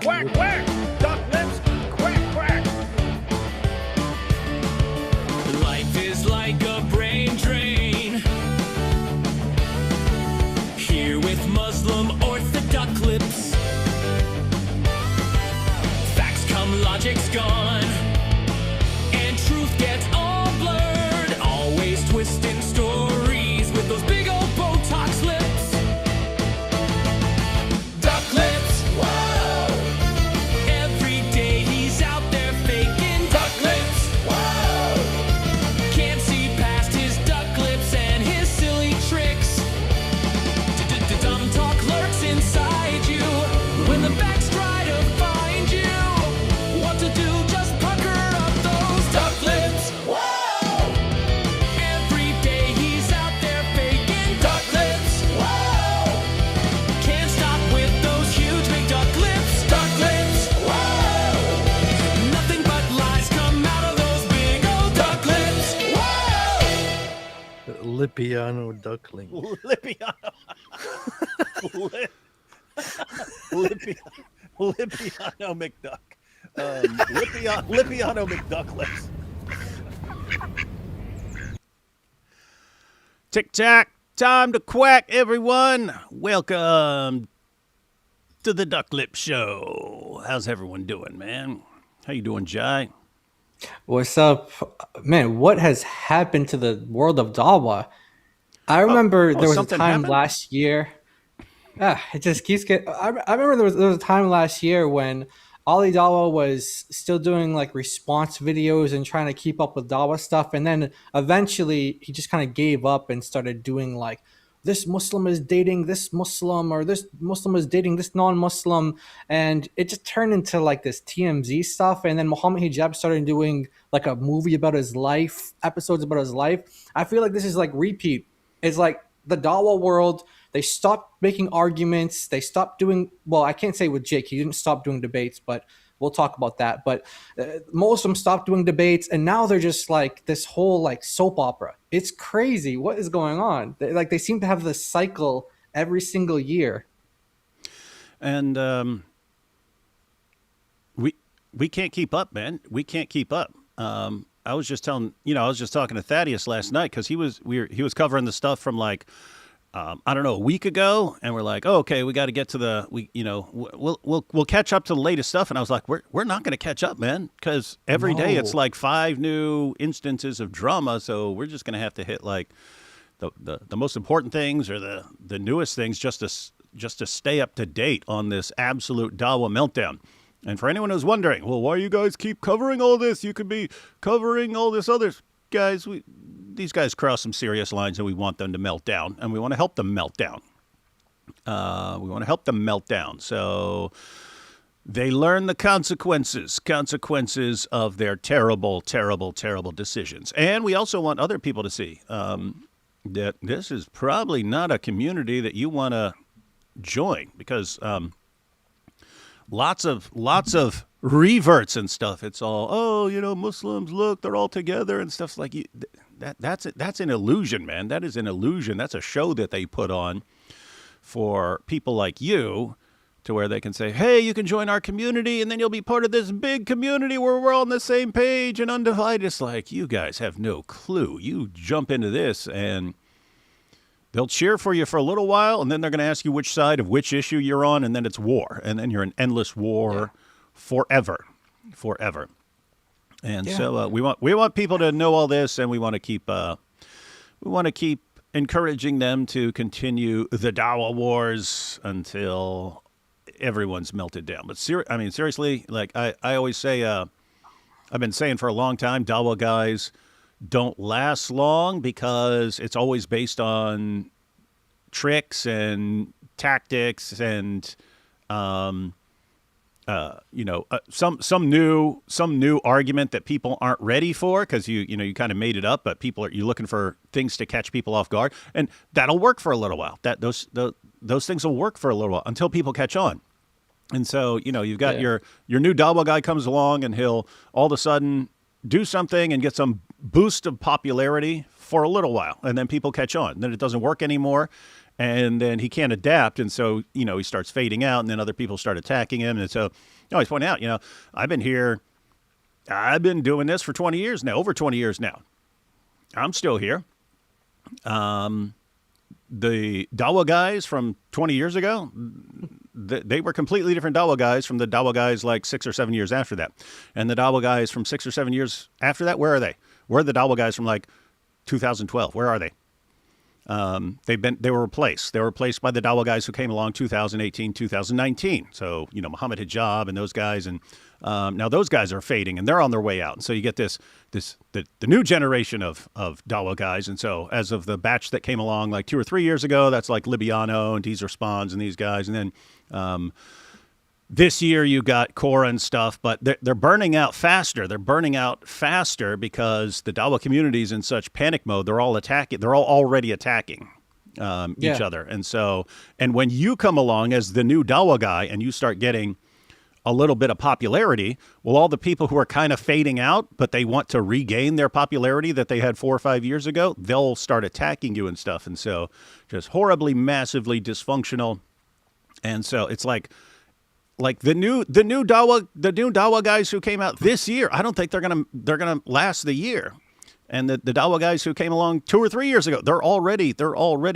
Quack, quack! Ducklips, quack, quack! Life is like a brain drain. Here with Muslim OrthoDucklips. Facts come, logic's gone, and truth gets all blurred. Always twisting stories with those big old Botox lips. Ducklips, whoa! Every day he's out there faking ducklips, whoa! Can't see past his duck lips and his silly tricks. Dumb talk lurks inside you when the facts try to find you. What to do, just pucker up those duck lips, whoa! Every day he's out there faking duck lips, whoa! Can't stop with those huge big duck lips, whoa! Nothing but lies come out of those big old duck lips, whoa! Lipiano duckling. Lipiano. Lipiano McDuck. Lipiano McDucklips. Tic-tac, time to quack, everyone. Welcome to the Ducklip Show. How's everyone doing, man? How you doing, Jai? What's up, man? What has happened to the world of DAWA? I remember there was a something time happened? last year. It just keeps getting. I remember there was a time last year when Ollie DAWA was still doing like response videos and trying to keep up with DAWA stuff, and then eventually he just kind of gave up and started doing like, this Muslim is dating this Muslim, or this Muslim is dating this non-Muslim, and it just turned into like this TMZ stuff. And then Muhammad Hijab started doing like a movie about his life, episodes about his life. I feel like this is like repeat. It's like the DAWA world. They stopped making arguments. They stopped doing, well, I can't say with Jake. He didn't stop doing debates, but we'll talk about that. But most of them stopped doing debates, and now they're just like this whole like soap opera. It's crazy. What is going on? They seem to have this cycle every single year. And we can't keep up, man. We can't keep up. I was just talking to Thaddeus last night because he was covering the stuff from like, I don't know, a week ago, and we're like, oh, okay, we got to get to we'll catch up to the latest stuff. And I was like, we're not going to catch up, man, because every day it's like 5 new instances of drama. So we're just going to have to hit like the most important things or the newest things just to stay up to date on this absolute DAWA meltdown. And for anyone who's wondering, well, why you guys keep covering all this? You could be covering all this other. Guys, these guys cross some serious lines, and we want them to melt down, and we want to help them melt down. So they learn the consequences of their terrible, terrible, terrible decisions. And we also want other people to see that this is probably not a community that you want to join, because lots of reverts and stuff. It's all, Muslims, look, they're all together and stuff like that's an illusion, man. That is an illusion. That's a show that they put on for people like you, to where they can say, hey, you can join our community, and then you'll be part of this big community where we're all on the same page and undivided. It's like, you guys have no clue. You jump into this and they'll cheer for you for a little while, and then they're going to ask you which side of which issue you're on, and then it's war. And then you're in endless war forever. And so we want people to know all this, and we want to keep encouraging them to continue the DAWA wars until everyone's melted down. But seriously, like I always say, I've been saying for a long time, DAWA guys don't last long because it's always based on tricks and tactics and some new argument that people aren't ready for, because you kind of made it up, but you're looking for things to catch people off guard, and that'll work for a little while. Those things will work for a little while until people catch on. And so you've got your new DAWA guy comes along, and he'll all of a sudden do something and get some boost of popularity for a little while, and then people catch on. Then it doesn't work anymore, and then he can't adapt, and so he starts fading out, and then other people start attacking him, and so I always point out, I've been doing this for 20 years now, over 20 years now. I'm still here. The DAWA guys from 20 years ago, they were completely different DAWA guys from the DAWA guys like 6 or 7 years after that. And the DAWA guys from 6 or 7 years after that, where are they? Where are the DAWA guys from like 2012? Where are they? They were replaced. They were replaced by the DAWA guys who came along 2018, 2019. So, Muhammad Hijab and those guys. And now those guys are fading and they're on their way out. And so you get the new generation of DAWA guys. And so as of the batch that came along like 2 or 3 years ago, that's like Libiano and Deezer Spawns and these guys. And then this year you got Cora and stuff, but they're burning out faster. They're burning out faster because the DAWA community is in such panic mode. They're all attacking. They're all already attacking each other. And so, and when you come along as the new DAWA guy and you start getting a little bit of popularity, well, all the people who are kind of fading out, but they want to regain their popularity that they had 4 or 5 years ago, they'll start attacking you and stuff. And so just horribly, massively dysfunctional. And so it's like the new DAWA guys who came out this year, I don't think they're gonna last the year. And the DAWA guys who came along 2 or 3 years ago, they're already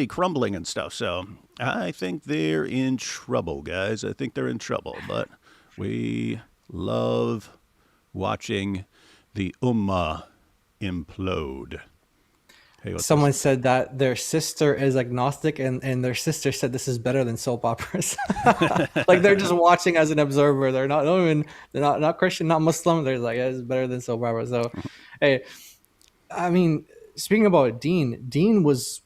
crumbling and stuff. So I think they're in trouble, guys. I think they're in trouble. But we love watching the Ummah implode. Hey, someone said that their sister is agnostic, and their sister said this is better than soap operas. Like they're just watching as an observer. They're not Christian, not Muslim. They're like, yeah, it's better than soap operas. So, hey, I mean, speaking about Dean was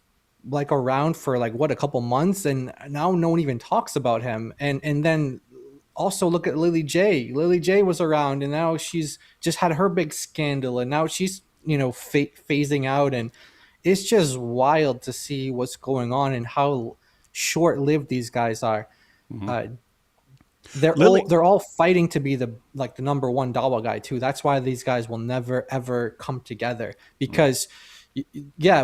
like around for like a couple months, and now no one even talks about him. And then also look at Lily J. Lily J was around, and now she's just had her big scandal, and now she's phasing out, and it's just wild to see what's going on and how short-lived these guys are. Mm-hmm. They're all fighting to be the number one DAWA guy too. That's why these guys will never ever come together, because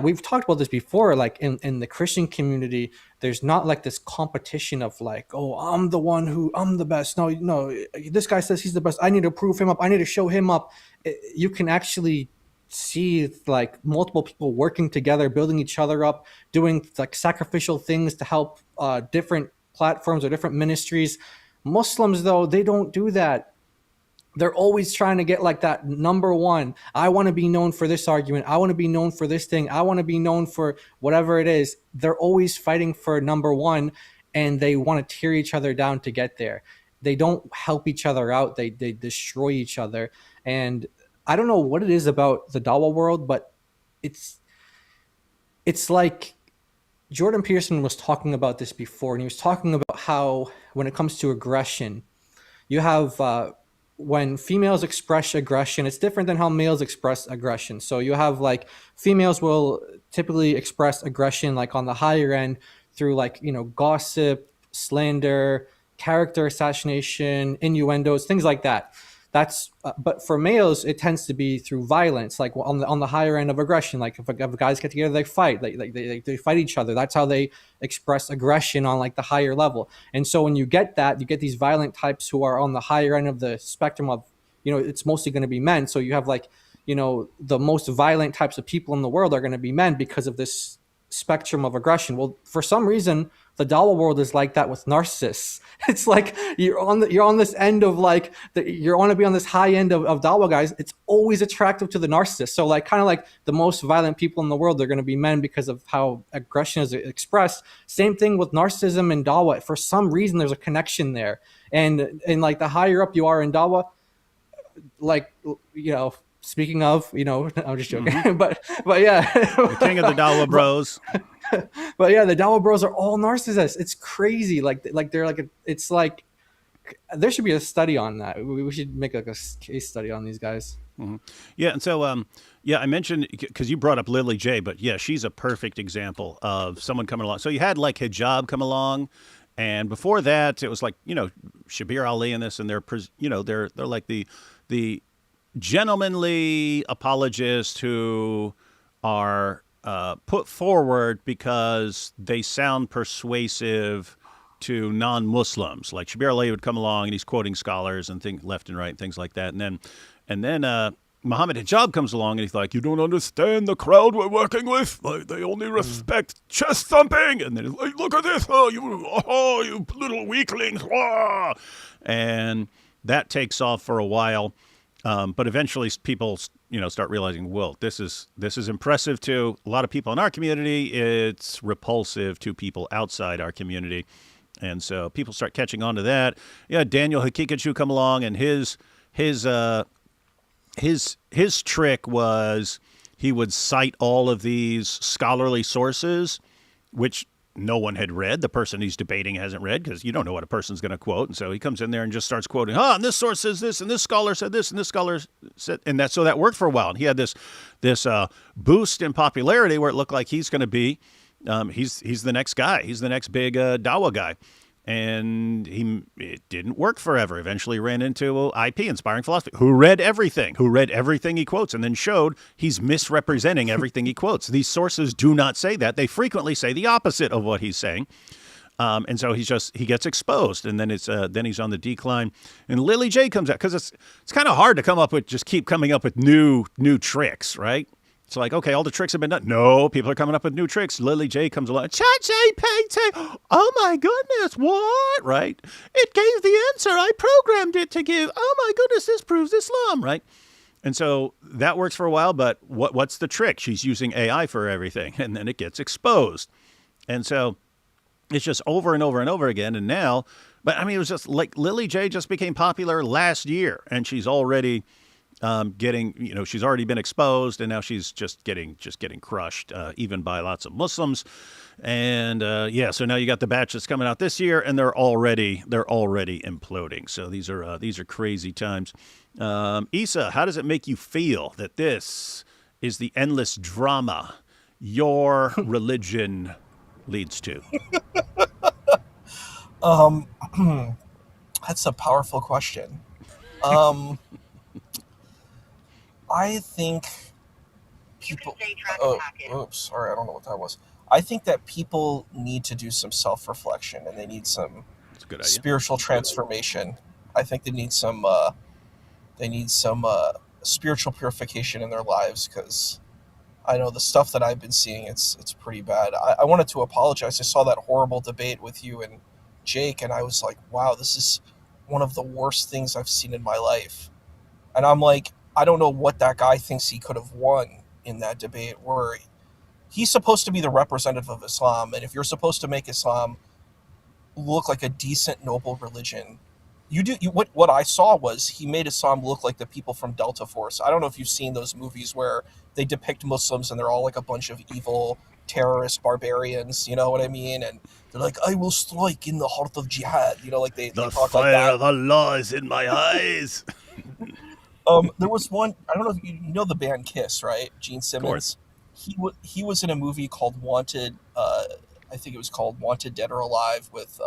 we've talked about this before. Like in the Christian community, there's not like this competition of like, oh, I'm the best. No, this guy says he's the best. I need to prove him up. I need to show him up. You can actually see like multiple people working together, building each other up, doing like sacrificial things to help different platforms or different ministries. Muslims, though, they don't do that. They're always trying to get like that number one. I want to be known for this argument. I want to be known for this thing. I want to be known for whatever it is. They're always fighting for number one, and they want to tear each other down to get there. They don't help each other out. They destroy each other. And I don't know what it is about the DAWA world, but it's like Jordan Peterson was talking about this before, and he was talking about how when it comes to aggression, you have when females express aggression, it's different than how males express aggression. So you have like females will typically express aggression like on the higher end through like, gossip, slander, character assassination, innuendos, things like that. That's but for males, it tends to be through violence, like on the higher end of aggression. Like if guys get together, they fight, they fight each other. That's how they express aggression on like the higher level. And so when you get that, you get these violent types who are on the higher end of the spectrum of, it's mostly going to be men. So you have like, the most violent types of people in the world are going to be men because of this spectrum of aggression. Well, for some reason, the DAWA world is like that with narcissists. It's like you're on this end of like you want to be on this high end of DAWA guys. It's always attractive to the narcissist. So like kind of like the most violent people in the world, they're going to be men because of how aggression is expressed. Same thing with narcissism and DAWA. For some reason, there's a connection there. And like the higher up you are in DAWA, like speaking of, I'm just joking, mm-hmm. but yeah, the king of the DAWA bros. But yeah, the DAWA bros are all narcissists. It's crazy. Like they're like it's like there should be a study on that. We should make like a case study on these guys. Mm-hmm. Yeah, and so I mentioned because you brought up Lily J, but yeah, she's a perfect example of someone coming along. So you had like Hijab come along, and before that, it was like Shabir Ali and this, and they're like the gentlemanly apologists who are put forward because they sound persuasive to non-Muslims. Like Shabir Ali would come along and he's quoting scholars and things left and right and things like that. And then Muhammad Hijab comes along and he's like, "You don't understand the crowd we're working with. Like, they only respect chest thumping." And then he's like, "Look at this. Oh, you little weaklings." Oh. And that takes off for a while. But eventually people, start realizing, well, this is impressive to a lot of people in our community. It's repulsive to people outside our community. And so people start catching on to that. Yeah, Daniel Hakikachu come along, and his trick was he would cite all of these scholarly sources, which no one had read. The person he's debating hasn't read, because you don't know what a person's going to quote. And so he comes in there and just starts quoting, and this source says this, and this scholar said this, and this scholar said, and so that worked for a while. And he had this boost in popularity where it looked like he's going to be, he's the next guy. He's the next big Dawa guy. And it didn't work forever. Eventually ran into IP, Inspiring Philosophy, who read everything he quotes, and then showed he's misrepresenting everything he quotes. These sources do not say that. They frequently say the opposite of what he's saying. And so he gets exposed, and then then he's on the decline. And Lily J comes out, because it's kind of hard to keep coming up with new tricks, right? It's like, okay, all the tricks have been done. No, people are coming up with new tricks. Lily J comes along. ChatGPT. Oh my goodness, what? Right? It gave the answer I programmed it to give. Oh my goodness, this proves Islam, right? And so that works for a while, but what's the trick? She's using AI for everything, and then it gets exposed. And so it's just over and over and over again. And now, but I mean, it was just like Lily J just became popular last year, and she's already she's already been exposed, and now she's just getting crushed, even by lots of Muslims. And so now you got the batch that's coming out this year, and they're already imploding. So these are crazy times. Issa, how does it make you feel that this is the endless drama your religion leads to? That's a powerful question. I think people. Oops, sorry, I don't know what that was. I think that people need to do some self-reflection, and they need some spiritual transformation. I think they need some spiritual purification in their lives, because I know the stuff that I've been seeing, it's pretty bad. I wanted to apologize. I saw that horrible debate with you and Jake, and I was like, wow, this is one of the worst things I've seen in my life. And I'm like, I don't know what that guy thinks he could have won in that debate, where he's supposed to be the representative of Islam. And if you're supposed to make Islam look like a decent, noble religion, what I saw was he made Islam look like the people from Delta Force. I don't know if you've seen those movies where they depict Muslims and they're all like a bunch of evil terrorist barbarians, you know what I mean? And they're like, I will strike in the heart of jihad, like they talk like that. The fire of Allah is in my eyes. There was one, I don't know if you know the band Kiss, right? Gene Simmons. He was in a movie called Wanted. I think it was called Wanted, Dead or Alive with.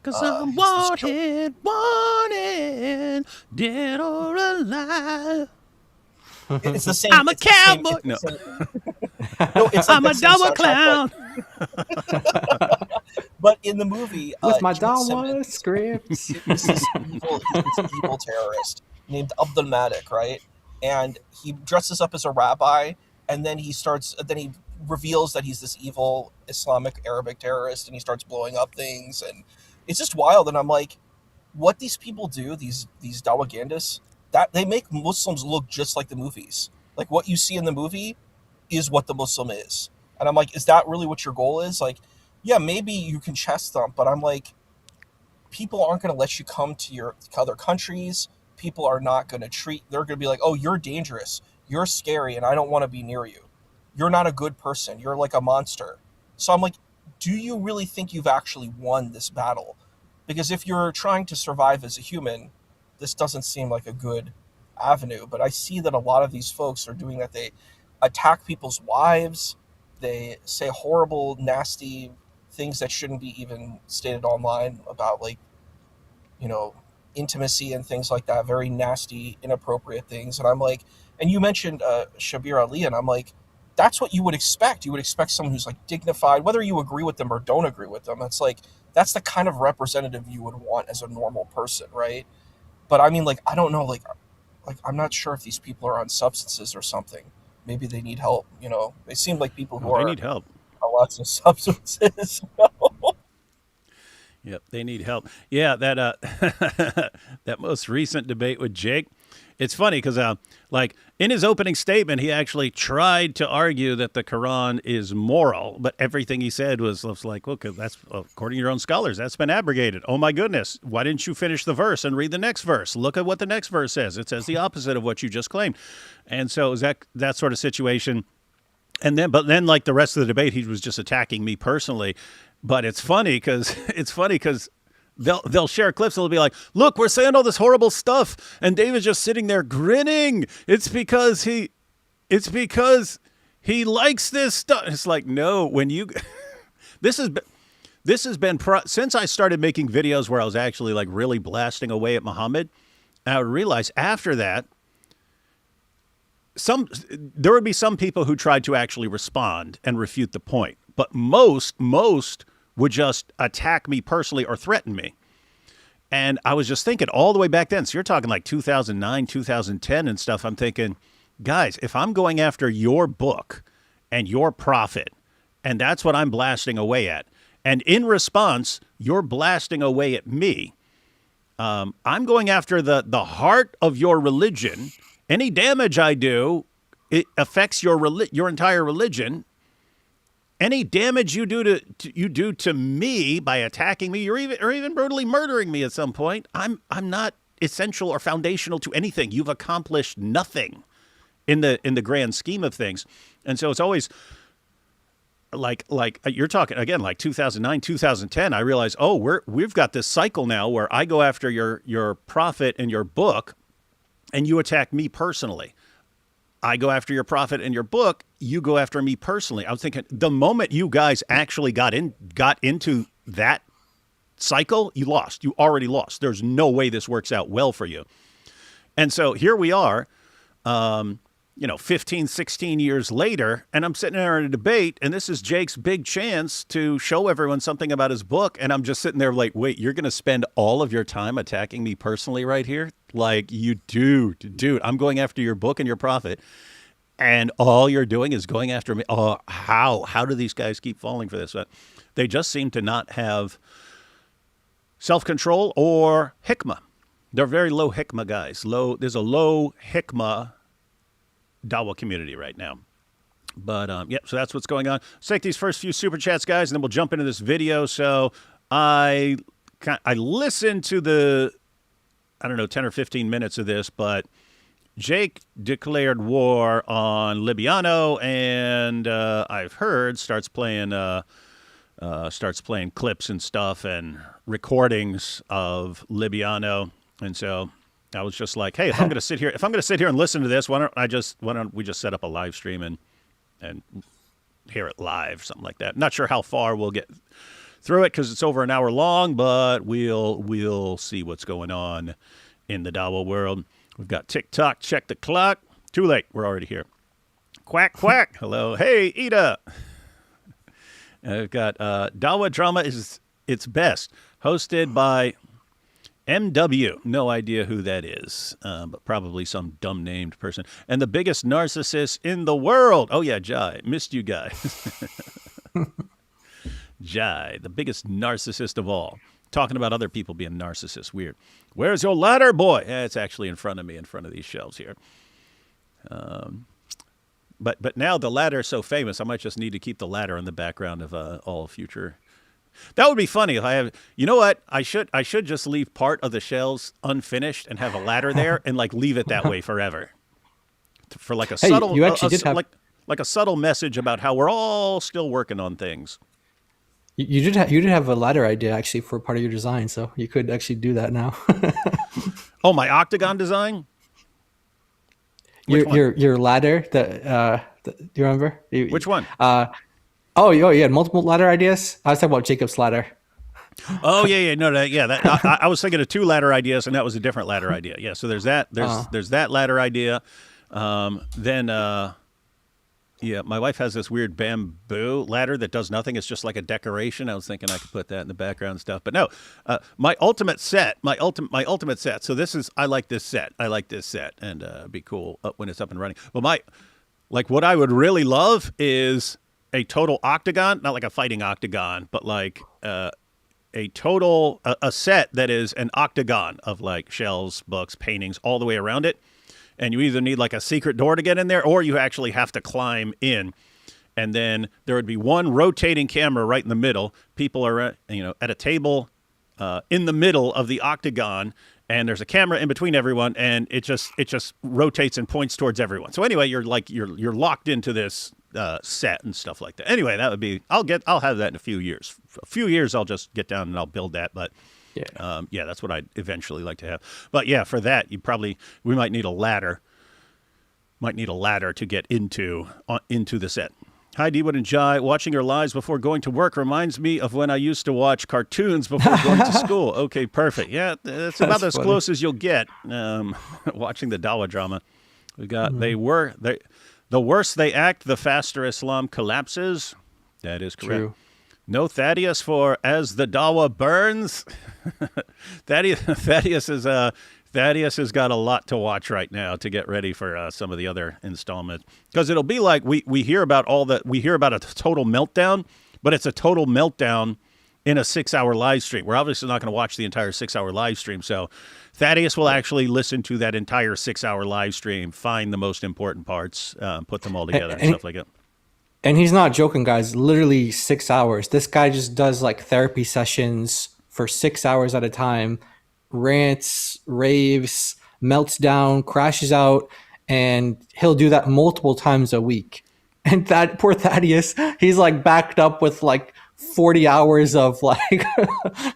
Cause I'm wanted, dead or alive. It's the same. I'm a cowboy. No, it's like I'm a Dawa clown. But in the movie, with my Gene Dawa Simmons, scripts, he's this evil terrorist named Abdul Madik, right? And he dresses up as a rabbi, and then he reveals that he's this evil Islamic Arabic terrorist, and he starts blowing up things, and it's just wild. And I'm like, what these people do, these Dawagandists, that they make Muslims look just like the movies. Like what you see in the movie is what the Muslim is. And I'm like, is that really what your goal is? Like, yeah, maybe you can chest thump, but I'm like, people aren't going to let you come to other countries. People are not going to they're going to be like, oh, you're dangerous, you're scary, and I don't want to be near you. You're not a good person. You're like a monster. So I'm like, do you really think you've actually won this battle? Because if you're trying to survive as a human, this doesn't seem like a good avenue. But I see that a lot of these folks are doing that. They attack people's wives. They say horrible, nasty things that shouldn't be even stated online about, like, intimacy and things like that. Very nasty, inappropriate things. And I'm like, and you mentioned Shabir Ali, and I'm like, that's what you would expect. You would expect someone who's like dignified, whether you agree with them or don't agree with them. That's the kind of representative you would want as a normal person, right? But I mean, like, I don't know, like I'm not sure if these people are on substances or something. Maybe they need help. They seem like people who They need help. on lots of substances. Yep, they need help. Yeah, that that most recent debate with Jake. It's funny because, like, in his opening statement, he actually tried to argue that the Quran is moral, but everything he said was like, "Look, that's according to your own scholars, that's been abrogated. Oh my goodness, why didn't you finish the verse and read the next verse? Look at what the next verse says. It says the opposite of what you just claimed." And so it was that sort of situation. But then, like the rest of the debate, he was just attacking me personally. But it's funny because they'll share clips and they'll be like, "Look, we're saying all this horrible stuff, and David's just sitting there grinning. It's because he likes this stuff." It's like, no, when you this has been since I started making videos where I was actually like really blasting away at Muhammad. I would realize after that, there would be some people who tried to actually respond and refute the point, but most would just attack me personally or threaten me. And I was just thinking all the way back then, so you're talking like 2009, 2010 and stuff. I'm thinking, guys, if I'm going after your book and your prophet, and that's what I'm blasting away at, and in response, you're blasting away at me, I'm going after the heart of your religion. Any damage I do, it affects your entire religion. Any damage you do to me by attacking me, or even brutally murdering me at some point, I'm not essential or foundational to anything. You've accomplished nothing in the grand scheme of things. And so it's always like you're talking again, like 2009, 2010. I realized, we've got this cycle now where I go after your prophet and your book, and you attack me personally. I go after your prophet and your book, you go after me personally. I was thinking the moment you guys actually got into that cycle, you lost. You already lost. There's no way this works out well for you. And so here we are, 15, 16 years later, and I'm sitting there in a debate, and this is Jake's big chance to show everyone something about his book, and I'm just sitting there like, wait, you're going to spend all of your time attacking me personally right here? Like, you dude, I'm going after your book and your prophet, and all you're doing is going after me. Oh, how do these guys keep falling for this? They just seem to not have self-control or hikmah. They're very low hikmah guys. There's a low hikmah DAWAH community right now. But, so that's what's going on. Let's take these first few super chats, guys, and then we'll jump into this video. So I listened to the 10 or 15 minutes of this, but Jake declared war on Libiano, and I've heard starts playing clips and stuff and recordings of Libiano. And so I was just like, hey, if I'm going to sit here and listen to this, why don't we just set up a live stream and hear it live, something like that. Not sure how far we'll get through it because it's over an hour long, but we'll see what's going on in the DAWAH world. We've got TikTok, check the clock. Too late, we're already here. Quack, quack. Hello. Hey, Ida. I've got DAWAH Drama is its best, hosted by MW. No idea who that is, but probably some dumb named person. And the biggest narcissist in the world. Oh, yeah, Jai. Missed you guys. Jai, the biggest narcissist of all. Talking about other people being narcissists. Weird. Where's your ladder, boy? It's actually in front of me, in front of these shelves here. But now the ladder is so famous, I might just need to keep the ladder in the background of all future. That would be funny if I have. You know what? I should just leave part of the shelves unfinished and have a ladder there and like leave it that way forever. For like a subtle, you actually did have like a subtle message about how we're all still working on things. You did have a ladder idea actually for part of your design, so you could actually do that now. Oh, my octagon design. Your ladder. Do you remember? Which one? Oh, you had multiple ladder ideas? I was talking about Jacob's ladder. Oh, yeah. No, I was thinking of two ladder ideas, and that was a different ladder idea. Yeah, so there's that. There's that ladder idea. Then Yeah, my wife has this weird bamboo ladder that does nothing. It's just like a decoration. I was thinking I could put that in the background and stuff, but no. My ultimate set. So this is. I like this set. And it'd be cool when it's up and running. But what I would really love is a total octagon, not like a fighting octagon, but like a set that is an octagon of like shelves, books, paintings, all the way around it. And you either need like a secret door to get in there, or you actually have to climb in. And then there would be one rotating camera right in the middle. People are at a table in the middle of the octagon, and there's a camera in between everyone, and it just rotates and points towards everyone. So anyway, you're locked into this set and stuff like that. Anyway, that would be. I'll have that in a few years. A few years, I'll just get down and I'll build that, but. Yeah, that's what I'd eventually like to have. But yeah, for that, we might need a ladder. To get into the set. Hi, D-Wood and Jai. Watching your lives before going to work reminds me of when I used to watch cartoons before going to school. Okay, perfect. Yeah, that's about as close as you'll get watching the Dawa drama. We got the worse they act, the faster Islam collapses. That is correct. True. No Thaddeus for As the Dawa Burns. Thaddeus has got a lot to watch right now to get ready for some of the other installments. Because it'll be like we hear about a total meltdown, but it's a total meltdown in a 6-hour live stream. We're obviously not going to watch the entire 6-hour live stream. So Thaddeus will actually listen to that entire 6-hour live stream, find the most important parts, put them all together and stuff like that. And he's not joking, guys. Literally 6 hours. This guy just does like therapy sessions for 6 hours at a time, rants, raves, melts down, crashes out, and he'll do that multiple times a week. And that poor Thaddeus, he's like backed up with like 40 hours of like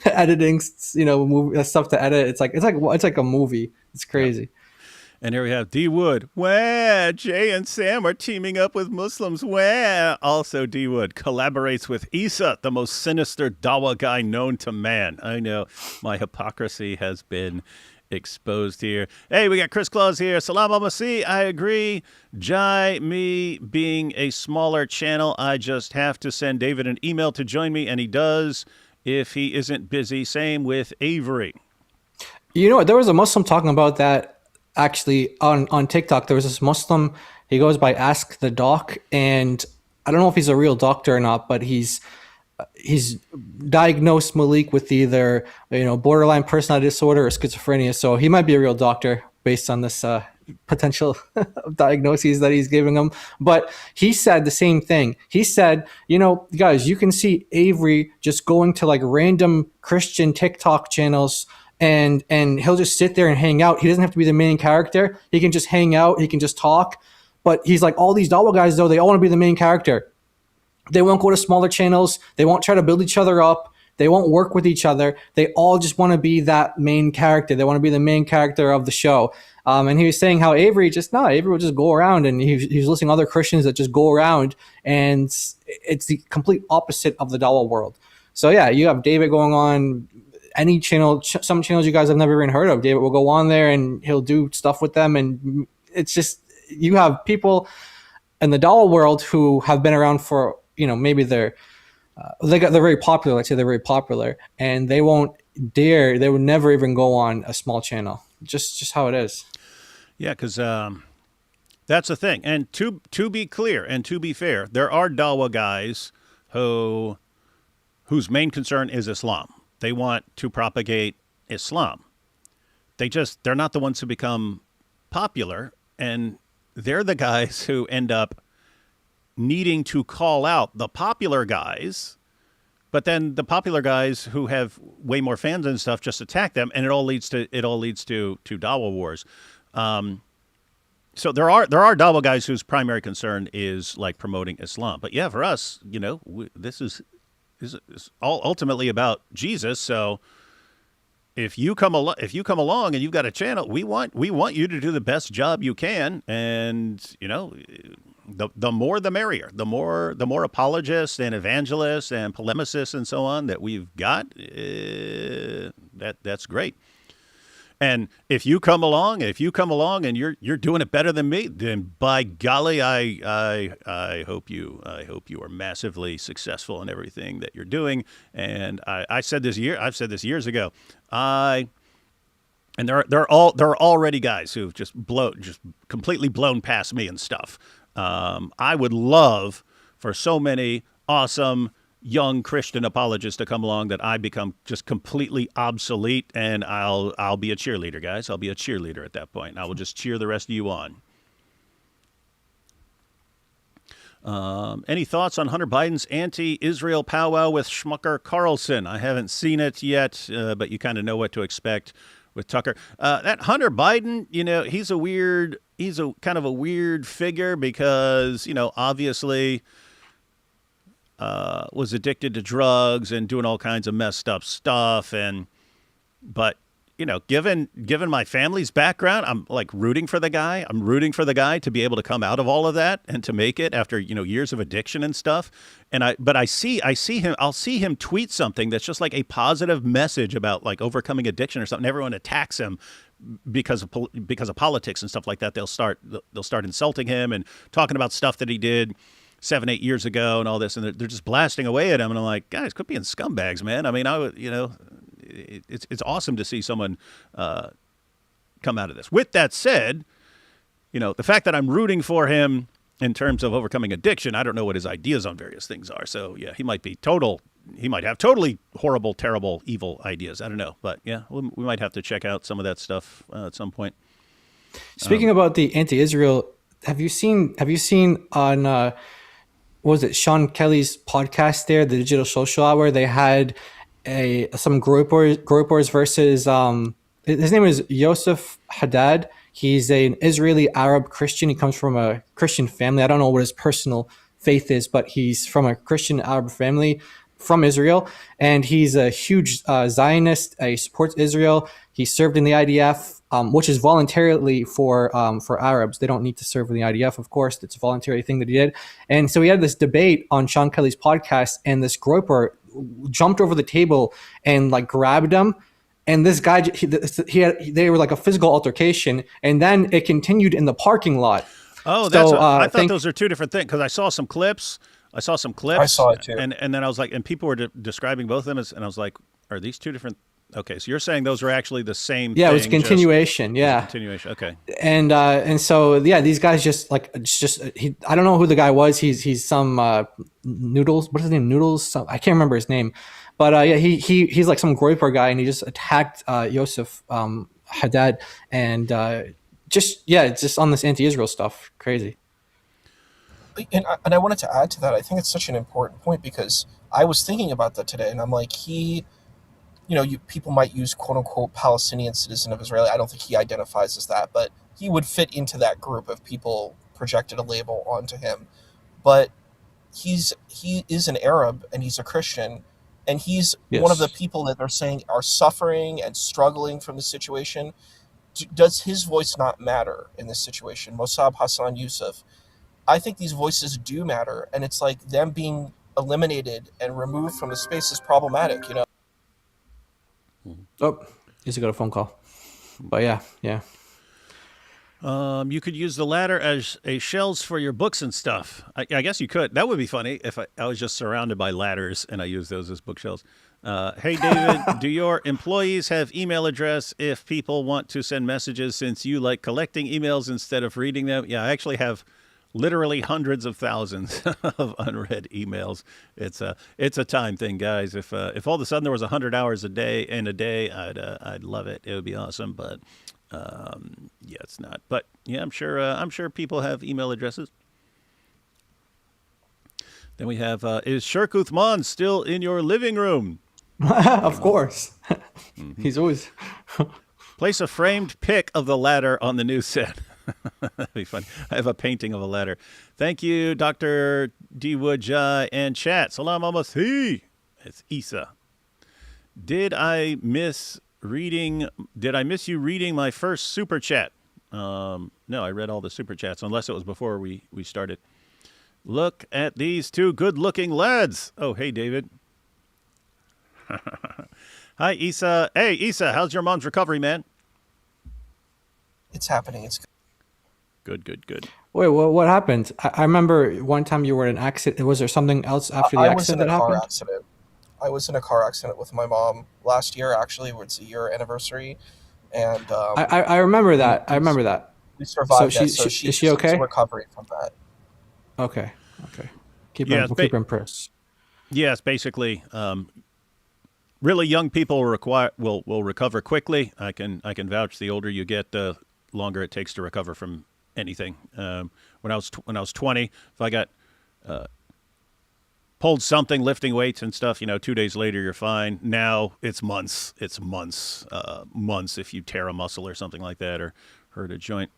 editing, stuff to edit. It's like a movie. It's crazy. Yeah. And here we have D. Wood. Wah, Jay and Sam are teaming up with Muslims. Wah. Also, D. Wood collaborates with Isa, the most sinister Dawa guy known to man. I know my hypocrisy has been exposed here. Hey, we got Chris Claus here. Salam al-Masih. I agree. Jai, me being a smaller channel, I just have to send David an email to join me, and he does if he isn't busy. Same with Avery. You know what? There was a Muslim talking about that. Actually, on TikTok, there was this Muslim. He goes by Ask the Doc, and I don't know if he's a real doctor or not, but he's diagnosed Malik with either borderline personality disorder or schizophrenia. So he might be a real doctor based on this potential diagnoses that he's giving him. But he said the same thing. He said, guys, you can see Avery just going to like random Christian TikTok channels. And he'll just sit there and hang out. He doesn't have to be the main character. He can just hang out. He can just talk. But he's like, all these Dawa guys, though, they all want to be the main character. They won't go to smaller channels. They won't try to build each other up. They won't work with each other. They all just want to be that main character. They want to be the main character of the show. And he was saying how Avery will just go around, and he's listening to other Christians that just go around. And it's the complete opposite of the Dawa world. So, yeah, you have David going on any channel, some channels you guys have never even heard of. David will go on there and he'll do stuff with them. And it's just, you have people in the Dawa world who have been around for, maybe they're very popular. Let's say they're very popular, and they would never even go on a small channel. Just how it is. Yeah. Cause, that's the thing. And to be clear and to be fair, there are Dawa guys whose main concern is Islam. They want to propagate Islam. They're not the ones who become popular, and they're the guys who end up needing to call out the popular guys, but then the popular guys who have way more fans and stuff just attack them, and it all leads to Dawa wars. So there are Dawa guys whose primary concern is like promoting Islam. But yeah, for us, this is all ultimately about Jesus. So if you come along and you've got a channel, we want you to do the best job you can, and the more the merrier. The more apologists and evangelists and polemicists and so on that we've got, that's great. And if you come along and you're doing it better than me, then by golly, I hope you are massively successful in everything that you're doing. And I've said this years ago. And there are already guys who've just completely blown past me and stuff. I would love for so many awesome young Christian apologists to come along that I become just completely obsolete, and I'll be a cheerleader, guys. I'll be a cheerleader at that point, and I will just cheer the rest of you on. Any thoughts on Hunter Biden's anti-Israel powwow with Schmucker Carlson? I haven't seen it yet, but you kind of know what to expect with Tucker. That Hunter Biden, he's a kind of a weird figure because, obviously was addicted to drugs and doing all kinds of messed up stuff. But given my family's background, I'm like rooting for the guy. I'm rooting for the guy to be able to come out of all of that and to make it after, years of addiction and stuff. But I'll see him tweet something that's just like a positive message about like overcoming addiction or something. Everyone attacks him because of politics and stuff like that. They'll start insulting him and talking about stuff that he did 7-8 years ago and all this, and they're just blasting away at him. And I'm like, guys, quit being scumbags, man. I mean, it's awesome to see someone come out of this. With that said, the fact that I'm rooting for him in terms of overcoming addiction, I don't know what his ideas on various things are. So yeah, he might have totally horrible, terrible, evil ideas. I don't know, but yeah, we might have to check out some of that stuff at some point. Speaking about the anti-Israel, have you seen on what was it, Sean Kelly's podcast there, the Digital Social Hour? They had some gropers versus his name is Yosef Haddad. He's an Israeli Arab Christian. He comes from a Christian family. I don't know what his personal faith is, but he's from a Christian Arab family from Israel, and he's a huge Zionist. He supports Israel. He served in the IDF, which is voluntarily for Arabs. They don't need to serve in the IDF, of course. It's a voluntary thing that he did. And so he had this debate on Sean Kelly's podcast, and this groper jumped over the table and like grabbed him. And this guy, they were like a physical altercation, and then it continued in the parking lot. Oh, I thought those are two different things because I saw some clips. I saw it too. And then I was like, and people were describing both of them and I was like, are these two different? Okay, so you're saying those are actually the same thing. Yeah, it was continuation. Continuation, okay. And so yeah, these guys I don't know who the guy was. He's some Noodles. What's his name? Noodles. I can't remember his name. But yeah, he's like some groper guy, and he just attacked Yosef Haddad, and just on this anti-Israel stuff, crazy. And I wanted to add to that. I think it's such an important point because I was thinking about that today, and I'm like, people might use quote unquote Palestinian citizen of Israel. I don't think he identifies as that, but he would fit into that group if people projected a label onto him. But he is an Arab and he's a Christian. And he's one of the people that they're saying are suffering and struggling from the situation. Does his voice not matter in this situation? Mossab Hassan Youssef. I think these voices do matter. And it's like them being eliminated and removed from the space is problematic, Oh, just got a phone call. But yeah. You could use the ladder as a shelves for your books and stuff. I guess you could. That would be funny if I was just surrounded by ladders and I used those as bookshelves. Hey, David, do your employees have email address if people want to send messages since you like collecting emails instead of reading them? Yeah, I actually have literally hundreds of thousands of unread emails. It's a time thing, guys. If all of a sudden there was 100 hours a day, I'd love it. It would be awesome, but yeah, it's not. But yeah, I'm sure people have email addresses. Then we have is Shirk Uthman still in your living room? Of course. He's always place a framed pic of the ladder on the new set. That'd be fun. I have a painting of a ladder. Thank you, Dr. D. Woodjai and chat. Salam alaikum. It's Isa. Did I miss you reading my first super chat? No, I read all the super chats, unless it was before we started. Look at these two good-looking lads. Oh, hey, David. Hi, Isa. Hey, Isa, how's your mom's recovery, man? It's happening. It's Good, good, good. Wait, what happened? I remember one time you were in an accident. Was there something else after the I was in accident a that car happened? accident. I was in a car accident with my mom last year. Actually, it's a year anniversary, and I remember we, that. I we remember that. we So survived that. she, So she is she she's okay? recovering from that. Okay. Okay. Yeah, We'll keep her impressed. yes, basically, really young people will recover quickly. I can vouch. The older you get, the longer it takes to recover from anything. When I was 20, if I got pulled something, lifting weights and stuff, 2 days later you're fine. Now it's months. It's months if you tear a muscle or something like that or hurt a joint.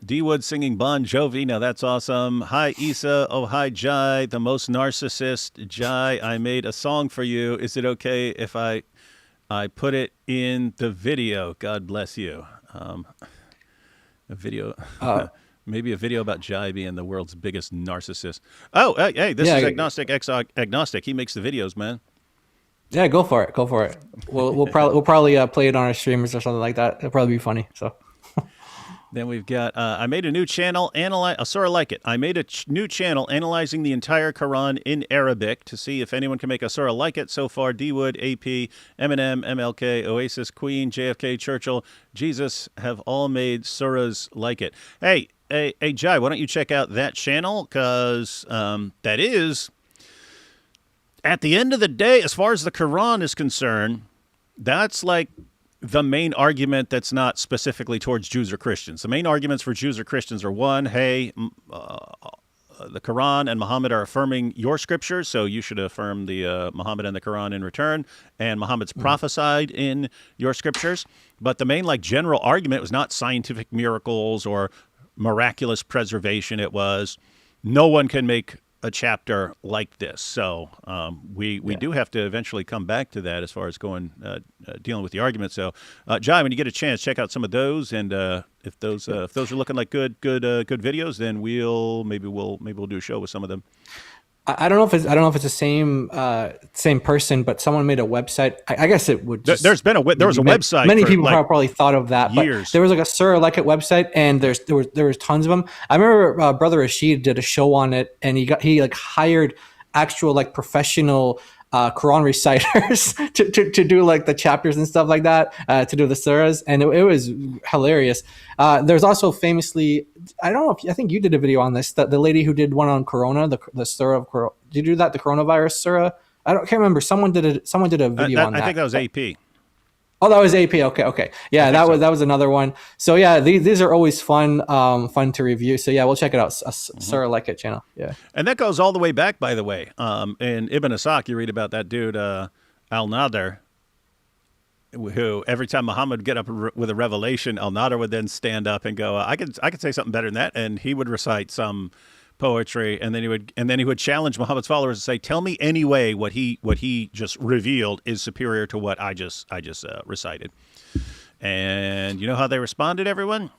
D Wood singing Bon Jovi. Now that's awesome. Hi Issa. Oh hi Jai, the most narcissist. Jai, I made a song for you. Is it okay if I put it in the video? God bless you. A video. Maybe a video about Jai being the world's biggest narcissist. Oh, hey, this is Agnostic X Agnostic. He makes the videos, man. Yeah, go for it. Go for it. We'll probably play it on our streamers or something like that. It'll probably be funny. So. Then we've got, I made a new channel, I sort of like it. I made a new channel analyzing the entire Quran in Arabic to see if anyone can make a sort of like it. So far, D-Wood, AP, Eminem, MLK, Oasis, Queen, JFK, Churchill, Jesus have all made surahs like it. Hey, Jai, why don't you check out that channel? Because that is, at the end of the day, as far as the Quran is concerned, that's like the main argument that's not specifically towards Jews or Christians. The main arguments for Jews or Christians are, one, hey, the Quran and Muhammad are affirming your scriptures, so you should affirm the Muhammad and the Quran in return, and Muhammad's prophesied in your scriptures. But the main general argument was not scientific miracles or miraculous preservation. It was no one can make a chapter like this. So we do have to eventually come back to that as far as going dealing with the argument. So Jai, when you get a chance, check out some of those, and if those are looking like good videos, then maybe we'll do a show with some of them. I don't know if it's the same person, but someone made a website. I guess it would. Just, there was a website. Many for people probably thought of that. Years. But there was like a Surah Like It website, and there was tons of them. I remember Brother Rashid did a show on it, and he hired actual professional Quran reciters to do the chapters and stuff like that, to do the surahs, and it was hilarious. There's also famously, I don't know if I think you did a video on this, the lady who did one on Corona, the surah of Corona. Did you do that, the coronavirus surah? Can't remember. Someone did a video on that. I think that was AP. Oh, that was AP. Okay. Yeah, that was another one. So yeah, these are always fun to review. So yeah, we'll check it out. Surah Like It channel. Yeah. And that goes all the way back, by the way. In Ibn Ishaq, you read about that dude Al-Nadr, who every time Muhammad would get up with a revelation, Al-Nadr would then stand up and go, I could say something better than that, and he would recite some poetry, and then he would challenge Muhammad's followers to say, tell me any way what he just revealed is superior to what I just recited. And you know how they responded, everyone?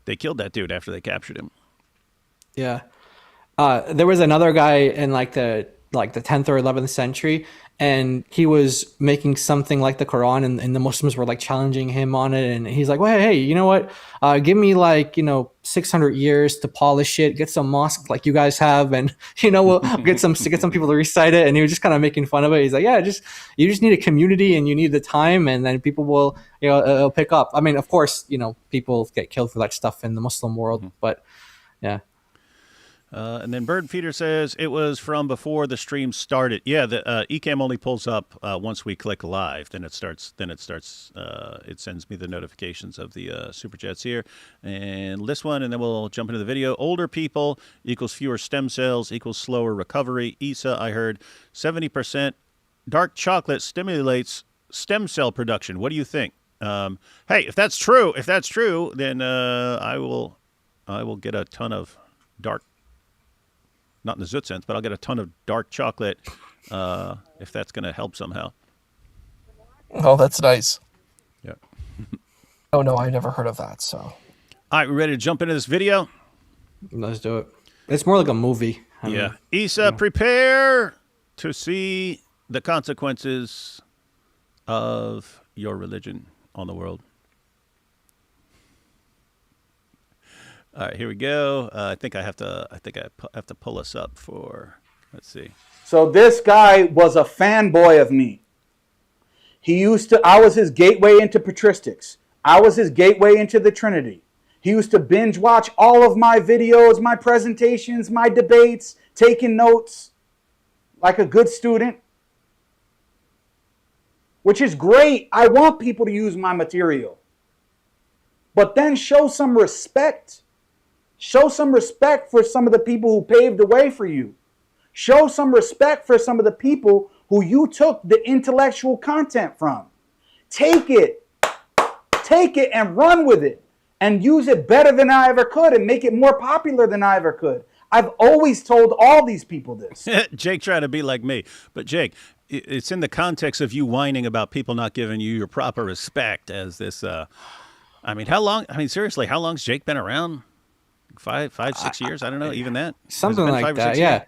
They killed that dude after they captured him. Yeah. There was another guy in the 10th or 11th century, and he was making something like the Quran, and the Muslims were challenging him on it, and he's like, well, hey, you know what, give me 600 years to polish it, get some mosques like you guys have, and we'll get some people to recite it. And he was just kind of making fun of it. He's like, yeah, you just need a community, and you need the time, and then people will it'll pick up. I mean, of course, people get killed for that stuff in the Muslim world, but yeah. And then Bird Feeder says it was from before the stream started. Yeah, the Ecamm only pulls up once we click live. Then it starts. It sends me the notifications of the super chats here. And this one, and then we'll jump into the video. Older people equals fewer stem cells equals slower recovery. Issa, I heard 70% dark chocolate stimulates stem cell production. What do you think? Hey, if that's true, then I will get a ton of dark. Not in the Zoot sense, but I'll get a ton of dark chocolate if that's going to help somehow. Oh, that's nice. Yeah. Oh, no, I never heard of that, so. All right, we ready to jump into this video? Let's do it. It's more like a movie. I mean, Issa, prepare to see the consequences of your religion on the world. All right, here we go. I think I have to pull us up for. Let's see. So this guy was a fanboy of me. I was his gateway into patristics. I was his gateway into the Trinity. He used to binge watch all of my videos, my presentations, my debates, taking notes like a good student, which is great. I want people to use my material. But then show some respect. Show some respect for some of the people who paved the way for you. Show some respect for some of the people who you took the intellectual content from. Take it and run with it and use it better than I ever could and make it more popular than I ever could. I've always told all these people this. Jake trying to be like me. But Jake, it's in the context of you whining about people not giving you your proper respect as this, seriously, how long's Jake been around? 5, 6 years? I don't know, even that? Something like that, yeah.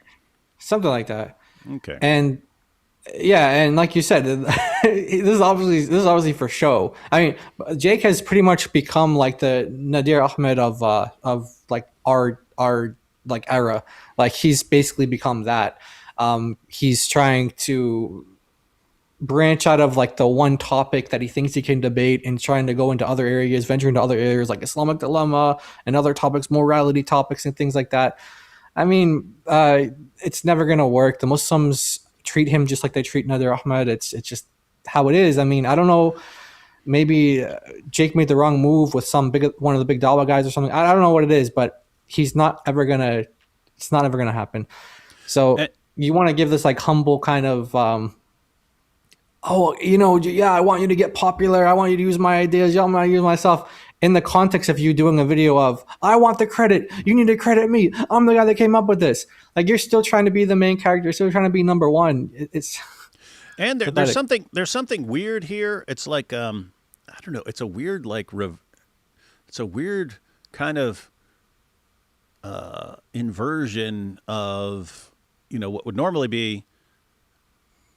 Something like that. Okay. And yeah, and like you said, this is obviously for show. I mean, Jake has pretty much become like the Nadir Ahmed of like our like era. Like he's basically become that. He's trying to branch out of like the one topic that he thinks he can debate and trying to go into other areas, venture into other areas like Islamic dilemma and other topics, morality topics and things like that. I mean, it's never going to work. The Muslims treat him just like they treat Nadir Ahmed. It's just how it is. I mean, I don't know. Maybe Jake made the wrong move with one of the big Dawa guys or something. I don't know what it is, but it's not ever going to happen. So you want to give this like humble kind of, I want you to get popular. I want you to use my ideas. I want to use myself. In the context of you doing a video of, I want the credit. You need to credit me. I'm the guy that came up with this. Like you're still trying to be the main character. You're still trying to be number one. And there's something weird here. It's like I don't know. It's a weird it's a weird kind of inversion of what would normally be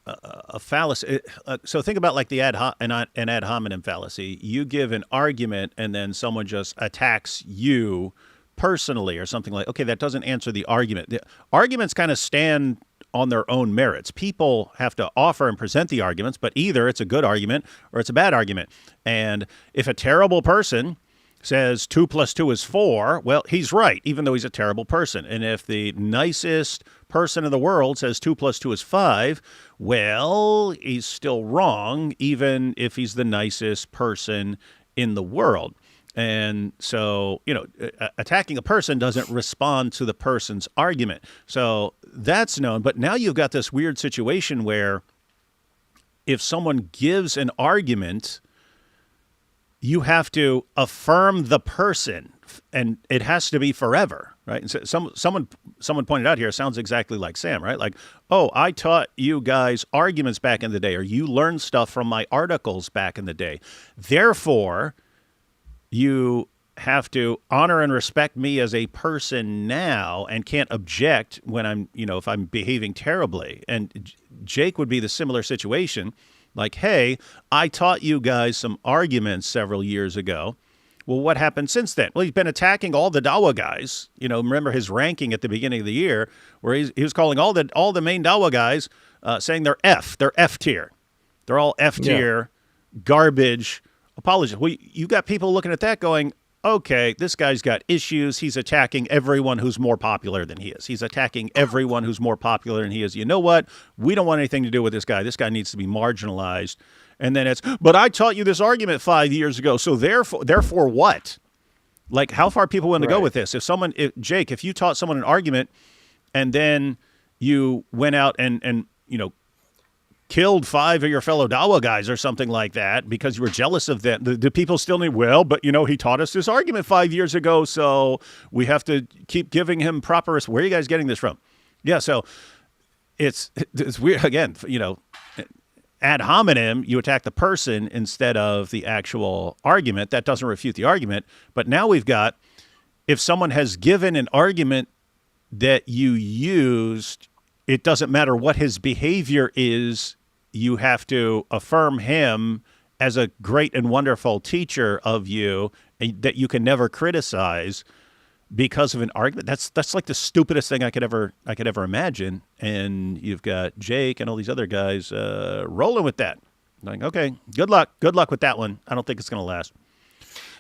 a fallacy. So think about like the ad hominem fallacy. You give an argument and then someone just attacks you personally or something like, okay, that doesn't answer the argument. The arguments kind of stand on their own merits. People have to offer and present the arguments, but either it's a good argument or it's a bad argument. And if a terrible person says 2 + 2 is 4, well, he's right, even though he's a terrible person. And if the nicest person in the world says 2 + 2 is 5, well, he's still wrong, even if he's the nicest person in the world. And so, attacking a person doesn't respond to the person's argument. So that's known. But now you've got this weird situation where if someone gives an argument, you have to affirm the person, and it has to be forever, right? And so someone pointed out here, it sounds exactly like Sam, right? Like, oh, I taught you guys arguments back in the day, or you learned stuff from my articles back in the day. Therefore, you have to honor and respect me as a person now and can't object when I'm, if I'm behaving terribly. And Jake would be the similar situation. Like, hey, I taught you guys some arguments several years ago. Well, what happened since then? Well, he's been attacking all the Dawa guys. Remember his ranking at the beginning of the year where he was calling all the main Dawa guys saying they're F tier. They're all F tier, garbage, apologists. Well, you got people looking at that going, okay, this guy's got issues. He's attacking everyone who's more popular than he is. He's attacking everyone who's more popular than he is. You know what? We don't want anything to do with this guy. This guy needs to be marginalized. And then but I taught you this argument 5 years ago. So therefore what? Like how far people want to go with this? Jake, if you taught someone an argument and then you went out and killed 5 of your fellow Dawa guys or something like that because you were jealous of them. The people still need, but he taught us this argument 5 years ago, so we have to keep giving him proper. Where are you guys getting this from? Yeah, so it's weird again. Ad hominem, you attack the person instead of the actual argument. That doesn't refute the argument. But now we've got, if someone has given an argument that you used, it doesn't matter what his behavior is, you have to affirm him as a great and wonderful teacher of you that you can never criticize because of an argument. That's like the stupidest thing I could ever imagine. And you've got Jake and all these other guys rolling with that. Like, okay, good luck with that one. I don't think it's going to last.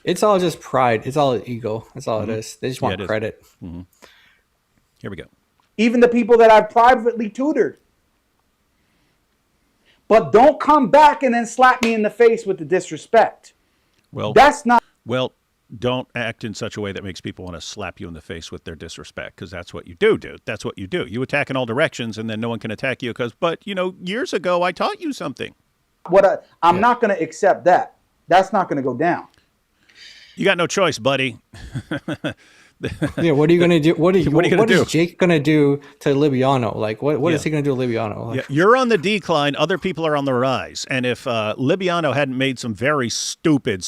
It's all just pride. It's all ego. That's all it is. They just want credit. Mm-hmm. Here we go. Even the people that I've privately tutored. But don't come back and then slap me in the face with the disrespect. Well, that's not. Well, don't act in such a way that makes people want to slap you in the face with their disrespect, because that's what you do, dude. That's what you do. You attack in all directions, and then no one can attack you but years ago I taught you something. I'm not going to accept that. That's not going to go down. You got no choice, buddy. Yeah, what are you going to do? What is Jake going to do to Libiano? Like, what is he going to do to Libiano? Like, yeah, you're on the decline. Other people are on the rise. And if Libiano hadn't made some very stupid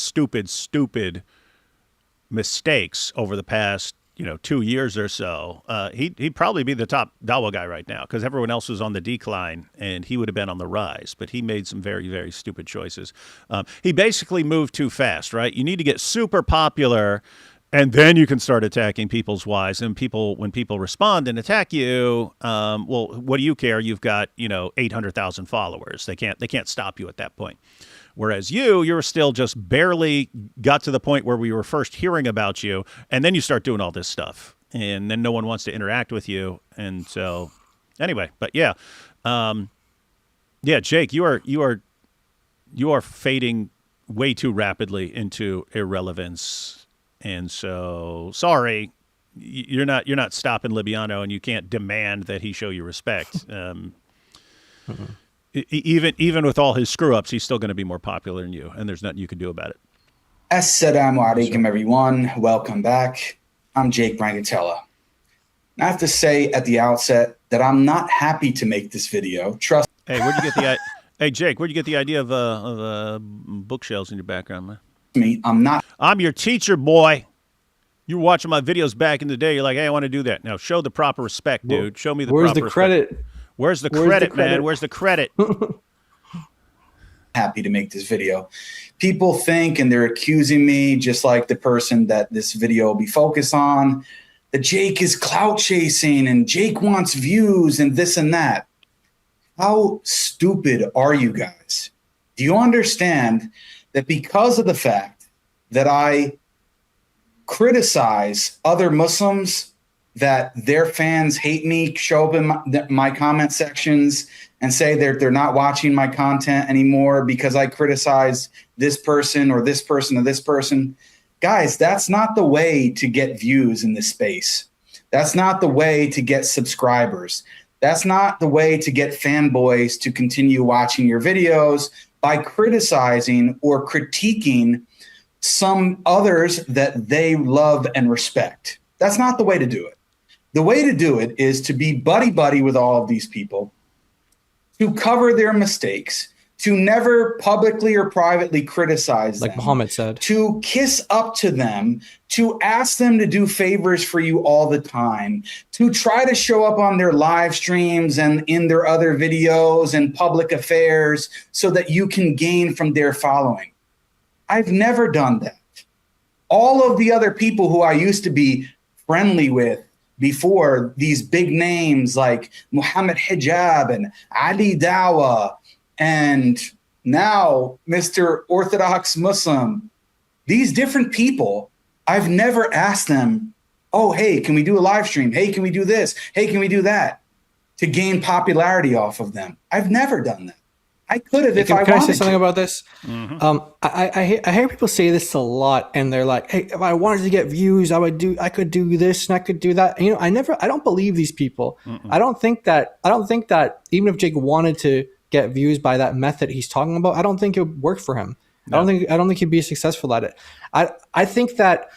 mistakes over the past 2 years or so, he'd probably be the top DAWA guy right now, because everyone else was on the decline and he would have been on the rise. But he made some very, very stupid choices. He basically moved too fast, right? You need to get super popular, and then you can start attacking people's wives. And when people respond and attack you, well, what do you care? You've got 800,000 followers. They can't stop you at that point. Whereas you're still just barely got to the point where we were first hearing about you, and then you start doing all this stuff, and then no one wants to interact with you. And so, anyway, but yeah, Jake, you are fading way too rapidly into irrelevance, and so sorry, you're not stopping Libiano, and you can't demand that he show you respect. Even with all his screw-ups, he's still going to be more popular than you, and there's nothing you can do about it. Assalamu alaikum, everyone. Welcome back. I'm Jake Brancatella. I have to say at the outset that I'm not happy to make this video. Trust. Hey, Hey, Jake, where'd you get the idea of bookshelves in your background, man? Me, I'm not. I'm your teacher, boy. You were watching my videos back in the day. You're like, hey, I want to do that. Now, show the proper respect, dude. Show me the proper respect. Credit? Where's the credit, man? Where's the credit? Happy to make this video. People think, and they're accusing me, just like the person that this video will be focused on, that Jake is clout chasing and Jake wants views and this and that. How stupid are you guys? Do you understand that because of the fact that I criticize other Muslims, that their fans hate me, show up in my comment sections and say they're not watching my content anymore because I criticize this person or this person or this person? Guys, that's not the way to get views in this space. That's not the way to get subscribers. That's not the way to get fanboys to continue watching your videos, by criticizing or critiquing some others that they love and respect. That's not the way to do it. The way to do it is to be buddy-buddy with all of these people, to cover their mistakes, to never publicly or privately criticize them. Like Muhammad said. To kiss up to them, to ask them to do favors for you all the time, to try to show up on their live streams and in their other videos and public affairs so that you can gain from their following. I've never done that. All of the other people who I used to be friendly with before, these big names like Muhammad Hijab and Ali Dawa, and now Mr. Orthodox Muslim, these different people, I've never asked them, oh, hey, can we do a live stream? Hey, can we do this? Hey, can we do that? To gain popularity off of them. I've never done that. I could have if I wanted to. Can I say something about this? Mm-hmm. I hear people say this a lot, and they're like, "Hey, if I wanted to get views, I could do this and I could do that." And, I don't believe these people. Mm-mm. I don't think that even if Jake wanted to get views by that method he's talking about, I don't think it would work for him. No. I don't think he'd be successful at it. I think that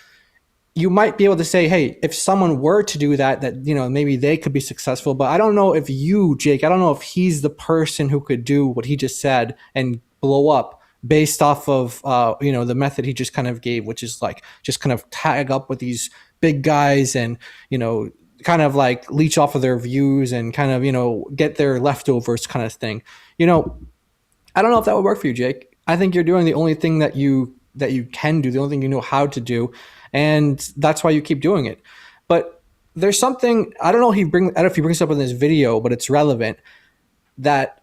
you might be able to say, hey, if someone were to do that maybe they could be successful. But I don't know if Jake, I don't know if he's the person who could do what he just said and blow up based off of, the method he just kind of gave, which is like just kind of tag up with these big guys and, kind of like leech off of their views and kind of, get their leftovers kind of thing. I don't know if that would work for you, Jake. I think you're doing the only thing that you can do, the only thing you know how to do, and that's why you keep doing it. But there's something I don't know if he brings it up in this video, but it's relevant that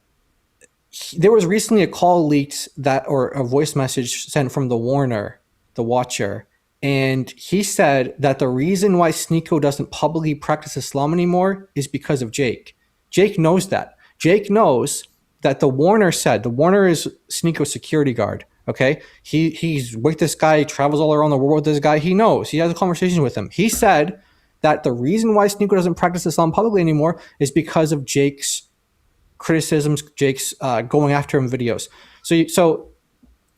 there was recently a call leaked or a voice message sent from the Warner, the Watcher, and he said that the reason why Sneeko doesn't publicly practice Islam anymore is because of Jake. Jake knows that. Jake knows that the Warner is Sneeko's security guard. Okay, he's with this guy, he travels all around the world with this guy. He knows. He has a conversation with him. He said that the reason why Sneeko doesn't practice Islam publicly anymore is because of Jake's criticisms, Jake's going after him videos. So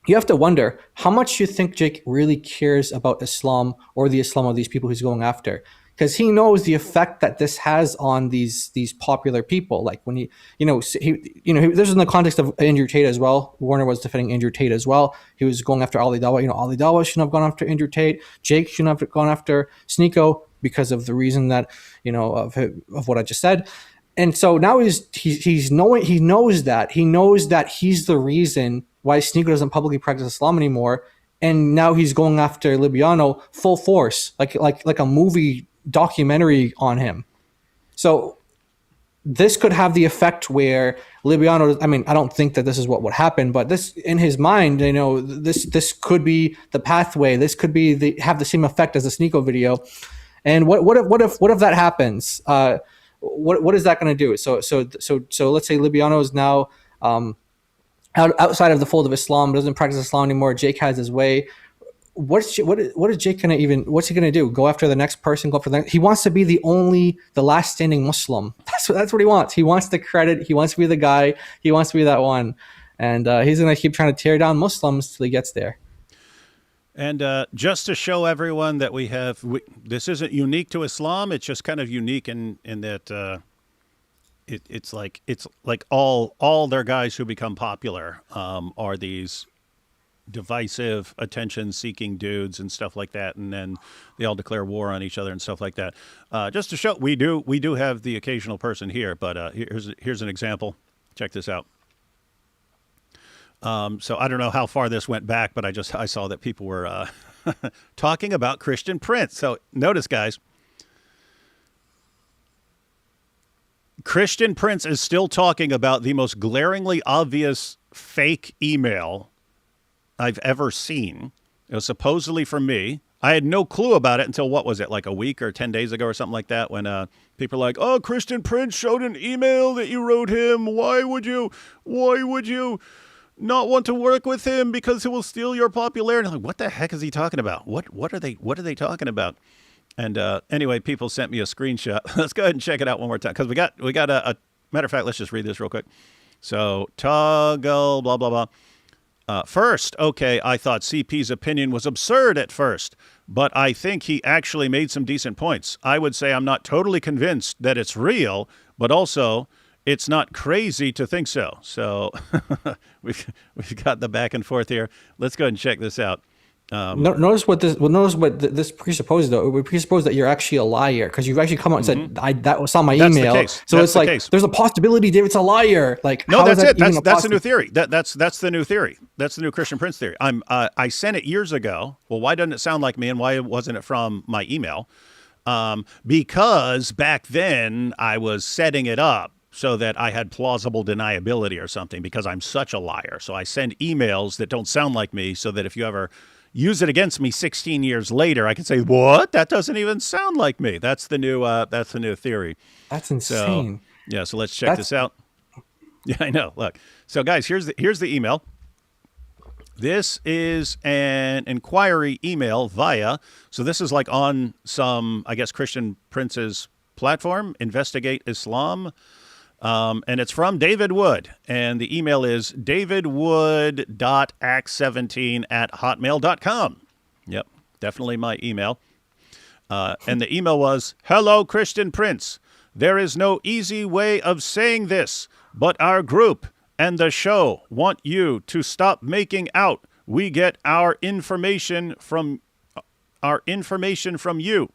you have to wonder how much you think Jake really cares about Islam or the Islam of these people he's going after, because he knows the effect that this has on these popular people. Like when this is in the context of Andrew Tate as well. Warner was defending Andrew Tate as well. He was going after Ali Dawah. Ali Dawah shouldn't have gone after Andrew Tate. Jake shouldn't have gone after Sneeko because of the reason that of what I just said. And so now he knows that he's the reason why Sneeko doesn't publicly practice Islam anymore, and now he's going after Libiano full force, like a movie documentary on him. So this could have the effect where Libiano, I mean, I don't think that this is what would happen, but this in his mind, this could be the pathway. This could be have the same effect as the Sneeko video. And what if that happens? What is that going to do? So let's say Libiano is now outside of the fold of Islam, doesn't practice Islam anymore. Jake has his way. What is Jake going to what's he going to do? Go after the next person? Go after the next? He wants to be the last standing Muslim. That's what he wants. He wants the credit. He wants to be the guy. He wants to be that one. And he's going to keep trying to tear down Muslims till he gets there. And just to show everyone that this isn't unique to Islam. It's just kind of unique in that it's like all their guys who become popular are these divisive, attention-seeking dudes and stuff like that, and then they all declare war on each other and stuff like that. Just to show, we do have the occasional person here, but here's an example. Check this out. So I don't know how far this went back, but I saw that people were talking about Christian Prince. So notice, guys, Christian Prince is still talking about the most glaringly obvious fake email I've ever seen. It was supposedly from me. I had no clue about it until, what was it, like a week or 10 days ago or something like that, when people are like, oh, Christian Prince showed an email that you wrote him. Why would you not want to work with him because he will steal your popularity? I'm like, what the heck is he talking about? What are they talking about? And anyway, people sent me a screenshot. Let's go ahead and check it out one more time, because we got a matter of fact. Let's just read this real quick. So toggle blah blah blah. First, okay, I thought CP's opinion was absurd at first, but I think he actually made some decent points. I would say I'm not totally convinced that it's real, but also it's not crazy to think so. So we've got the back and forth here. Let's go ahead and check this out. Notice what this presupposes, though. It would presuppose that you're actually a liar, because you've actually come out and said, that was on my email. So that's it's like, case. There's a possibility David's a liar. Like, no, how that's is that it. even That's the new theory. That's the new theory. That's the new Christian Prince theory. I sent it years ago. Well, why doesn't it sound like me, and why wasn't it from my email? Because back then I was setting it up so that I had plausible deniability or something, because I'm such a liar. So I send emails that don't sound like me, so that if you ever use it against me 16 years later, I can say, what? That doesn't even sound like me. That's the new theory. That's insane. So let's check this out. Yeah, I know. Look. So guys, here's the email. This is an inquiry email via, so this is like on some, I guess, Christian Prince's platform, Investigate Islam. And it's from David Wood, and the email is davidwood.act17@hotmail.com. Yep, definitely my email. And the email was, hello, Christian Prince. There is no easy way of saying this, but our group and the show want you to stop making out we get our information from you.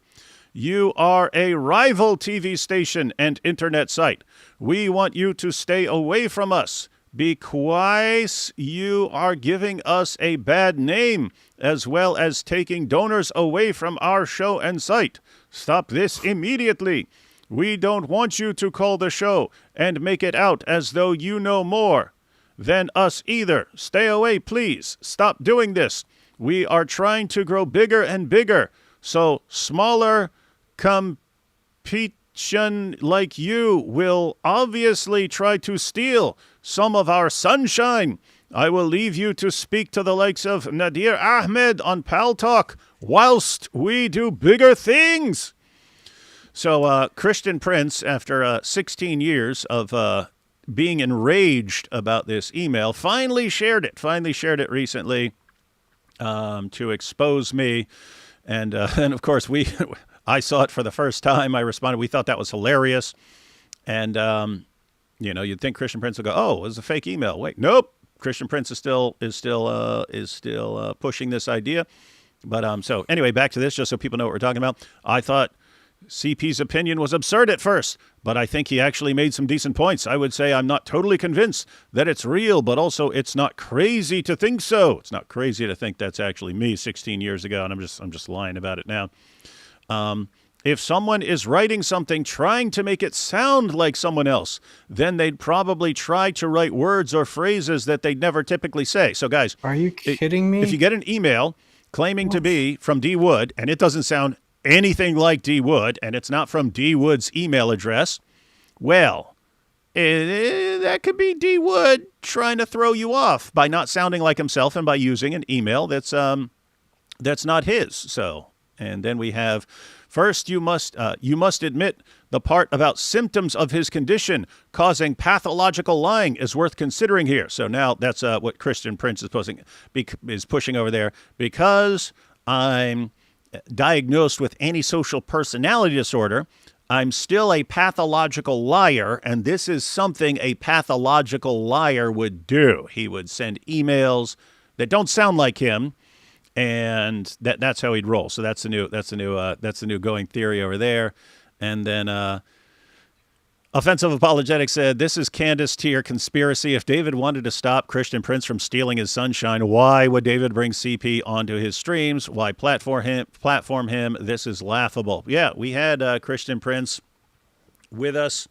You are a rival TV station and internet site. We want you to stay away from us. because you are giving us a bad name as well as taking donors away from our show and site. Stop this immediately. We don't want you to call the show and make it out as though you know more than us either. Stay away, please. Stop doing this. We are trying to grow bigger and bigger, so smaller competition like you will obviously try to steal some of our sunshine. I will leave you to speak to the likes of Nadir Ahmed on Pal Talk whilst we do bigger things. So Christian Prince, after 16 years of being enraged about this email, finally shared it recently to expose me. And of course, I saw it for the first time. I responded. We thought that was hilarious. And, you'd think Christian Prince would go, oh, it was a fake email. Wait, nope. Christian Prince is still pushing this idea. But so anyway, back to this, just so people know what we're talking about. I thought CP's opinion was absurd at first, but I think he actually made some decent points. I would say I'm not totally convinced that it's real, but also it's not crazy to think so. It's not crazy to think that's actually me 16 years ago, and I'm just lying about it now. If someone is writing something trying to make it sound like someone else, then they'd probably try to write words or phrases that they'd never typically say. So guys, are you kidding me? If you get an email claiming to be from D. Wood, and it doesn't sound anything like D. Wood, and it's not from D. Wood's email address, well, that could be D. Wood trying to throw you off by not sounding like himself and by using an email that's not his. So, and then we have, first, you must admit the part about symptoms of his condition causing pathological lying is worth considering here. So now that's what Christian Prince is pushing over there. Because I'm diagnosed with antisocial personality disorder, I'm still a pathological liar, and this is something a pathological liar would do. He would send emails that don't sound like him, and that's how he'd roll. So that's the new going theory over there. And then Offensive Apologetics said, this is Candace tier conspiracy. If David wanted to stop Christian Prince from stealing his sunshine, why would David bring CP onto his streams? Why platform him? This is laughable. Yeah, we had Christian Prince with us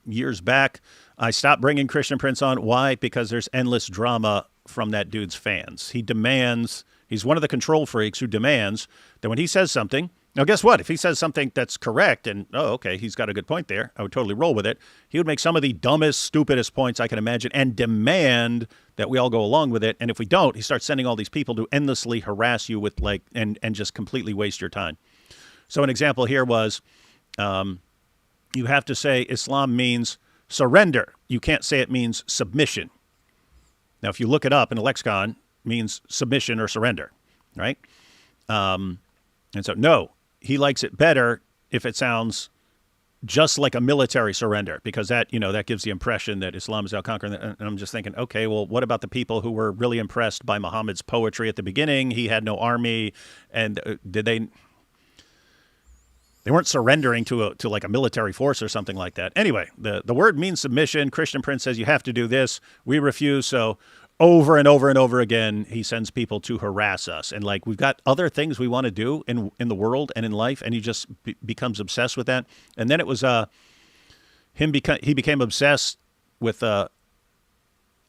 years back. I stopped bringing Christian Prince on. Why? Because there's endless drama from that dude's fans. He's one of the control freaks who demands that when he says something, now, guess what? If he says something that's correct and, okay, he's got a good point there, I would totally roll with it. He would make some of the dumbest, stupidest points I can imagine and demand that we all go along with it. And if we don't, he starts sending all these people to endlessly harass you with and just completely waste your time. So an example here was you have to say Islam means surrender. You can't say it means submission. Now, if you look it up in a lexicon, it means submission or surrender, right? And so, no. He likes it better if it sounds just like a military surrender, because that gives the impression that Islam is out conquering. And I'm just thinking, okay, well, what about the people who were really impressed by Muhammad's poetry at the beginning? He had no army, and they weren't surrendering to like a military force or something like that. Anyway, the word means submission. Christian Prince says you have to do this. We refuse. So over and over and over again, he sends people to harass us. And we've got other things we want to do in the world and in life, and he just becomes obsessed with that. And then it was he became obsessed with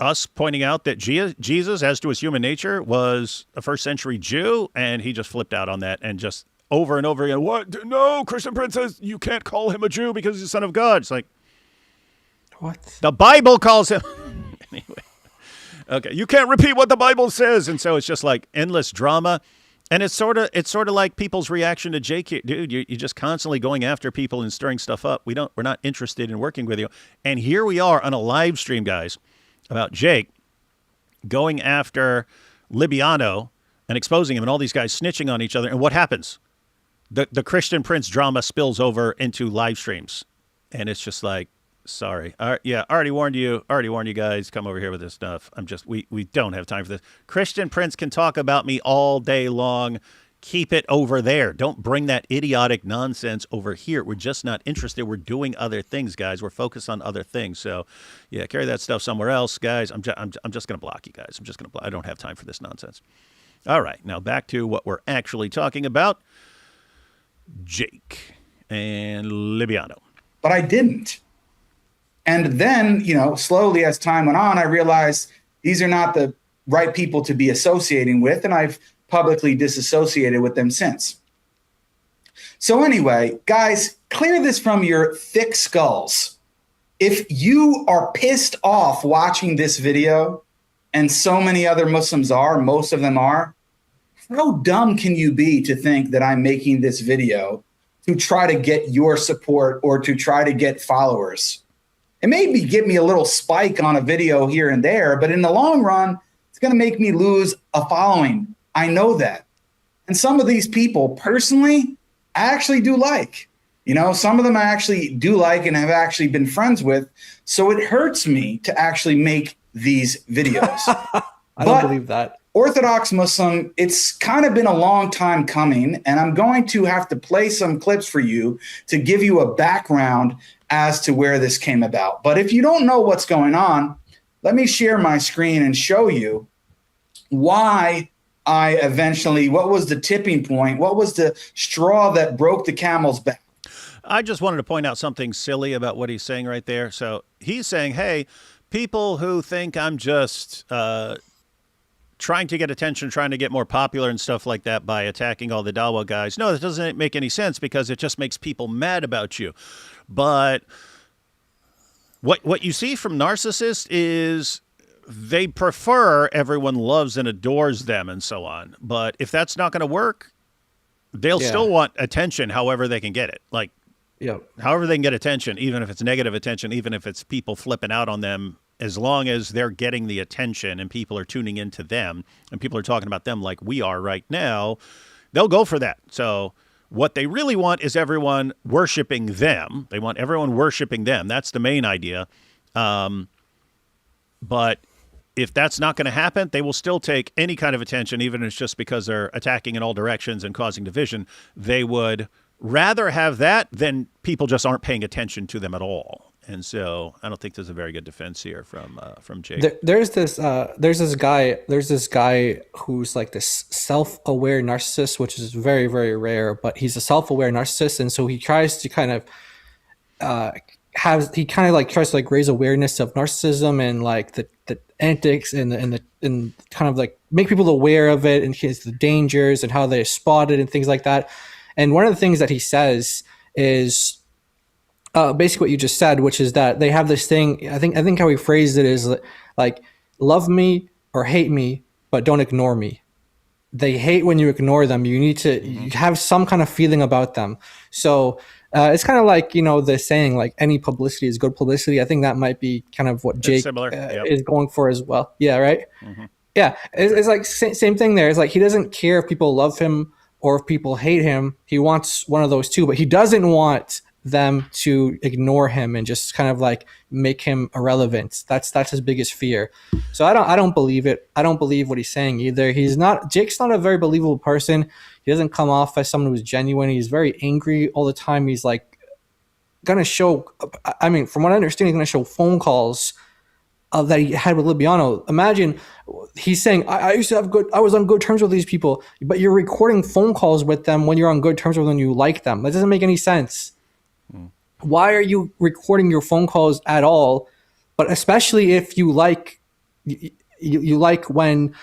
us pointing out that Jesus, as to his human nature, was a first century Jew, and he just flipped out on that and just over and over again, what? No, Christian Prince says you can't call him a Jew because he's the son of God. It's like, what? The Bible calls him. Anyway. Okay, you can't repeat what the Bible says, and so it's just like endless drama, and it's sort of like people's reaction to Jake here. Dude, you're just constantly going after people and stirring stuff up. We're not interested in working with you, and here we are on a live stream, guys, about Jake going after Libiano and exposing him, and all these guys snitching on each other. And what happens? The Christian Prince drama spills over into live streams, and it's just like, sorry. Yeah, already warned you guys, come over here with this stuff. We don't have time for this. Christian Prince can talk about me all day long. keep it over there. Don't bring that idiotic nonsense over here. We're just not interested. We're doing other things, guys. We're focused on other things. So, yeah, carry that stuff somewhere else, guys. I'm just going to block you guys. I'm just going to I don't have time for this nonsense. All right, now back to what we're actually talking about. Jake and Libiano. But I didn't. And then, slowly as time went on, I realized these are not the right people to be associating with, and I've publicly disassociated with them since. So anyway, guys, clear this from your thick skulls. If you are pissed off watching this video, and so many other Muslims are, most of them are, how dumb can you be to think that I'm making this video to try to get your support or to try to get followers? It may give me a little spike on a video here and there, but in the long run, it's going to make me lose a following. I know that. And some of these people, personally, I actually do like. Some of them I actually do like and have actually been friends with. So it hurts me to actually make these videos. I don't believe that. Orthodox Muslim, it's kind of been a long time coming, and I'm going to have to play some clips for you to give you a background as to where this came about. But if you don't know what's going on, let me share my screen and show you why what was the tipping point? What was the straw that broke the camel's back? I just wanted to point out something silly about what he's saying right there. So he's saying, hey, people who think I'm just trying to get attention, trying to get more popular and stuff like that by attacking all the DAWAH guys. No, that doesn't make any sense because it just makes people mad about you. But what you see from narcissists is they prefer everyone loves and adores them and so on. But if that's not going to work, they'll still want attention however they can get it. Like, however they can get attention, even if it's negative attention, even if it's people flipping out on them, as long as they're getting the attention and people are tuning into them and people are talking about them like we are right now, they'll go for that. So what they really want is everyone worshiping them. They want everyone worshiping them. That's the main idea. But if that's not going to happen, they will still take any kind of attention, even if it's just because they're attacking in all directions and causing division. They would rather have that than people just aren't paying attention to them at all. And so I don't think there's a very good defense here from Jake. There's this guy who's like this self-aware narcissist, which is very, very rare, but he's a self-aware narcissist. And so he tries to kind of tries to raise awareness of narcissism and like the antics and kind of like make people aware of it and the dangers and how they spot it and things like that. And one of the things that he says is basically what you just said, which is that they have this thing. I think how he phrased it is like, love me or hate me, but don't ignore me. They hate when you ignore them. You need to you have some kind of feeling about them. So it's kind of like, the saying, like, any publicity is good publicity. I think that might be kind of what Jake is going for as well. Yeah, right? Mm-hmm. Yeah, it's like same thing there. It's like he doesn't care if people love him or if people hate him. He wants one of those two, but he doesn't want them to ignore him and just kind of like make him irrelevant. That's his biggest fear. So I don't believe it. I don't believe what he's saying either. Jake's not a very believable person. He doesn't come off as someone who's genuine. He's very angry all the time. He's like gonna show, from what I understand, he's gonna show phone calls that he had with Libiano. Imagine he's saying, I was on good terms with these people, but you're recording phone calls with them when you're on good terms with them and you like them. That doesn't make any sense. Why are you recording your phone calls at all? But especially if you like, you like when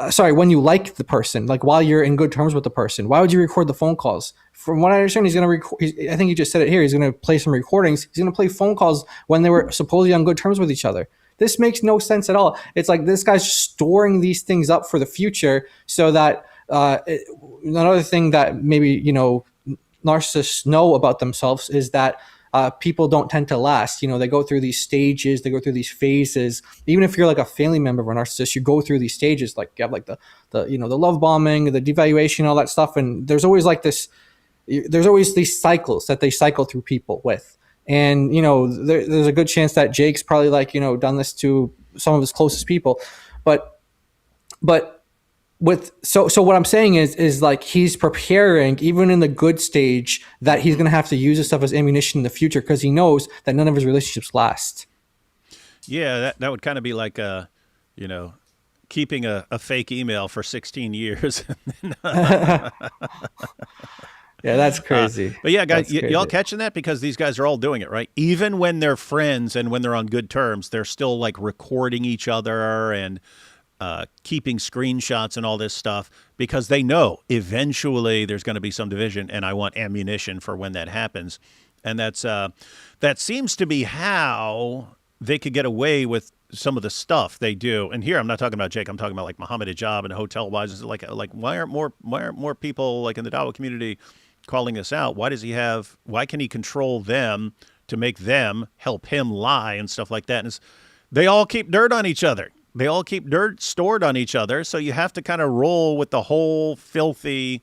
you like the person, like while you're in good terms with the person, why would you record the phone calls? From what I understand, he's going to record. I think you just said it here. He's going to play some recordings. He's going to play phone calls when they were supposedly on good terms with each other. This makes no sense at all. It's like this guy's storing these things up for the future so that another thing that maybe, narcissists know about themselves is that people don't tend to last. They go through these stages, they go through these phases. Even if you're like a family member of a narcissist, you go through these stages. Like you have like the love bombing, the devaluation, all that stuff. And there's always like there's always these cycles that they cycle through people with. And there's a good chance that Jake's probably like done this to some of his closest people, but so what I'm saying is like he's preparing, even in the good stage, that he's gonna have to use this stuff as ammunition in the future because he knows that none of his relationships last. Yeah, that would kind of be like you know, keeping a fake email for 16 years. Yeah, that's crazy. But yeah, guys, That's y'all crazy. catching that? Because these guys are all doing it, right? Even when they're friends and when they're on good terms, they're still like recording each other and keeping screenshots and all this stuff because they know eventually there's going to be some division, and I want ammunition for when that happens. And that seems to be how they could get away with some of the stuff they do. And here I'm not talking about Jake. I'm talking about like Muhammad Hijab and Hotel Wives. Like why aren't more people like in the Dawa community calling this out? Why can he control them to make them help him lie and stuff like that? And they all keep dirt on each other. They all keep dirt stored on each other. So you have to kind of roll with the whole filthy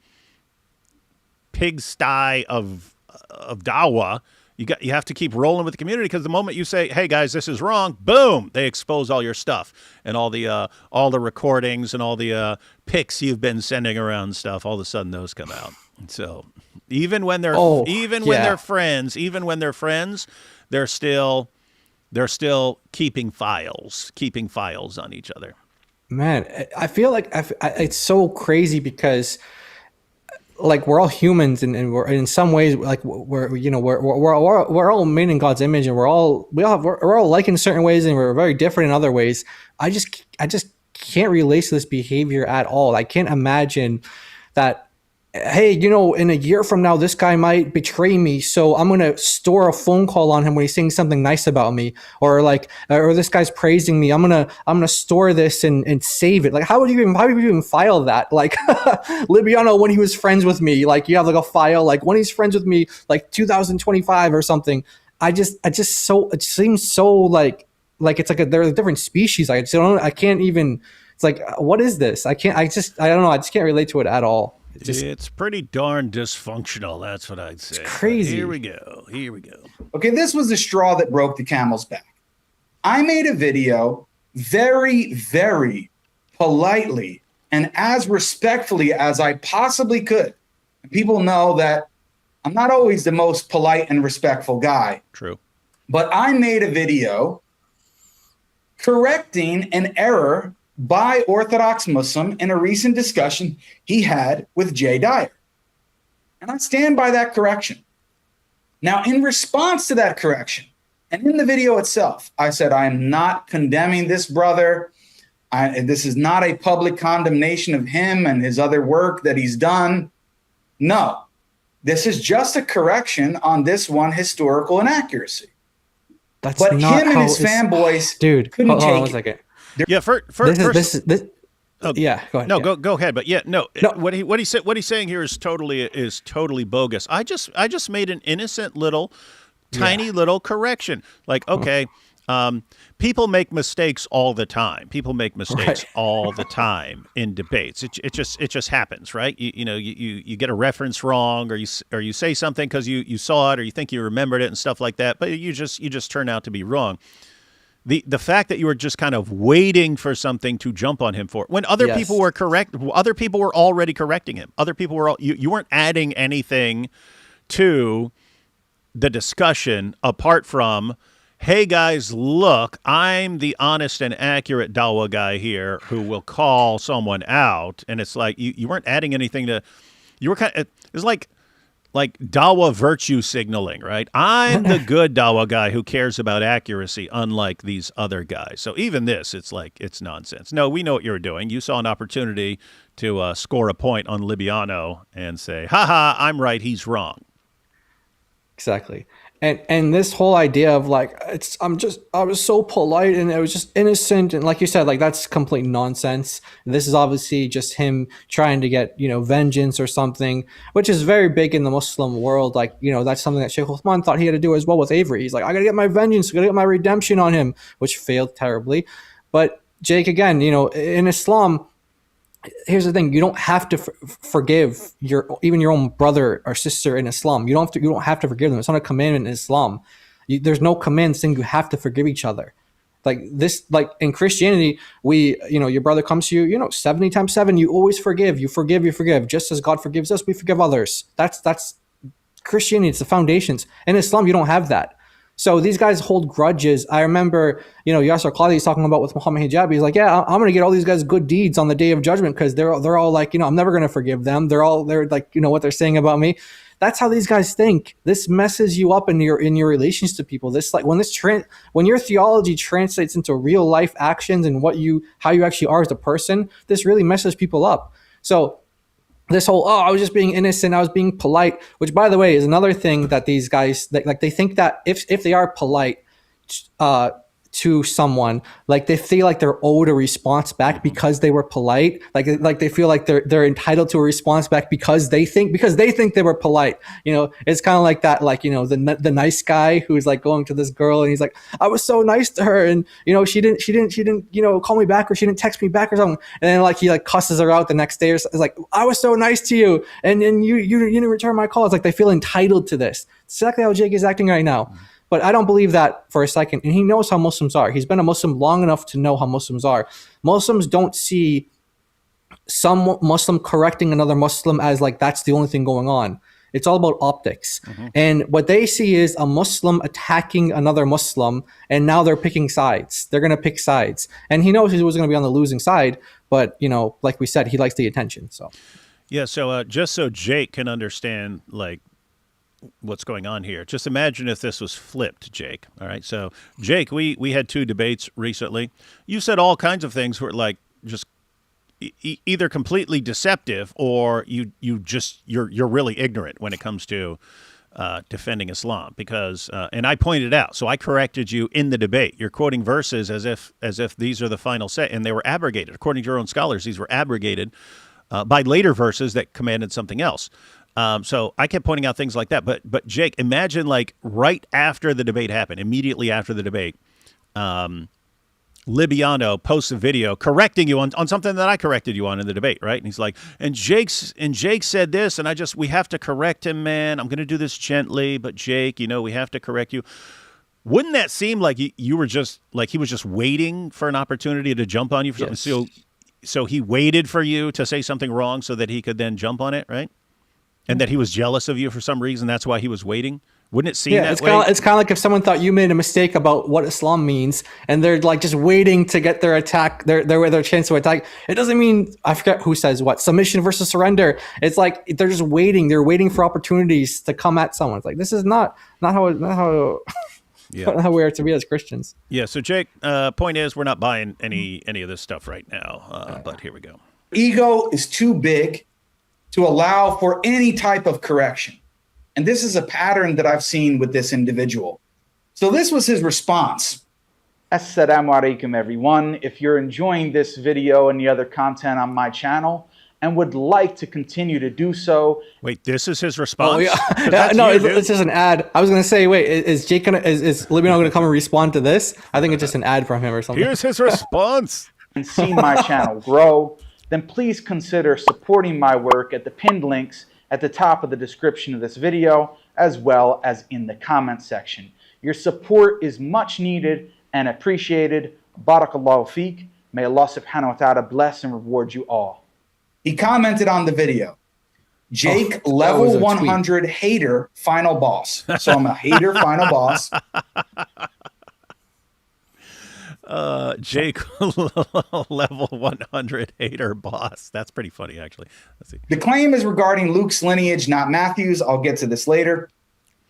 pigsty of Dawa. You have to keep rolling with the community because the moment you say, "Hey guys, this is wrong," boom, they expose all your stuff and all the recordings and all the pics you've been sending around and stuff. All of a sudden, those come out. So even when they're when they're friends, they're still keeping files on each other. Man, I feel like it's so crazy because like we're all humans and we're in some ways like we're all made in God's image and we're all like in certain ways and we're very different in other ways. I just can't relate to this behavior at all. I can't imagine that. Hey, in a year from now, this guy might betray me, so I'm gonna store a phone call on him when he's saying something nice about me, or this guy's praising me. I'm gonna store this and save it. Like, how would you even file that? Like, Libiano, when he was friends with me, like you have like a file, like when he's friends with me, like 2025 or something. It seems so like it's like they're a different species. I can't even. It's like, what is this? I don't know. I just can't relate to it at all. It's pretty darn dysfunctional. That's what I'd say. It's crazy. Here we go. Okay, this was the straw that broke the camel's back. I made a video very, very politely and as respectfully as I possibly could. People know that I'm not always the most polite and respectful guy. True. But I made a video correcting an error by Orthodox Muslim in a recent discussion he had with Jay Dyer. And I stand by that correction. Now, in response to that correction, and in the video itself, I said, I am not condemning this brother. This is not a public condemnation of him and his other work that he's done. No, this is just a correction on this one historical inaccuracy. But him and his fanboys couldn't hold take on 1 it. second. Yeah, first. Yeah, go ahead. No, yeah. go ahead. But yeah, no. What he's saying here is totally bogus. I just made an innocent little, tiny little correction. Like, okay, people make mistakes all the time. People make mistakes all the time in debates. It just happens, right? You get a reference wrong, or you say something because you saw it or you think you remembered it and stuff like that, but you just turn out to be wrong. The fact that you were just kind of waiting for something to jump on him for when other people were correct, other people were already correcting him. Other people were you weren't adding anything to the discussion apart from, hey guys, look, I'm the honest and accurate Dawa guy here who will call someone out, and it's like you weren't adding anything to. You were it was like Dawa virtue signaling, right? I'm the good Dawa guy who cares about accuracy, unlike these other guys. So even this, it's nonsense. No, we know what you were doing. You saw an opportunity to score a point on Libiano and say, haha, I'm right, he's wrong. Exactly. And this whole idea of like, I was so polite and it was just innocent. And like you said, like that's complete nonsense. This is obviously just him trying to get, vengeance or something, which is very big in the Muslim world. Like, that's something that Sheikh Uthman thought he had to do as well with Avery. He's like, I got to get my vengeance. I got to get my redemption on him, which failed terribly. But Jake, again, in Islam, here's the thing: you don't have to forgive even your own brother or sister in Islam. You don't have to forgive them. It's not a commandment in Islam. There's no command saying you have to forgive each other. Like this, like in Christianity, your brother comes to you, 70 times 7, you always forgive, you forgive. Just as God forgives us, we forgive others. That's Christianity. It's the foundations. In Islam, you don't have that. So these guys hold grudges. I remember, Yasser Qadhi is talking about with Muhammad Hijabi. He's like, yeah, I'm going to get all these guys good deeds on the day of judgment because they're all like, I'm never going to forgive them. They're like, what they're saying about me. That's how these guys think. This messes you up in your relations to people. This, like, when your theology translates into real life actions and how you actually are as a person, this really messes people up. So this whole, I was just being innocent, I was being polite, which, by the way, is another thing that these guys, they think that if they are polite to someone, like they feel like they're owed a response back because they were polite. Like they feel like they're entitled to a response back because they think they were polite. It's kind of like that, like, the nice guy who's like going to this girl and he's like, I was so nice to her, and she didn't call me back, or she didn't text me back or something, and then like he like cusses her out the next day, or it's like, I was so nice to you and you didn't return my call. It's like they feel entitled to this. It's exactly how Jake is acting right now. But I don't believe that for a second. And he knows how Muslims are. He's been a Muslim long enough to know how Muslims are. Muslims don't see some Muslim correcting another Muslim as like that's the only thing going on. It's all about optics. And what they see is a Muslim attacking another Muslim, and now they're picking sides. They're going to pick sides. And he knows he was going to be on the losing side, but, like we said, he likes the attention. So, yeah, so just so Jake can understand, like, what's going on here. Just imagine if this was flipped, Jake. All right. So, Jake, we had 2 debates recently. You said all kinds of things were like just either completely deceptive, or you're really ignorant when it comes to defending Islam. Because and I pointed out, so I corrected you in the debate. You're quoting verses as if these are the final say, and they were abrogated. According to your own scholars, these were abrogated by later verses that commanded something else. So I kept pointing out things like that. But Jake, imagine like right after the debate happened, immediately after the debate, Libiano posts a video correcting you on something that I corrected you on in the debate, right? And he's like, and Jake said this, and we have to correct him, man. I'm going to do this gently, but Jake, we have to correct you. Wouldn't that seem like you were just like he was just waiting for an opportunity to jump on you for something? So he waited for you to say something wrong so that he could then jump on it, right? And that he was jealous of you for some reason. That's why he was waiting. Wouldn't it seem that way? It's kind of like if someone thought you made a mistake about what Islam means, and they're like just waiting to get their attack, their chance to attack. It doesn't mean, I forget who says what, submission versus surrender. It's like they're just waiting. They're waiting for opportunities to come at someone. It's like, this is not how how we are to be as Christians. Yeah. So Jake, point is, we're not buying any of this stuff right now. But here we go. Ego is too big to allow for any type of correction. And this is a pattern that I've seen with this individual. So this was his response. Assalamu alaikum, everyone. If you're enjoying this video and the other content on my channel and would like to continue to do so. Wait, this is his response? Oh, yeah. No, it's just an ad. I was going to say, wait, is Libiano going to come and respond to this? I think it's just an ad from him or something. Here's his response. And see my channel grow, then please consider supporting my work at the pinned links at the top of the description of this video, as well as in the comment section. Your support is much needed and appreciated. Barakallahu feek. May Allah subhanahu wa ta'ala bless and reward you all. He commented on the video, Jake, level 100 hater, final boss. So I'm a hater, final boss. Jake, level 100 hater boss. That's pretty funny, actually. Let's see. The claim is regarding Luke's lineage, not Matthew's. I'll get to this later.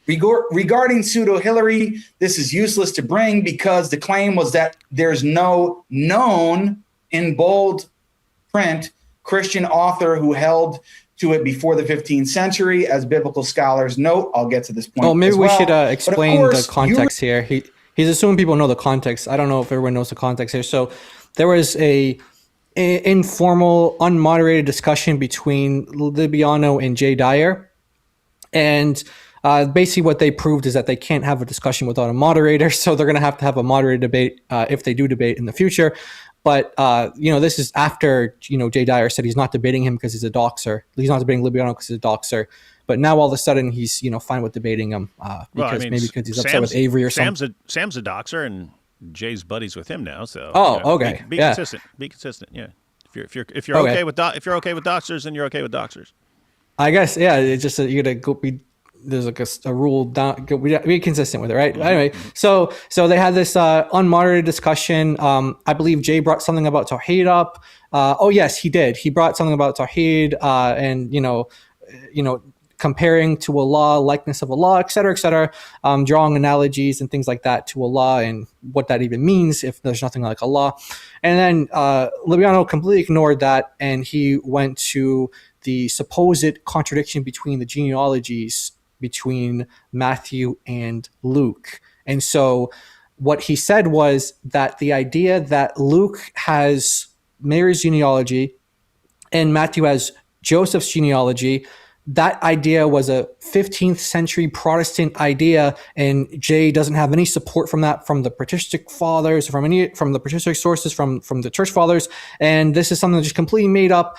Regarding pseudo-Hillary, this is useless to bring because the claim was that there's no known, in bold print, Christian author who held to it before the 15th century, as biblical scholars note. I'll get to this point. Oh, maybe as we well. should explain the context here. He's assuming people know the context. I don't know if everyone knows the context here. So there was a informal, unmoderated discussion between Libiano and Jay Dyer. And basically what they proved is that they can't have a discussion without a moderator. So they're going to have a moderated debate if they do debate in the future. But, this is after, Jay Dyer said he's not debating him because he's a doxer. He's not debating Libiano because he's a doxer. But now all of a sudden he's, fine with debating him because maybe because he's upset with Avery or something. Sam's a doxer, and Jay's buddies with him now. So Oh, okay. Be Yeah. consistent. Be consistent. Yeah. If you're Okay. okay with doxers, then you're okay with doxers. I guess, yeah. It's just that you gotta go be. There's like a rule down. Be consistent with it, right? Anyway, so they had this unmonitored discussion. I believe Jay brought something about Tawheed up. Oh yes, he did. He brought something about Tawheed, and comparing to Allah, likeness of Allah, et cetera, drawing analogies and things like that to Allah and what that even means if there's nothing like Allah. And then Libiano completely ignored that, and he went to the supposed contradiction between the genealogies between Matthew and Luke. And so what he said was that the idea that Luke has Mary's genealogy and Matthew has Joseph's genealogy, that idea was a 15th century Protestant idea, and Jay doesn't have any support from that, from the patristic fathers, from the patristic sources, from the church fathers, and this is something that's just completely made up.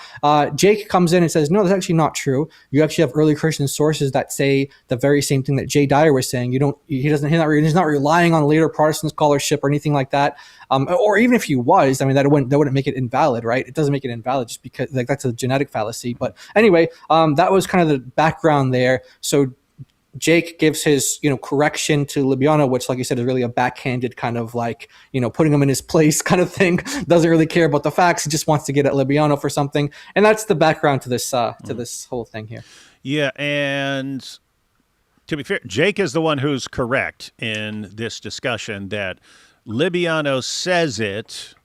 Jake comes in and says, no, that's actually not true. You actually have early Christian sources that say the very same thing that Jay Dyer was saying. He's not relying on later Protestant scholarship or anything like that. Or even if he was, I mean, that wouldn't make it invalid, right? It doesn't make it invalid just because that's a genetic fallacy. But anyway, that was kind of the background there. So Jake gives his, correction to Libiano, which, like you said, is really a backhanded kind of like, putting him in his place kind of thing. Doesn't really care about the facts. He just wants to get at Libiano for something. And that's the background to this this whole thing here. Yeah. And to be fair, Jake is the one who's correct in this discussion that Libiano says it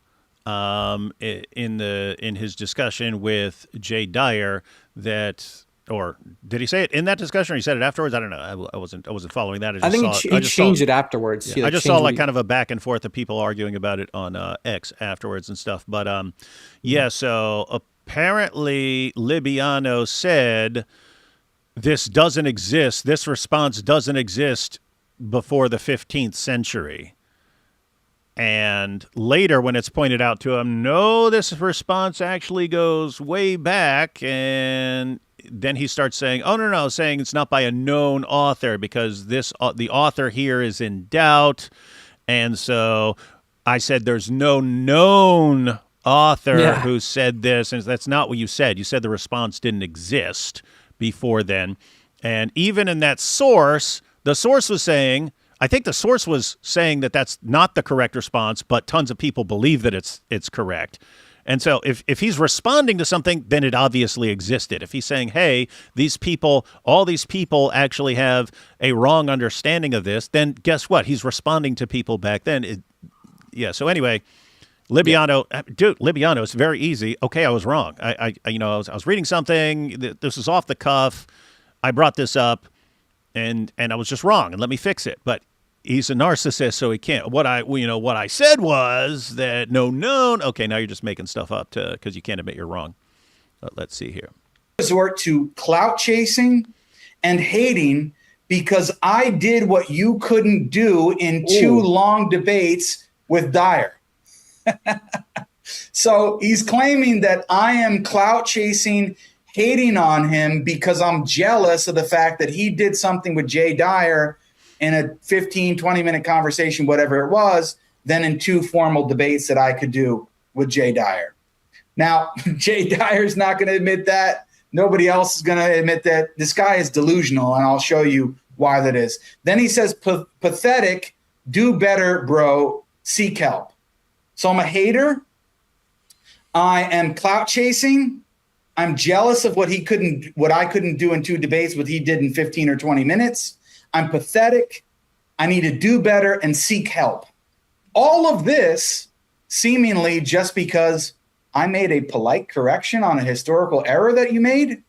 in his discussion with Jay Dyer that, or did he say it in that discussion or he said it afterwards? I don't know. I wasn't following that. I think he changed it afterwards. Yeah, I just saw like kind of a back and forth of people arguing about it on X afterwards and stuff. But so apparently Libiano said this doesn't exist. This response doesn't exist before the 15th century. And later, when it's pointed out to him, no, this response actually goes way back. And then he starts saying, saying it's not by a known author because the author here is in doubt. And so I said there's no known author who said this. And that's not what you said. You said the response didn't exist before then. And even in that source, the source was saying, I think the source was saying that that's not the correct response, but tons of people believe that it's correct. And so if he's responding to something, then it obviously existed. If he's saying, hey, all these people actually have a wrong understanding of this, then guess what? He's responding to people back then. So anyway, Libiano, Libiano, it's very easy. Okay, I was wrong. I was reading something. This is off the cuff. I brought this up. And I was just wrong, and let me fix it. But he's a narcissist, so he can't. What I said was that no known. Okay, now you're just making stuff up because you can't admit you're wrong. Let's see here. Resort to clout chasing and hating because I did what you couldn't do in 2 long debates with Dyer. So he's claiming that I am clout chasing, hating on him because I'm jealous of the fact that he did something with Jay Dyer in a 15, 20-minute conversation, whatever it was, than in 2 formal debates that I could do with Jay Dyer. Now, Jay Dyer's not going to admit that. Nobody else is going to admit that. This guy is delusional, and I'll show you why that is. Then he says, pathetic, do better, bro, seek help. So I'm a hater. I am clout chasing. I'm jealous of what I couldn't do in 2 debates, what he did in 15 or 20 minutes. I'm pathetic. I need to do better and seek help. All of this seemingly just because I made a polite correction on a historical error that you made.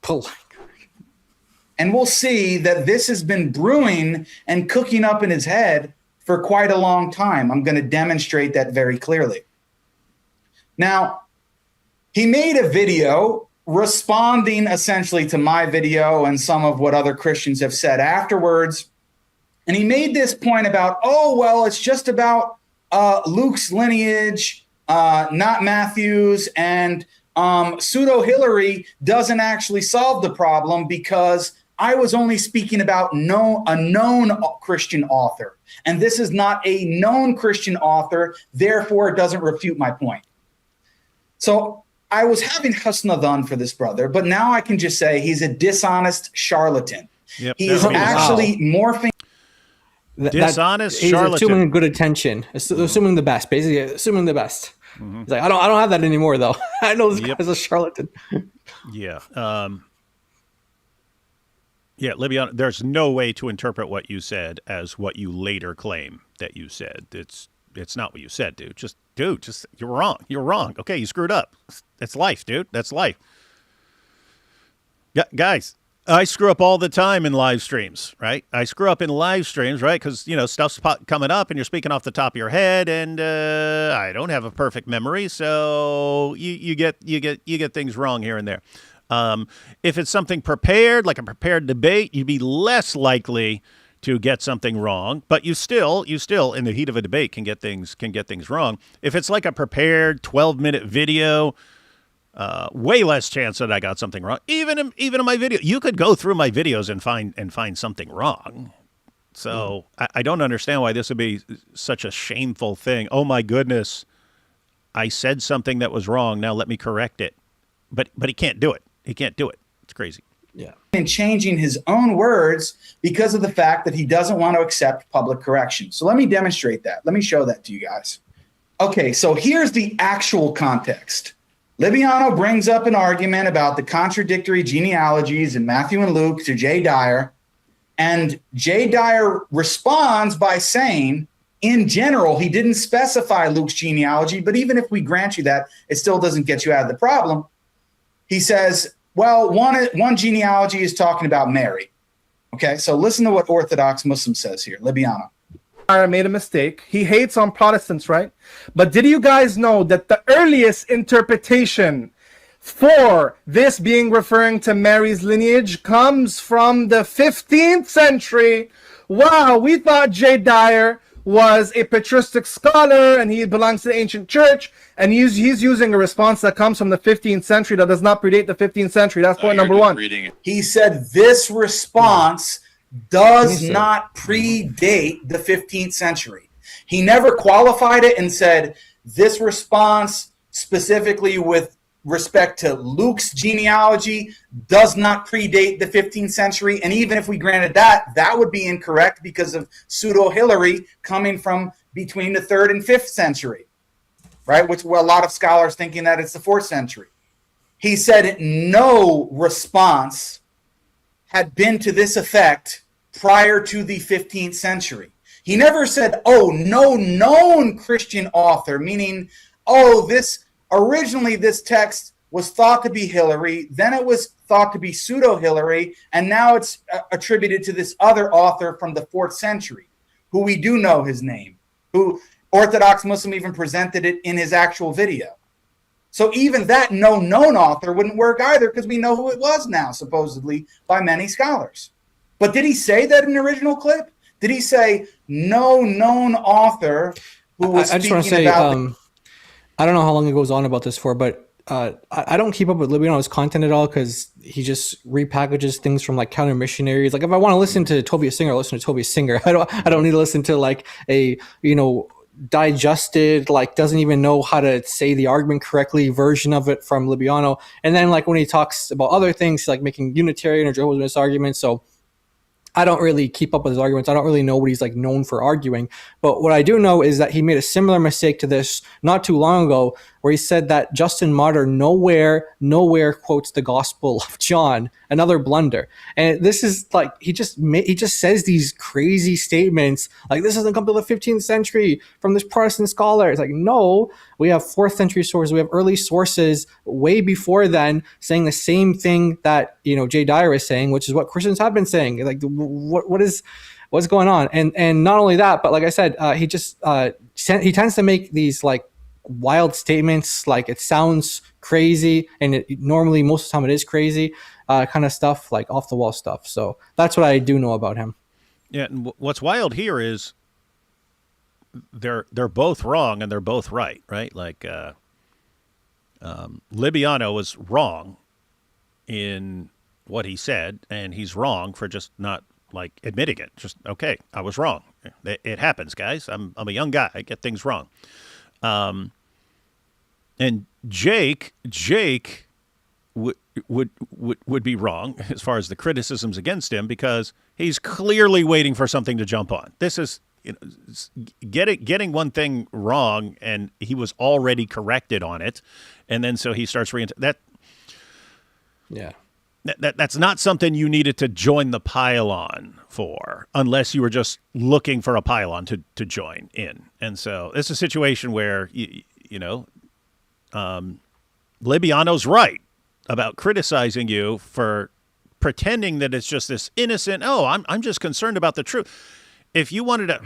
And we'll see that this has been brewing and cooking up in his head for quite a long time. I'm going to demonstrate that very clearly. Now, he made a video responding essentially to my video and some of what other Christians have said afterwards. And he made this point about, it's just about Luke's lineage, not Matthew's, and pseudo-Hillary doesn't actually solve the problem because I was only speaking about a known Christian author. And this is not a known Christian author. Therefore, it doesn't refute my point. So I was having husnadhan for this brother, but now I can just say he's a dishonest charlatan. Yep, He is actually morphing. Dishonest he's charlatan. assuming good attention, assuming the best, basically assuming the best. He's like, I don't have that anymore though. I know this guy's a charlatan. Yeah. Yeah, Libiano, there's no way to interpret what you said as what you later claim that you said. It's not what you said, dude. Just you're wrong. You're wrong. Okay, you screwed up. That's life, dude. That's life. Yeah, guys, I screw up all the time in live streams, right? I screw up in live streams, right? Because, stuff's coming up and you're speaking off the top of your head, and I don't have a perfect memory, so you get things wrong here and there. If it's something prepared, like a prepared debate, you'd be less likely to get something wrong, but you still in the heat of a debate can get things wrong. If it's like a prepared 12-minute video, way less chance that I got something wrong. Even in my video, you could go through my videos and find something wrong. So I don't understand why this would be such a shameful thing. Oh my goodness, I said something that was wrong. Now let me correct it. But he can't do it. He can't do it. It's crazy. Yeah. And changing his own words because of the fact that he doesn't want to accept public correction. So let me demonstrate that. Let me show that to you guys. Okay, so here's the actual context. Libiano brings up an argument about the contradictory genealogies in Matthew and Luke to Jay Dyer. And Jay Dyer responds by saying, in general, he didn't specify Luke's genealogy, but even if we grant you that, it still doesn't get you out of the problem. He says, well, one genealogy is talking about Mary. Okay, so listen to what Orthodox Muslim says here. Libiano. Made a mistake. He hates on Protestants, right? But did you guys know that the earliest interpretation for this being referring to Mary's lineage comes from the 15th century? Wow, we thought Jay Dyer was a patristic scholar and he belongs to the ancient church, and he's using a response that comes from the 15th century that does not predate the 15th century. That's point number one. He said this response does not predate the 15th century. He never qualified it and said this response specifically with respect to Luke's genealogy does not predate the 15th century. And even if we granted that, that would be incorrect because of pseudo-Hilary coming from between the 3rd and 5th century, right? Which a lot of scholars thinking that it's the 4th century. He said no response had been to this effect prior to the 15th century. He never said, oh, no known Christian author, meaning, oh, originally this text was thought to be Hilary, then it was thought to be pseudo-Hilary, and now it's attributed to this other author from the 4th century, who we do know his name, who Orthodox Muslim even presented it in his actual video. So even that no known author wouldn't work either because we know who it was now, supposedly, by many scholars. But did he say that in the original clip? Did he say no known author who was I just want to say, about I don't know how long it goes on about this for, but I don't keep up with Libiano's content at all because he just repackages things from like counter missionaries. Like if I want to listen to Tobias Singer, I'll listen to Tobias Singer. I don't need to listen to like a digested, like doesn't even know how to say the argument correctly version of it from Libiano. And then like when he talks about other things like making Unitarian or Jehovah's Witness arguments, so I don't really keep up with his arguments. I don't really know what he's like known for arguing. But what I do know is that he made a similar mistake to this not too long ago, where he said that Justin Martyr nowhere quotes the Gospel of John. Another blunder. And this is like he just says these crazy statements like this doesn't come to the 15th century from this Protestant scholar. It's like, no, we have 4th century sources. We have early sources way before then saying the same thing that Jay Dyer is saying, which is what Christians have been saying. Like what's going on? And not only that, but like I said, he tends to make these like wild statements, like it sounds crazy, and normally most of the time it is crazy, kind of stuff, like off the wall stuff. So that's what I do know about him. Yeah, and what's wild here is they're both wrong and they're both right? Like Libiano was wrong in what he said, and he's wrong for just not like admitting it. Just okay, I was wrong. It happens, guys. I'm a young guy. I get things wrong. And Jake would be wrong as far as the criticisms against him because he's clearly waiting for something to jump on. This is getting one thing wrong, and he was already corrected on it, and then so he starts that. Yeah. That's not something you needed to join the pylon for, unless you were just looking for a pylon to join in. And so it's a situation where Libiano's right about criticizing you for pretending that it's just this innocent. Oh, I'm just concerned about the truth. If you wanted to,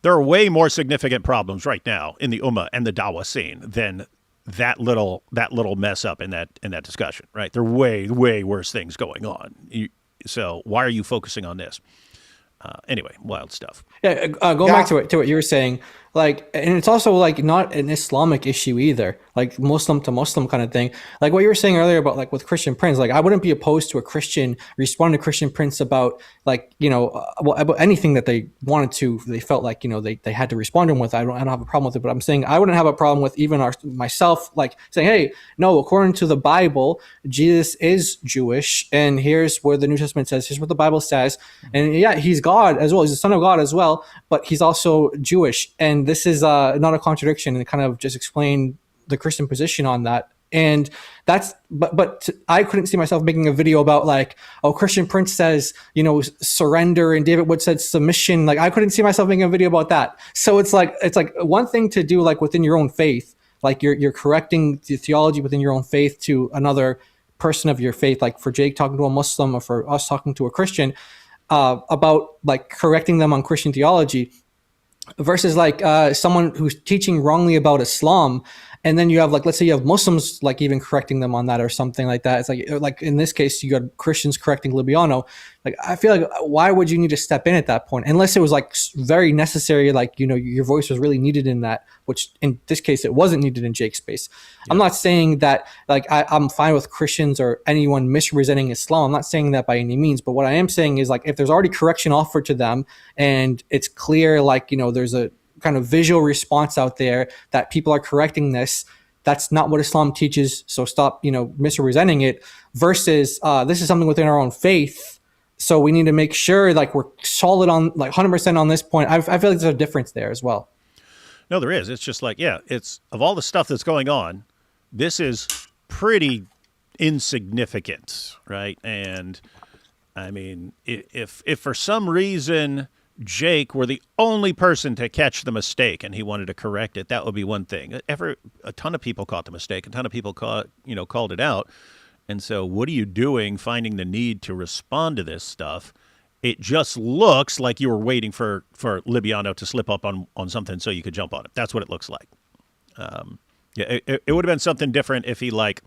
there are way more significant problems right now in the Ummah and the Dawah scene than that little mess up in that discussion, right? There are way worse things going on. So why are you focusing on this? Anyway, wild stuff. Yeah, going back to what you were saying, like, and it's also like not an Islamic issue either, like Muslim to Muslim kind of thing. Like what you were saying earlier about like with Christian Prince, like I wouldn't be opposed to a Christian responding to Christian Prince about like, about anything that they wanted to, they felt like, they had to respond to him with. I don't have a problem with it, but I'm saying I wouldn't have a problem with even myself, like saying, hey, no, according to the Bible, Jesus is Jewish. And here's where the New Testament says, here's what the Bible says. And yeah, he's God as well. He's the Son of God as well, but he's also Jewish. And this is not a contradiction, and kind of just explain the Christian position on that. And that's, but I couldn't see myself making a video about like, oh, Christian Prince says, surrender, and David Wood said submission. Like I couldn't see myself making a video about that. So it's like one thing to do like within your own faith, like you're correcting the theology within your own faith to another person of your faith, like for Jake talking to a Muslim or for us talking to a Christian, about like correcting them on Christian theology, versus like someone who's teaching wrongly about Islam, and then you have like, let's say you have Muslims like even correcting them on that or something like that. It's like in this case you got Christians correcting Libiano. Like I feel like why would you need to step in at that point unless it was like very necessary, like your voice was really needed in that, which in this case it wasn't needed in Jake's space. Yeah. I'm not saying that like I'm fine with Christians or anyone misrepresenting Islam. I'm not saying that by any means, but what I am saying is like if there's already correction offered to them and it's clear like there's a kind of visual response out there that people are correcting this, that's not what Islam teaches, so stop misrepresenting it, versus this is something within our own faith, so we need to make sure like we're solid on like 100% on this point. I feel like there's a difference there as well. No, there is. It's just like, yeah, it's of all the stuff that's going on, this is pretty insignificant, right? And I mean, if for some reason Jake were the only person to catch the mistake and he wanted to correct it, that would be one thing. A ton of people caught the mistake. A ton of people called it out. And so what are you doing finding the need to respond to this stuff? It just looks like you were waiting for Libiano to slip up on something so you could jump on it. That's what it looks like. It would have been something different if he like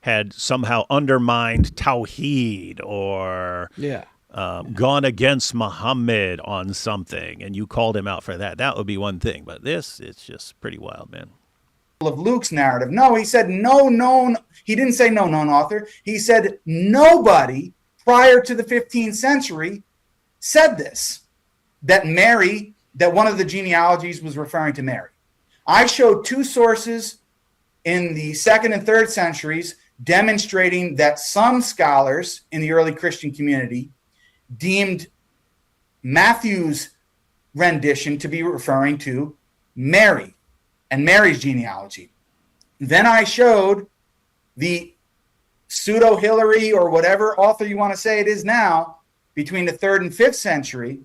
had somehow undermined Tawheed or gone against Muhammad on something and you called him out for that. That would be one thing. But it's just pretty wild, man. Of Luke's narrative. No, he said no known. He didn't say no known author. He said nobody prior to the 15th century said this, that one of the genealogies was referring to Mary. I showed two sources in the 2nd and 3rd centuries demonstrating that some scholars in the early Christian community deemed Matthew's rendition to be referring to Mary and Mary's genealogy. Then I showed the pseudo-Hilary or whatever author you want to say it is now, between the 3rd and 5th century,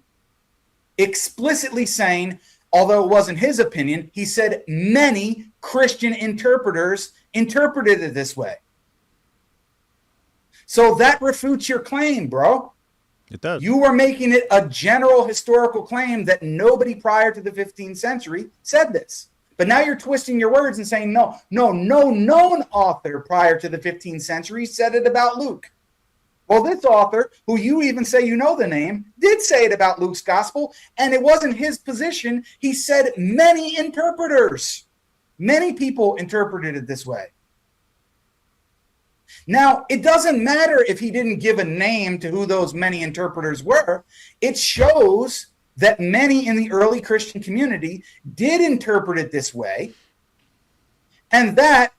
explicitly saying, although it wasn't his opinion, he said many Christian interpreters interpreted it this way. So that refutes your claim, bro. It does. You were making it a general historical claim that nobody prior to the 15th century said this. But now you're twisting your words and saying, no known author prior to the 15th century said it about Luke. Well, this author, who you even say you know the name, did say it about Luke's gospel, and it wasn't his position. He said many interpreters, many people interpreted it this way. Now, it doesn't matter if he didn't give a name to who those many interpreters were. It shows that many in the early Christian community did interpret it this way, and that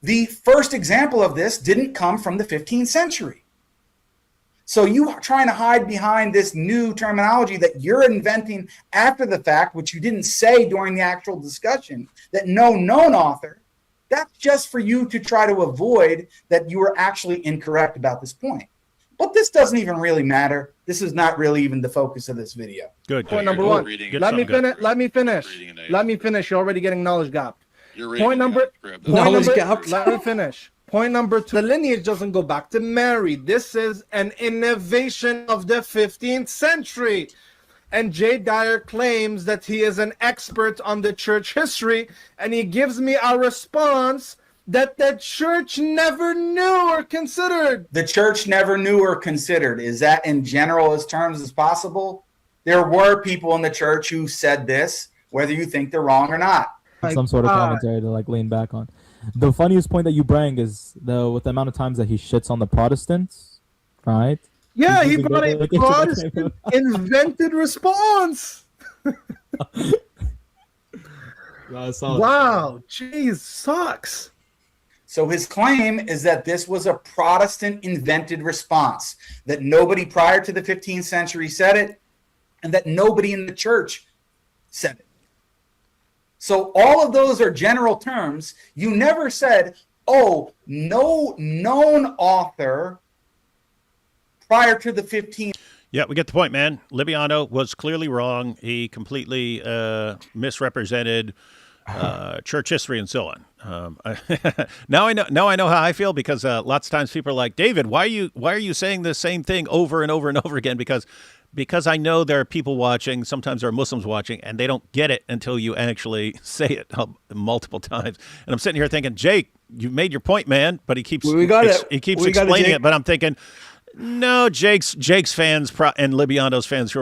the first example of this didn't come from the 15th century. So you are trying to hide behind this new terminology that you're inventing after the fact, which you didn't say during the actual discussion, that no known author. That's just for you to try to avoid that you were actually incorrect about this point. But this doesn't even really matter. This is not really even the focus of this video. Good. Point good. number Good. one. Get Let me something good. finish. Let me finish. Let me finish. You're already getting knowledge gap. Point number. Knowledge gap. Let me finish. Point number 2. The lineage doesn't go back to Mary. This is an innovation of the 15th century. And Jay Dyer claims that he is an expert on the church history, and he gives me a response that the church never knew or considered. The church never knew or considered. Is that in general as terms as possible? There were people in the church who said this, whether you think they're wrong or not. Some sort of commentary to like lean back on. The funniest point that you bring is with the amount of times that he shits on the Protestants, right? Yeah, he brought a Protestant invented response. Wow, jeez, sucks. So his claim is that this was a Protestant invented response, that nobody prior to the 15th century said it, and that nobody in the church said it. So all of those are general terms. You never said, oh, no known author prior to the 15th. Yeah, we get the point, man. Libiano was clearly wrong. He completely misrepresented church history and so on. Now I know how I feel, because lots of times people are like, David, why are you saying the same thing over and over and over again? Because I know there are people watching, sometimes there are Muslims watching, and they don't get it until you actually say it multiple times. And I'm sitting here thinking, Jake, you made your point, man, but he keeps explaining it. But I'm thinking, no, Jake's fans and Libiano's fans,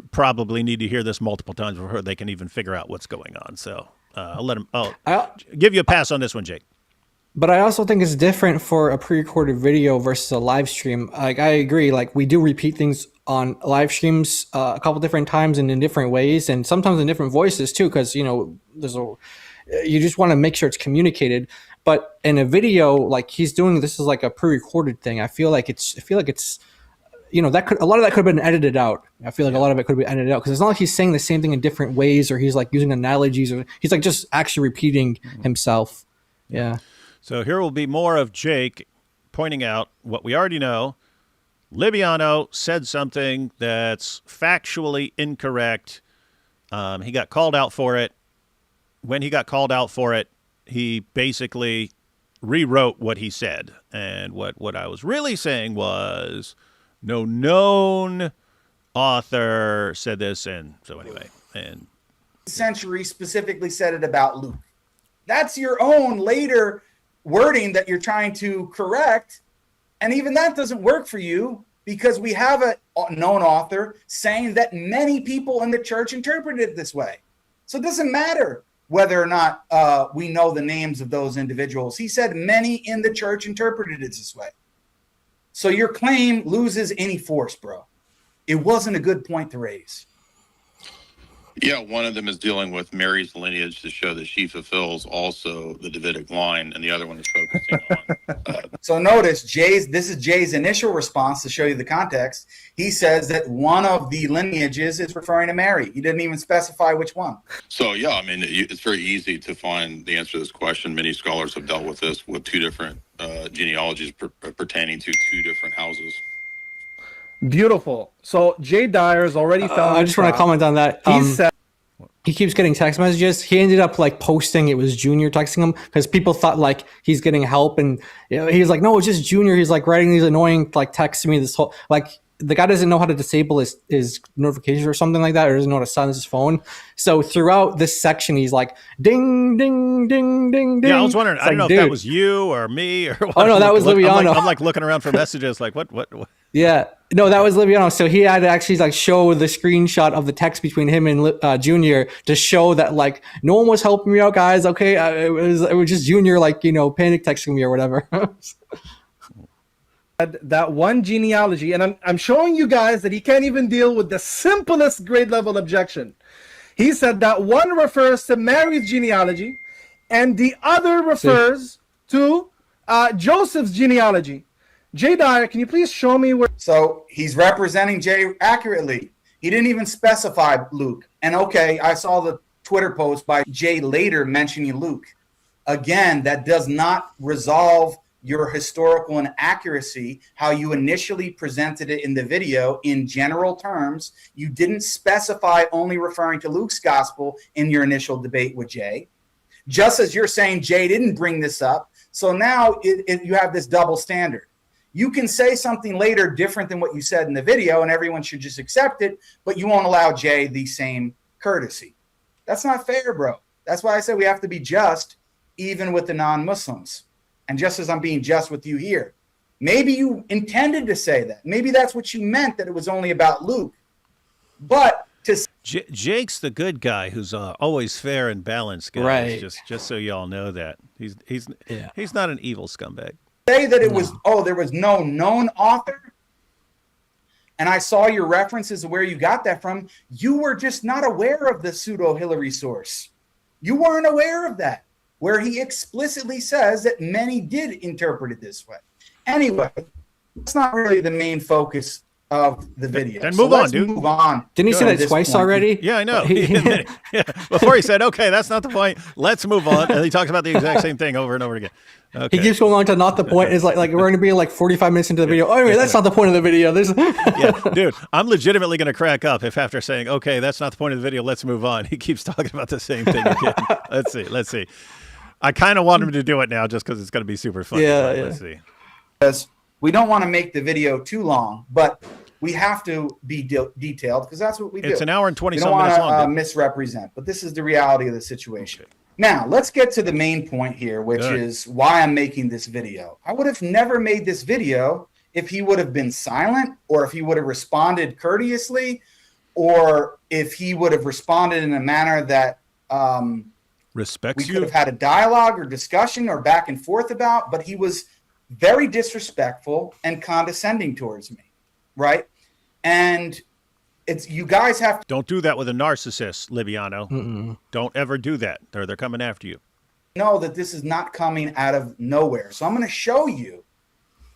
probably need to hear this multiple times before they can even figure out what's going on. So I'll give you a pass on this one, Jake. But I also think it's different for a pre-recorded video versus a live stream. Like, I agree. Like, we do repeat things on live streams a couple different times and in different ways, and sometimes in different voices too, because you just want to make sure it's communicated. But in a video, like he's doing, this is like a pre-recorded thing. I feel like it's that a lot of that could have been edited out. I feel like a lot of it could have been edited out, because it's not like he's saying the same thing in different ways, or he's like using analogies, or he's like just actually repeating himself. Yeah. So here will be more of Jake pointing out what we already know. Libiano said something that's factually incorrect. He got called out for it. When he got called out for it, he basically rewrote what he said. And what I was really saying was, no known author said this. And so anyway, and Century specifically said it about Luke. That's your own later wording that you're trying to correct. And even that doesn't work for you, because we have a known author saying that many people in the church interpreted it this way. So it doesn't matter whether or not we know the names of those individuals. He said many in the church interpreted it this way. So your claim loses any force, bro. It wasn't a good point to raise. Yeah, one of them is dealing with Mary's lineage to show that she fulfills also the Davidic line, and the other one is focusing on. So notice this is Jay's initial response to show you the context. He says that one of the lineages is referring to Mary. He didn't even specify which one. So, yeah, I mean, it's very easy to find the answer to this question. Many scholars have dealt with this with two different genealogies pertaining to two different houses. Beautiful. So Jay Dyer's already found. I just want to comment on that. He keeps getting text messages. He ended up like posting it was Junior texting him, because people thought like he's getting help, and he was like, no, it's just Junior. He's like writing these annoying like texts to me this whole, like, the guy doesn't know how to disable his notifications or something like that, or doesn't know how to silence his phone. So throughout this section, he's like, ding, ding, ding, ding, ding. Yeah, I was wondering. It's I don't like, know if that dude. was you or me or what. Oh, no, that was Liviano. I'm like looking around for messages like, what? Yeah, no, that was Liviano. So he had to actually like show the screenshot of the text between him and Junior to show that like no one was helping me out, guys. Okay, it was just Junior like panic texting me or whatever. That one genealogy, and I'm showing you guys that he can't even deal with the simplest grade level objection. He said that one refers to Mary's genealogy, and the other refers to Joseph's genealogy. Jay Dyer, can you please show me where? So he's representing Jay accurately. He didn't even specify Luke. And okay, I saw the Twitter post by Jay later mentioning Luke. Again, that does not resolve your historical inaccuracy, how you initially presented it in the video in general terms. You didn't specify only referring to Luke's gospel in your initial debate with Jay. Just as you're saying Jay didn't bring this up. So now you have this double standard. You can say something later different than what you said in the video, and everyone should just accept it, but you won't allow Jay the same courtesy. That's not fair, bro. That's why I said we have to be just, even with the non-Muslims. And just as I'm being just with you here. Maybe you intended to say that. Maybe that's what you meant, that it was only about Luke. But to Jake's the good guy who's always fair and balanced, guys. Right. Just so y'all know that. He's not an evil scumbag. say that it was, there was no known author, and I saw your references of where you got that from, you were just not aware of the pseudo-Hillary source. You weren't aware of that, where he explicitly says that many did interpret it this way. Anyway, it's not really the main focus of the video. Then move on, dude. Move on. Didn't he say that twice already? Yeah, I know. Yeah. Before he said, okay, that's not the point. Let's move on. And he talks about the exact same thing over and over again. Okay. He keeps going on to not the point. It's like we're going to be like 45 minutes into the video. Oh, anyway, that's not the point of the video. Yeah, dude, I'm legitimately going to crack up if after saying, okay, that's not the point of the video, let's move on, he keeps talking about the same thing again. Let's see. I kind of want him to do it now just because it's going to be super fun. Yeah. Let's see. Because we don't want to make the video too long, but we have to be detailed because that's what we do. It's an hour and 20 We some don't minutes want long. to misrepresent, but this is the reality of the situation. Okay. Now, let's get to the main point here, which is why I'm making this video. I would have never made this video if he would have been silent, or if he would have responded courteously, or if he would have responded in a manner that respects we could have had a dialogue or discussion or back and forth about, but he was very disrespectful and condescending towards me, right? And it's, you guys have to don't do that with a narcissist, Liviano. Mm-mm. Don't ever do that. They're coming after you. Know that this is not coming out of nowhere. So I'm going to show you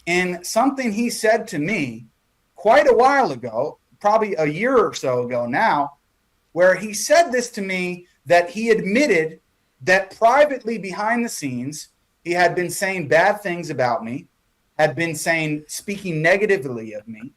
in something he said to me quite a while ago, probably a year or so ago now, where he said this to me, that he admitted that privately behind the scenes, he had been saying bad things about me, had been speaking negatively of me.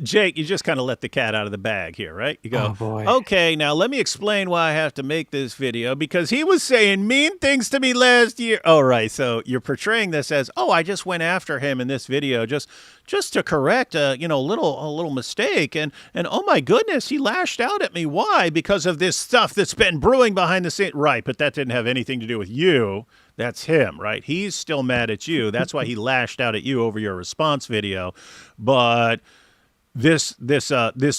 Jake, you just kind of let the cat out of the bag here, right? You go, oh, boy. Okay, now let me explain why I have to make this video, because he was saying mean things to me last year. Oh, right. So you're portraying this as, I just went after him in this video just to correct a little mistake. And oh my goodness, he lashed out at me. Why? Because of this stuff that's been brewing behind the scenes. Right. But that didn't have anything to do with you. That's him, right? He's still mad at you. That's why he lashed out at you over your response video. But this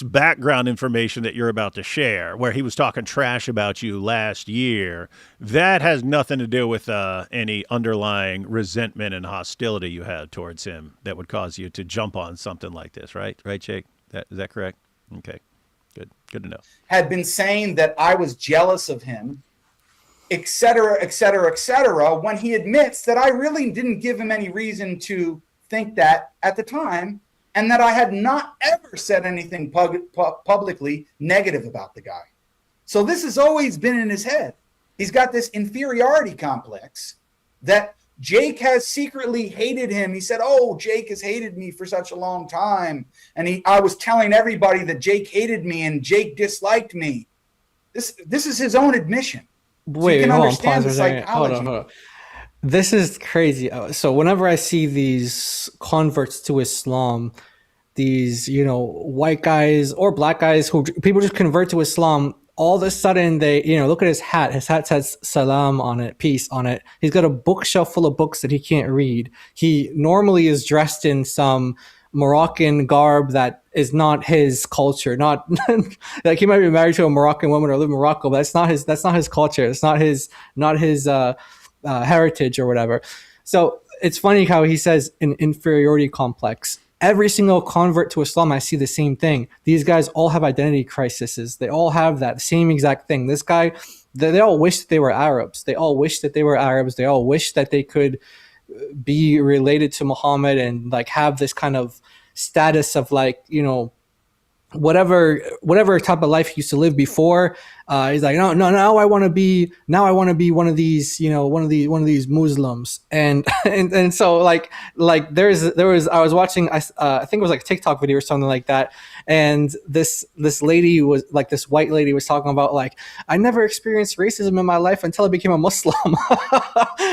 background information that you're about to share, where he was talking trash about you last year, that has nothing to do with any underlying resentment and hostility you had towards him that would cause you to jump on something like this, right? Right, Jake? Is that correct? Okay, good to know. Had been saying that I was jealous of him, et cetera, et cetera, et cetera, when he admits that I really didn't give him any reason to think that at the time, and that I had not ever said anything publicly negative about the guy. So this has always been in his head. He's got this inferiority complex that Jake has secretly hated him. He said, Jake has hated me for such a long time. And I was telling everybody that Jake hated me and Jake disliked me. This is his own admission. Wait, so you can understand the psychology. Hold on. This is crazy. So whenever I see these converts to Islam, you know, white guys or black guys who people just convert to Islam. All of a sudden, they, you know, look at his hat. His hat says "Salam" on it, peace on it. He's got a bookshelf full of books that he can't read. He normally is dressed in some Moroccan garb that is not his culture. Not like he might be married to a Moroccan woman or live in Morocco, but that's not his. That's not his culture. It's not his heritage or whatever. So it's funny how he says an inferiority complex. Every single convert to Islam, I see the same thing. These guys all have identity crises. They all have that same exact thing. This guy, they all wish that they were Arabs. They all wish that they were Arabs. They all wish that they could be related to Muhammad and like have this kind of status of like, you know, whatever type of life he used to live before. He's like, no, now I want to be one of these, you know, one of these Muslims. And so like there was, I was watching, I think it was like a TikTok video or something like that. And this lady was like, this white lady was talking about like, I never experienced racism in my life until I became a Muslim.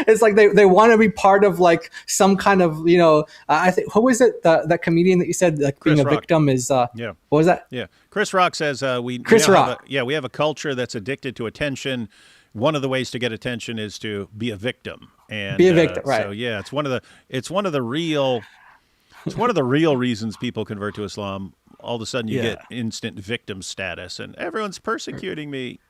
It's like they want to be part of like some kind of, you know, I think, who was it? That comedian that you said like Chris being a Rock. victim is, Yeah. what was that? Yeah. Chris Rock says we have a culture that's addicted to attention. One of the ways to get attention is to be a victim. And Be a victim, right. So yeah, it's one of the real reasons people convert to Islam. All of a sudden you get instant victim status and everyone's persecuting me.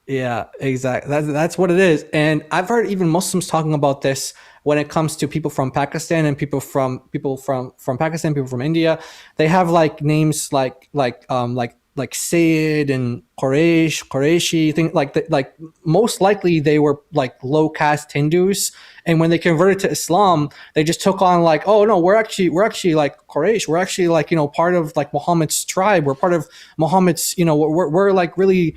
Yeah, exactly. That's what it is. And I've heard even Muslims talking about this when it comes to people from Pakistan and people from Pakistan, people from India. They have like names like Sayyid and Quraishi, things like that. Like most likely they were like low caste Hindus, and when they converted to Islam, they just took on like, oh no, we're actually like Quraysh. We're actually like, you know, part of like Muhammad's tribe. We're part of Muhammad's, you know, we're like really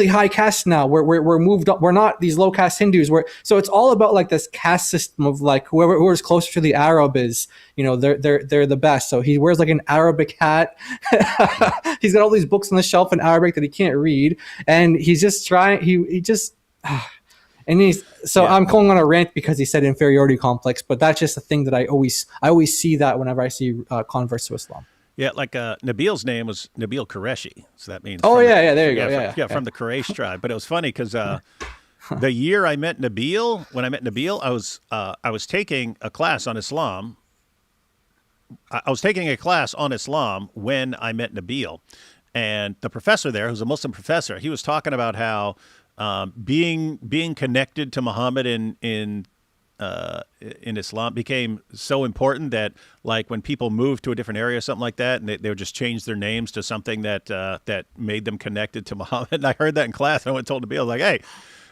high caste now. We're moved up. We're not these low caste Hindus. So it's all about like this caste system of like who is closer to the Arab is, you know, they're the best. So he wears like an Arabic hat. He's got all these books on the shelf in Arabic that he can't read, and he's just trying. He just. And I'm going on a rant because he said inferiority complex, but that's just a thing that I always see that whenever I see converts to Islam. Yeah, like Nabil's name was Nabil Qureshi, so that means. Oh there you go. From the Quraysh tribe. But it was funny because the year I met Nabil, when I met Nabil, I was taking a class on Islam. I was taking a class on Islam when I met Nabil, and the professor there, who's a Muslim professor, he was talking about how being connected to Muhammad in Islam became so important that like when people moved to a different area or something like that, and they would just change their names to something that made them connected to Muhammad. And I heard that in class, and I went and told Nabil, I was like, hey,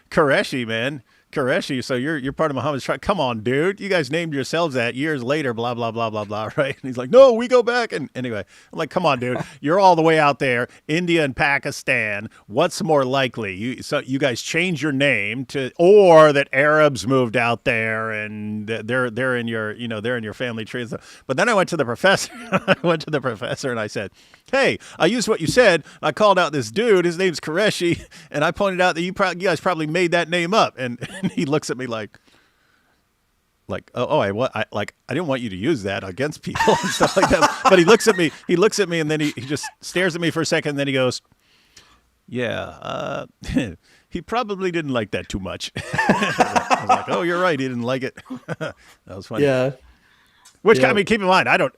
Qureshi, man. Qureshi, so you're part of Muhammad's tribe. Come on, dude. You guys named yourselves that years later, blah, blah, blah, blah, blah, right? And he's like, no, we go back. And anyway, I'm like, come on, dude. You're all the way out there, India and Pakistan. What's more likely? You guys change your name or that Arabs moved out there and they're in your family tree. But then I went to the professor. And I said, hey, I used what you said. I called out this dude. His name's Qureshi. And I pointed out that you guys probably made that name up. And he looks at me like, I didn't want you to use that against people and stuff like that. But he looks at me, and then he just stares at me for a second, and then he goes, yeah, he probably didn't like that too much. I was like, oh, you're right, he didn't like it. That was funny. Yeah. Which, I mean, keep in mind, I don't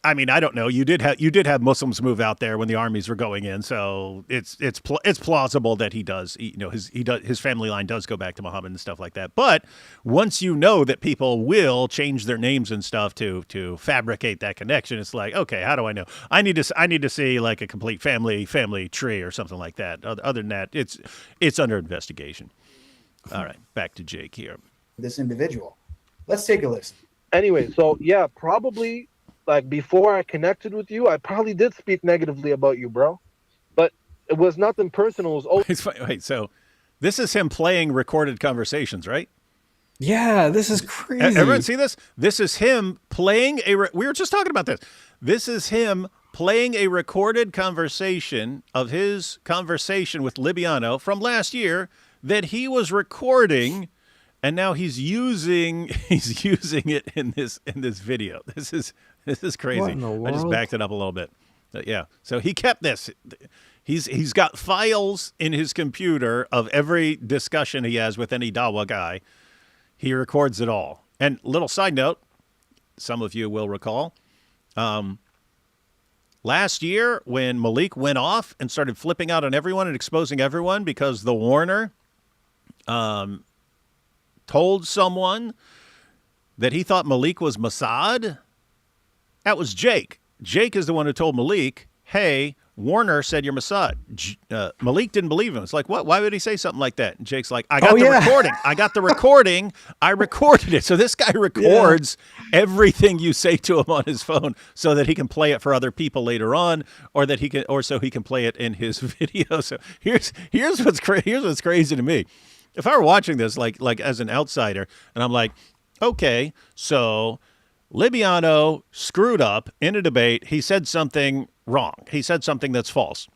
know. You did have Muslims move out there when the armies were going in, so it's plausible that he does. His family line does go back to Muhammad and stuff like that. But once you know that people will change their names and stuff to fabricate that connection, it's like, okay, how do I know? I need to see like a complete family tree or something like that. Other than that, it's under investigation. All right, back to Jake here. This individual. Let's take a listen. Anyway, so yeah, probably like before I connected with you, I probably did speak negatively about you, bro. But it was nothing personal. It was Wait, so this is him playing recorded conversations, right? Yeah, this is crazy. Everyone see this? This is him playing we were just talking about this. This is him playing a recorded conversation of his conversation with Libiano from last year that he was recording. And now he's using it in this video. This is crazy. What in the world? I just backed it up a little bit. Yeah. So he kept this. He's got files in his computer of every discussion he has with any DAWA guy. He records it all. And little side note, some of you will recall, last year when Malik went off and started flipping out on everyone and exposing everyone because the Warner told someone that he thought Malik was Mossad, that was Jake. Jake is the one who told Malik, hey, Warner said you're Mossad. Malik didn't believe him. It's like, what? Why would he say something like that? And Jake's like, I got the recording. I got the recording. I recorded it. So this guy records everything you say to him on his phone so that he can play it for other people later on, or that he can, or so he can play it in his video. So here's what's crazy to me. If I were watching this, like as an outsider, and I'm like, okay, so Libiano screwed up in a debate. He said something wrong. He said something that's false.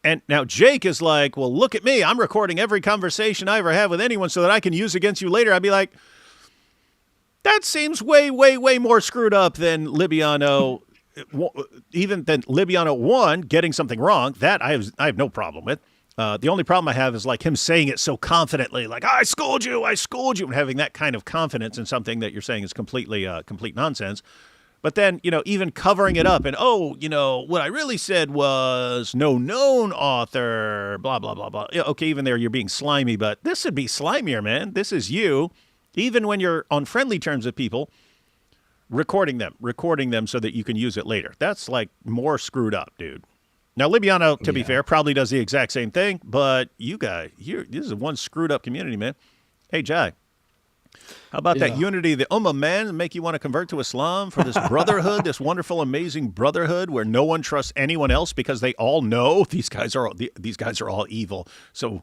And now Jake is like, well, look at me. I'm recording every conversation I ever have with anyone so that I can use against you later. I'd be like, that seems way, way, way more screwed up than Libiano, even than Libiano 1 getting something wrong. That I have no problem with. The only problem I have is like him saying it so confidently, like, I schooled you, and having that kind of confidence in something that you're saying is completely complete nonsense. But then, even covering it up and, what I really said was no known author, blah, blah, blah, blah. Yeah, okay, even there you're being slimy, but this would be slimier, man. This is you, even when you're on friendly terms with people, recording them so that you can use it later. That's like more screwed up, dude. Now, Libiano, to be fair, probably does the exact same thing, but you guys, this is one screwed up community, man. Hey, Jai, how about that unity of the Ummah, man, make you want to convert to Islam for this brotherhood, this wonderful, amazing brotherhood where no one trusts anyone else because they all know these guys are all evil. So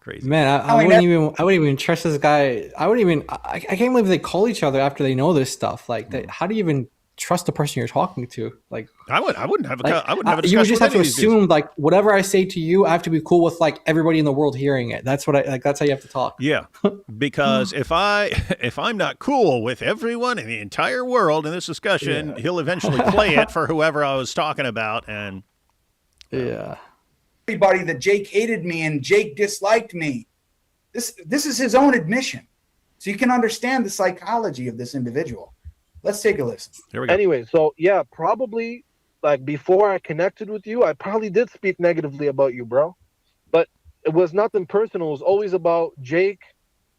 crazy, man. I wouldn't even trust this guy. I can't believe they call each other after they know this stuff. Like, how do you even trust the person you're talking to? Like, I wouldn't have a discussion. You would just have to assume like whatever I say to you, I have to be cool with like everybody in the world hearing it. That's what that's how you have to talk. Yeah, because if I'm not cool with everyone in the entire world in this discussion, he'll eventually play it for whoever I was talking about, and everybody that Jake hated me and Jake disliked me. This is his own admission, so you can understand the psychology of this individual. Let's take a listen. Here we go. Anyway, so yeah, probably like before I connected with you, I probably did speak negatively about you, bro. But it was nothing personal. It was always about Jake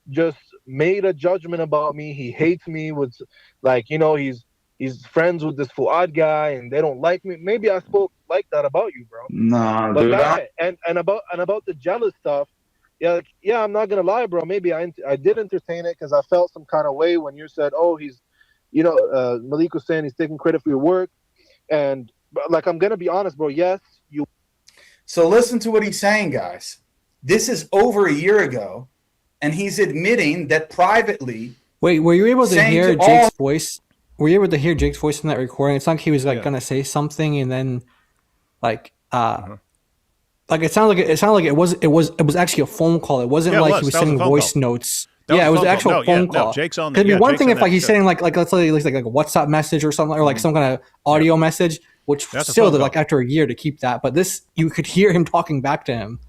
just made a judgment about me. He hates me. Was like, he's friends with this Fuad guy and they don't like me. Maybe I spoke like that about you, bro. No, but dude. And about the jealous stuff. Yeah, I'm not gonna lie, bro. Maybe I did entertain it because I felt some kind of way when you said, oh, he's Malik was saying he's taking credit for your work. And like, I'm going to be honest, bro. Yes, you. So listen to what he's saying, guys. This is over a year ago. And he's admitting that privately. Wait, were you able to hear Jake's voice? Were you able to hear Jake's voice in that recording? It's not like he was like going to say something and then like, like it sounded like it was actually a phone call. It wasn't like he was sending voice notes. it was an actual phone call. No, Jake's on. Could be one thing if like he's sending like let's say like a WhatsApp message or something, or like some kind of audio message, which still like after a year to keep that. But this, you could hear him talking back to him.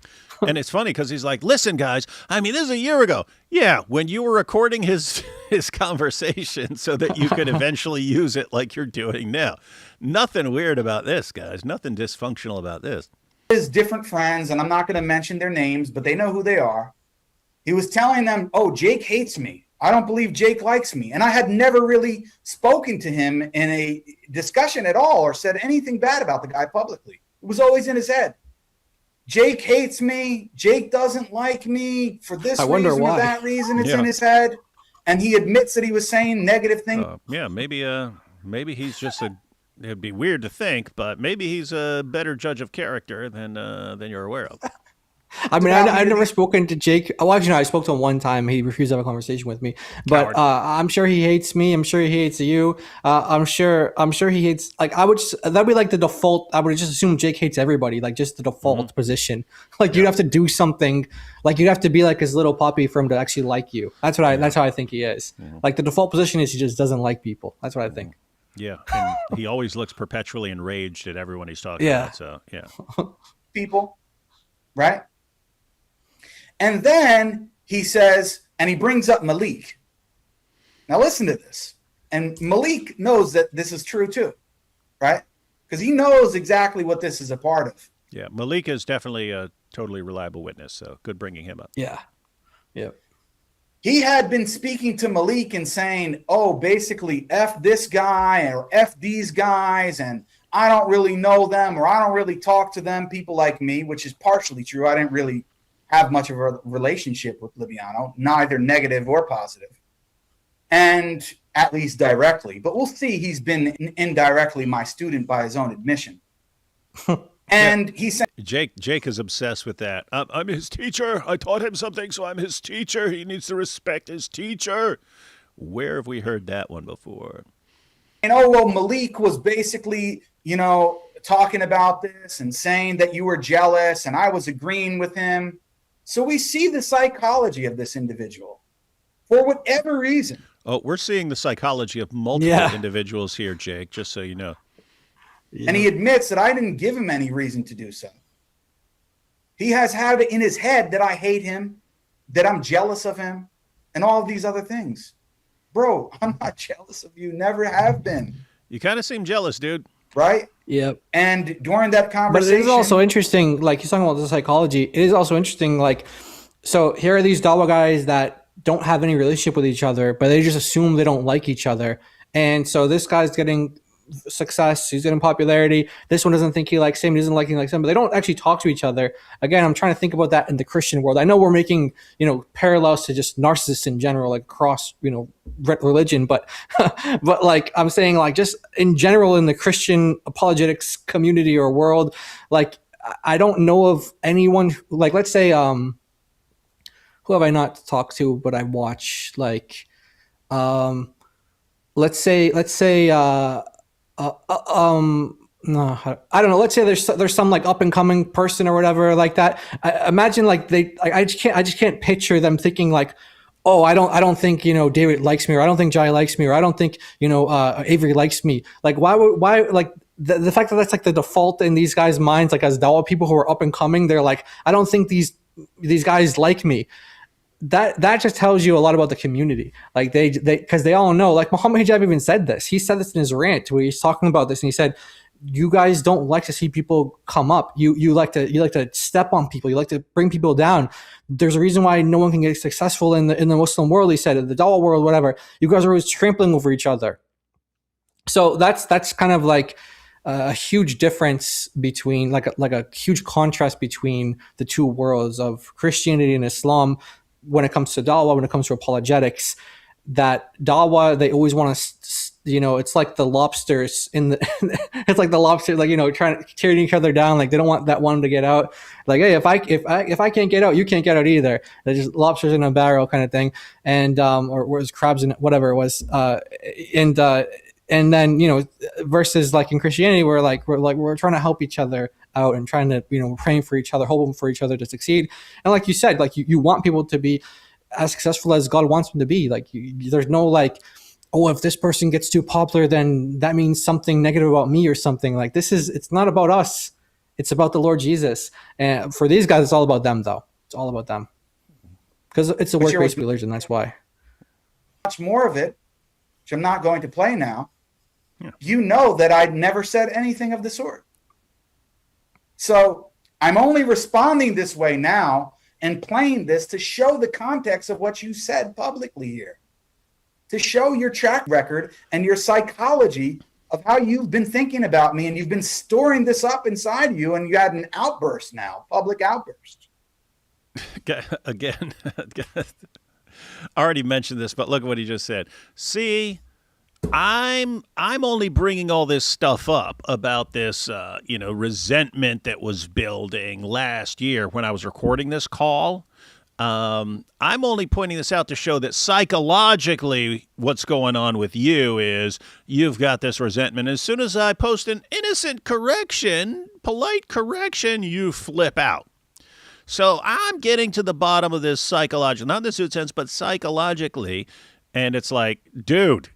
And it's funny because he's like, listen, guys, I mean, this is a year ago. Yeah, when you were recording his conversation so that you could eventually use it like you're doing now. Nothing weird about this, guys. Nothing dysfunctional about this. His different friends, and I'm not going to mention their names, but they know who they are. He was telling them, oh, Jake hates me. I don't believe Jake likes me. And I had never really spoken to him in a discussion at all or said anything bad about the guy publicly. It was always in his head. Jake hates me. Jake doesn't like me for this reason or that reason. It's in his head. And he admits that he was saying negative things. Maybe he's just it'd be weird to think, but maybe he's a better judge of character than you're aware of. I mean, I've never spoken to Jake. Well, actually, no, I spoke to him one time. He refused to have a conversation with me. But I'm sure he hates me. I'm sure he hates you. I'm sure he hates. Like, that'd be like the default. I would just assume Jake hates everybody. Like, just the default position. Like, you'd have to do something. Like, you'd have to be like his little puppy for him to actually like you. That's how I think he is. Like, the default position is he just doesn't like people. That's what I think. Yeah, and he always looks perpetually enraged at everyone he's talking Yeah. about. So, yeah. People, right? And then he says, and he brings up Malik. Now listen to this. And Malik knows that this is true too, right? Because he knows exactly what this is a part of. Yeah, Malik is definitely a totally reliable witness, so good bringing him up. Yeah. Yep. He had been speaking to Malik and saying, oh, basically, F this guy or F these guys, and I don't really know them or I don't really talk to them, people like me, which is partially true. I didn't really have much of a relationship with Liviano, neither negative or positive, and at least directly. But we'll see, he's been indirectly my student by his own admission. And he said, Jake is obsessed with that. I'm his teacher. I taught him something, so I'm his teacher. He needs to respect his teacher. Where have we heard that one before? and oh, well, Malik was basically, talking about this and saying that you were jealous, and I was agreeing with him. So we see the psychology of this individual for whatever reason. Oh, we're seeing the psychology of multiple individuals here, Jake, just so you know. And he admits that I didn't give him any reason to do so. He has had it in his head that I hate him, that I'm jealous of him, and all of these other things. Bro, I'm not jealous of you. Never have been. You kind of seem jealous, dude. Right? Yep. And during that But conversation... it is also interesting, like he's talking about the psychology. It is also interesting, like, so here are these Dawa guys that don't have any relationship with each other, but they just assume they don't like each other. And so this guy's getting success, he's getting popularity. This one doesn't think he likes him, he doesn't like him, but they don't actually talk to each other. Again, I'm trying to think about that in the Christian world. I know we're making, parallels to just narcissists in general, like across, religion, but but like I'm saying, like just in general in the Christian apologetics community or world, like I don't know of anyone like, let's say, who have I not talked to, but I watch, like, let's say, no, I don't know. Let's say there's some like up and coming person or whatever like that. I imagine like I just can't picture them thinking like, oh, I don't think David likes me, or I don't think Jai likes me, or I don't think Avery likes me. Like why like the fact that that's like the default in these guys' minds, like as Dawa people who are up and coming, they're like, I don't think these guys like me. That just tells you a lot about the community. Like they because they all know, like Muhammad Hijab even said this. He said this in his rant where he's talking about this, and he said, you guys don't like to see people come up. You like to step on people. You like to bring people down. There's a reason why no one can get successful in the Muslim world. He said, in the Dawa world, whatever. You guys are always trampling over each other. So that's kind of like a huge difference between like a huge contrast between the two worlds of Christianity and Islam. When it comes to Dawa, when it comes to apologetics, that Dawa, they always want to, it's like the lobsters it's like the lobster, like, trying to tear each other down. Like they don't want that one to get out. Like, hey, if I can't get out, you can't get out either. They're just lobsters in a barrel kind of thing. And, or was crabs in whatever it was. And then, versus like in Christianity, we're trying to help each other out and trying to, praying for each other, hoping for each other to succeed. And like you said, like you want people to be as successful as God wants them to be. Like there's no like, oh, if this person gets too popular, then that means something negative about me or something. Like it's not about us. It's about the Lord Jesus. And for these guys, it's all about them though. It's all about them. Because it's a work-based religion. That's why. Much more of it, which I'm not going to play now. Yeah. You know that I'd never said anything of the sort. So I'm only responding this way now and playing this to show the context of what you said publicly here, to show your track record and your psychology of how you've been thinking about me, and you've been storing this up inside you, and you had an outburst now, public outburst. Again, I already mentioned this, but look at what he just said. See, I'm only bringing all this stuff up about this, resentment that was building last year when I was recording this call. I'm only pointing this out to show that psychologically what's going on with you is you've got this resentment. As soon as I post an innocent correction, polite correction, you flip out. So I'm getting to the bottom of this psychologically, not in the suit sense, but psychologically. And it's like, dude,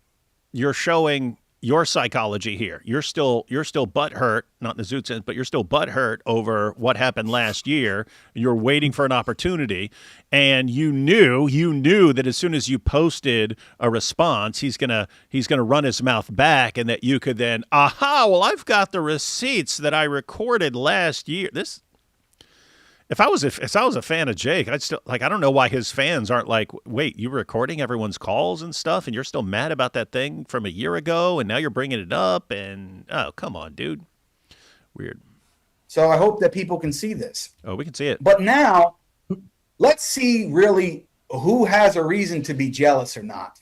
you're showing your psychology here. You're still butthurt, not in the Zoot sense, but you're still butthurt over what happened last year. You're waiting for an opportunity, and you knew that as soon as you posted a response, he's gonna run his mouth back, and that you could then, well, I've got the receipts that I recorded last year. If I was a fan of Jake, I'd still I don't know why his fans aren't like, wait, you're recording everyone's calls and stuff, and you're still mad about that thing from a year ago, and now you're bringing it up, and come on, dude, weird. So I hope that people can see this. Oh, we can see it. But now, let's see really who has a reason to be jealous or not.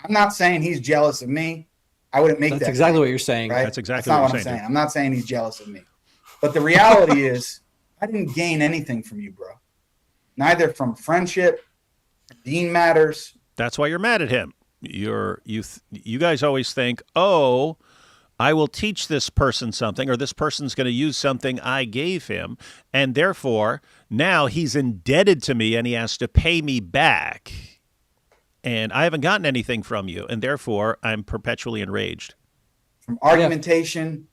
I'm not saying he's jealous of me. I wouldn't make that. That's exactly what you're saying. Right? That's exactly what I'm saying. saying. I'm not saying he's jealous of me. But the reality is, I didn't gain anything from you, bro. Neither from friendship, Dean matters. That's why you're mad at him. You guys always think, oh, I will teach this person something, or this person's going to use something I gave him, and therefore now he's indebted to me and he has to pay me back. And I haven't gotten anything from you, and therefore I'm perpetually enraged. From argumentation,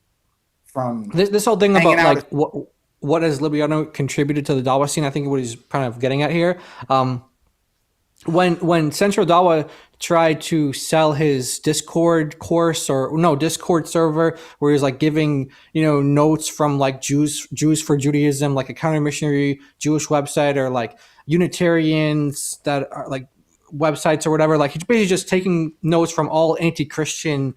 from this whole thing about like what has Libiano contributed to the Dawa scene, I think what he's kind of getting at here. When Central Dawa tried to sell his Discord course Discord server, where he was like giving, notes from like Jews for Judaism, like a counter missionary Jewish website, or like Unitarians that are like websites or whatever, like he's basically just taking notes from all anti-Christian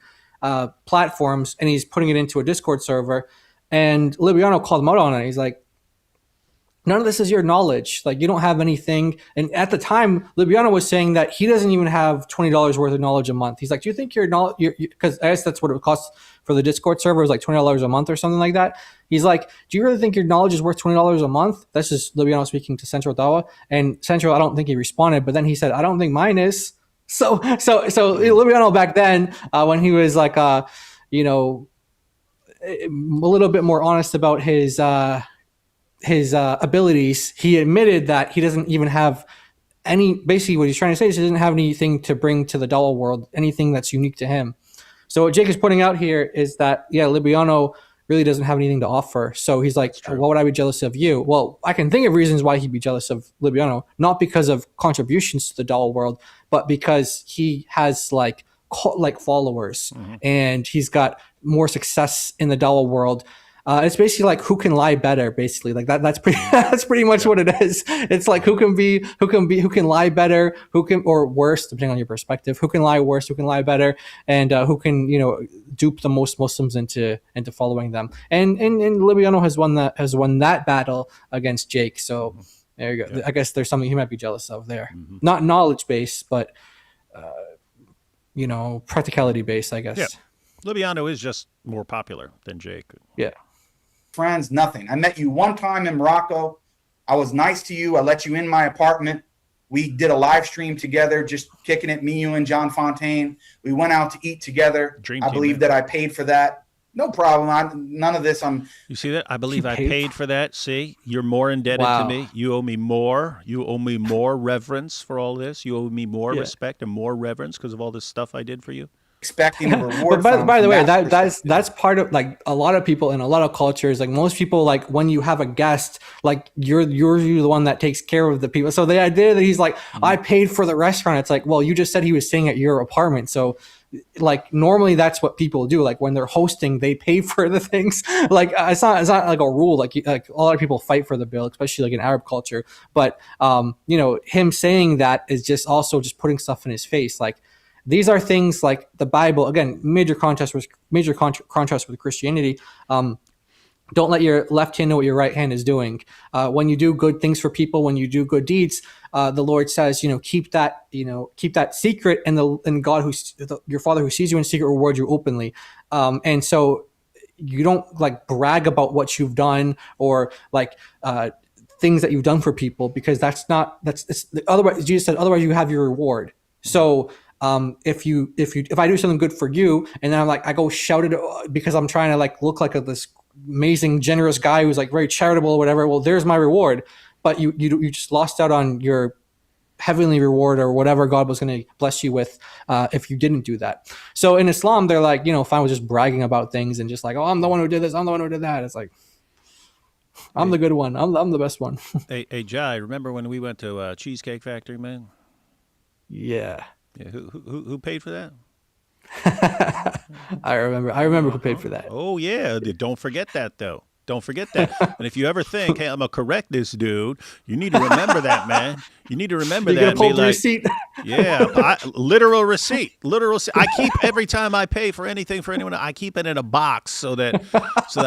platforms, and he's putting it into a Discord server. And Libiano called him out on it. He's like, none of this is your knowledge. Like, you don't have anything. And at the time, Libiano was saying that he doesn't even have $20 worth of knowledge a month. He's like, do you think your knowledge, because I guess that's what it costs for the Discord server, is like $20 a month or something like that. He's like, do you really think your knowledge is worth $20 a month? That's just Libiano speaking to Central Dawa. And Central, I don't think he responded, but then he said, I don't think mine is. So Libiano back then, when he was like, a little bit more honest about his abilities, he admitted that he doesn't even have any. Basically, what he's trying to say is he doesn't have anything to bring to the Dawa world, anything that's unique to him. So what Jake is pointing out here is that Libiano really doesn't have anything to offer. So he's like, why would I be jealous of you? Well, I can think of reasons why he'd be jealous of Libiano, not because of contributions to the Dawa world, but because he has like followers, and he's got more success in the Dawa world. It's basically like who can lie better, basically. Like that's pretty much what it is. It's like who can lie better, or worse, depending on your perspective, who can lie worse, who can lie better, and who can, dupe the most Muslims into following them. And Libiano has won that battle against Jake. So there you go. Yeah. I guess there's something he might be jealous of there. Not knowledge based, but practicality based, I guess. Yeah. Libiano is just more popular than Jake. Yeah. Friends, nothing. I met you one time in Morocco. I was nice to you. I let you in my apartment. We did a live stream together, just kicking it, me, you, and John Fontaine. We went out to eat together. I believe that I paid for that. No problem. None of this. You see that? I believe I paid for that. See, you're more indebted to me. You owe me more. You owe me more reverence for all this. You owe me more respect and more reverence because of all this stuff I did for you. Expecting a reward. But by the way, that's part of like a lot of people in a lot of cultures. Like most people, like when you have a guest, like you're the one that takes care of the people. So the idea that he's like, I paid for the restaurant. It's like, well, you just said he was staying at your apartment. So like normally that's what people do. Like when they're hosting, they pay for the things. Like it's not like a rule. Like a lot of people fight for the bill, especially like in Arab culture. But him saying that is just also just putting stuff in his face. Like these are things like the Bible. Again, major contrast with Christianity. Don't let your left hand know what your right hand is doing. When you do good things for people, when you do good deeds, the Lord says, keep that secret, and God, your Father who sees you in secret, will reward you openly. And so you don't like brag about what you've done or like things that you've done for people, because otherwise Jesus said, otherwise you have your reward. So if I do something good for you, and then I go shout it because I'm trying to like look like this amazing, generous guy who's like very charitable or whatever. Well, there's my reward, but you just lost out on your heavenly reward or whatever God was going to bless you with if you didn't do that. So in Islam, they're like, fine with just bragging about things and just like, oh, I'm the one who did this, I'm the one who did that. It's like, I'm the good one. I'm the best one. Hey, Jai, remember when we went to Cheesecake Factory, man? Yeah. Yeah. Who paid for that? I remember who paid for that. Oh yeah. Don't forget that though. Don't forget that. And if you ever think, hey, I'm gonna correct this dude, you need to remember that, man. You need to remember You're that. gonna pull the receipt. Yeah, literal receipt. I keep every time I pay for anything for anyone, I keep it in a box so that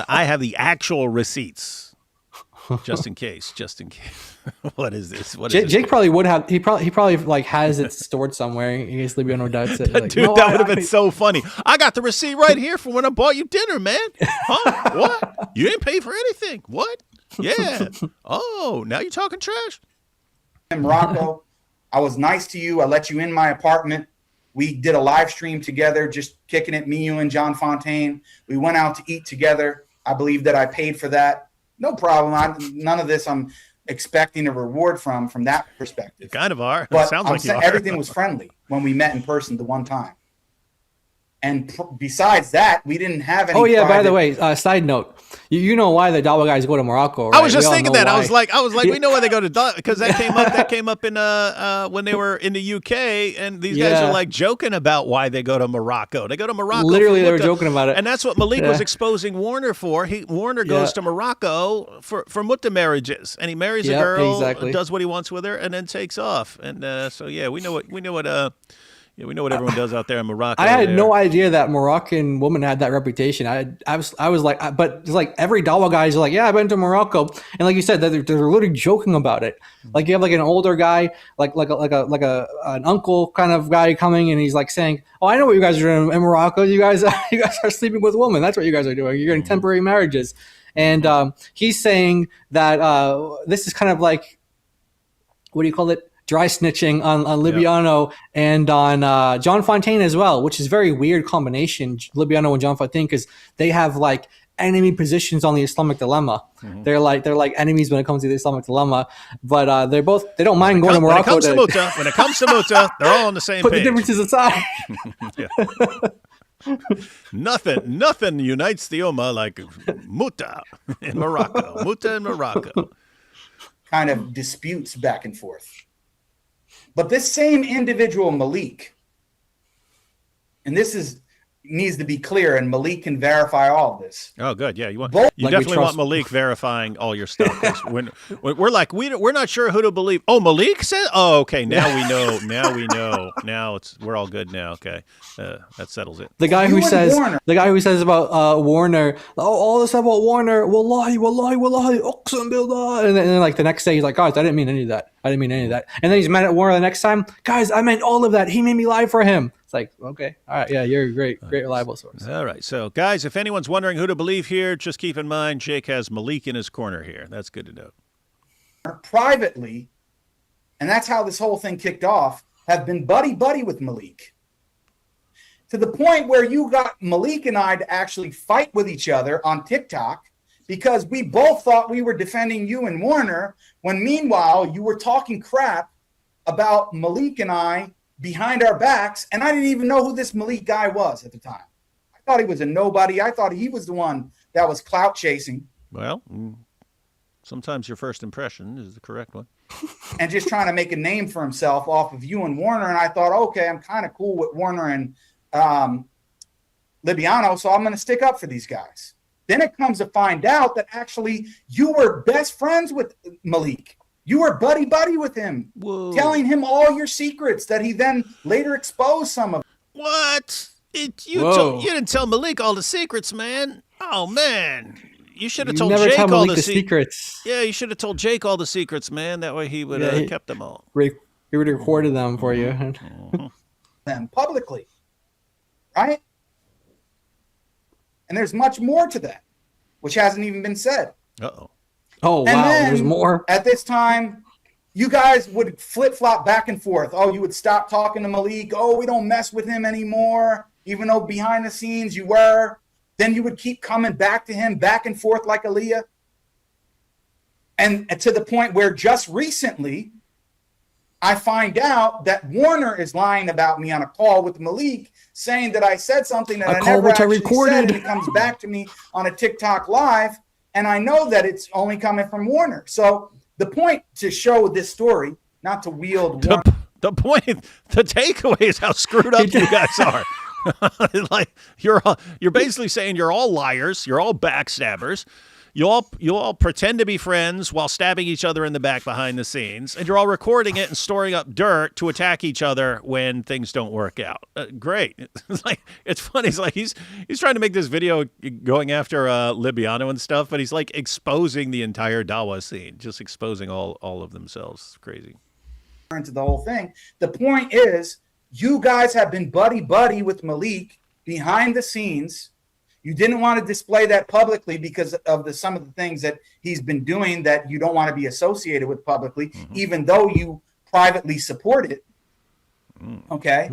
I have the actual receipts. Just in case. What is this? Jake probably would have. He probably like has it stored somewhere in case Libiano doubts it. Like, dude, that would have been so funny. I got the receipt right here for when I bought you dinner, man. Huh? What? You didn't pay for anything? What? Yeah. Oh, now you're talking trash. In Morocco, I was nice to you. I let you in my apartment. We did a live stream together, just kicking it, me, you, and John Fontaine. We went out to eat together. I believe that I paid for that. No problem. None of this I'm expecting a reward from that perspective. You kind of are. But it sounds like you are. Everything was friendly when we met in person the one time. And besides that, we didn't have any. Oh yeah, by the way, side note, you know why the DAWAH guys go to Morocco, right? I was just thinking that. Why. I was like, we know why they go to DAWAH, because that came up in when they were in the UK, and these guys are like joking about why they go to Morocco. They go to Morocco. Literally, they were joking about it, and that's what Malik was exposing Warner for. Warner goes to Morocco for mutta marriages, and he marries a girl, does what he wants with her, and then takes off. And so yeah, we know what everyone does out there in Morocco. I had no idea that Moroccan woman had that reputation. I was like, but it's like every DAWAH guys are like, yeah, I've been to Morocco, and like you said, they're literally joking about it. Like you have like an older guy, like an uncle kind of guy coming, and he's like saying, oh, I know what you guys are doing in Morocco. You guys are sleeping with women. That's what you guys are doing. You're getting temporary marriages, and he's saying that this is kind of like, what do you call it? Dry snitching on Libiano and on John Fontaine as well, which is a very weird combination, Libiano and John Fontaine, because they have like enemy positions on the Islamic dilemma. Mm-hmm. They're like enemies when it comes to the Islamic dilemma, but they don't mind going to Morocco. When it comes to Muta, they're all on the same page. Put the differences aside. Nothing unites the Ummah like Muta in Morocco. Muta in Morocco. Kind of disputes back and forth. But this same individual, Malik, and this needs to be clear, and Malik can verify all of this. Oh, good. Yeah, you definitely want Malik verifying all your stuff. When we're like, we're not sure who to believe. Oh, Malik said. Oh, okay. Now we know. Now we're all good. Now, okay, that settles it. The guy who says about Warner. Oh, all this about Warner. Wallahi, uqsam billah. And then like the next day, he's like, guys, I didn't mean any of that. And then he's mad at Warner the next time. Guys, I meant all of that. He made me lie for him. It's like, okay, all right, yeah, you're a great reliable source. All right, so guys, if anyone's wondering who to believe here, just keep in mind Jake has Malik in his corner here. That's good to know. Privately, and that's how this whole thing kicked off, have been buddy with Malik. To the point where you got Malik and I to actually fight with each other on TikTok because we both thought we were defending you and Warner, when meanwhile you were talking crap about Malik and I behind our backs, and I didn't even know who this Malik guy was at the time. I thought he was a nobody. I thought he was the one that was clout chasing. Well, sometimes your first impression is the correct one. And just trying to make a name for himself off of you and Warner, and I thought, okay, I'm kind of cool with Warner and Libiano, so I'm going to stick up for these guys. Then it comes to find out that actually you were best friends with Malik. You were buddy with him, telling him all your secrets that he then later exposed some of. What? You didn't tell Malik all the secrets, man. Oh, man. You should have told Jake all the secrets. Yeah, you should have told Jake all the secrets, man. That way he would have kept them all. He would have recorded them for you. Them publicly, right? And there's much more to that, which hasn't even been said. Uh-oh. Oh, wow, there's more. At this time, you guys would flip-flop back and forth. Oh, you would stop talking to Malik. Oh, we don't mess with him anymore, even though behind the scenes you were. Then you would keep coming back to him, back and forth like Aaliyah. And to the point where just recently, I find out that Warner is lying about me on a call with Malik, saying that I said something that I never actually said, and it comes back to me on a TikTok live, and I know that it's only coming from Warner. So the point to show this story, not to wield Warner. The point, the takeaway is how screwed up you guys are. Like you're basically saying you're all liars, you're all backstabbers. You all pretend to be friends while stabbing each other in the back behind the scenes, and you're all recording it and storing up dirt to attack each other when things don't work out. Great. It's funny. It's like he's trying to make this video going after Libiano and stuff, but he's like exposing the entire Dawa scene, just exposing all of themselves. It's crazy. Into the whole thing. The point is, you guys have been buddy with Malik behind the scenes. You didn't want to display that publicly because of some of the things that he's been doing that you don't want to be associated with publicly, even though you privately support it. Okay.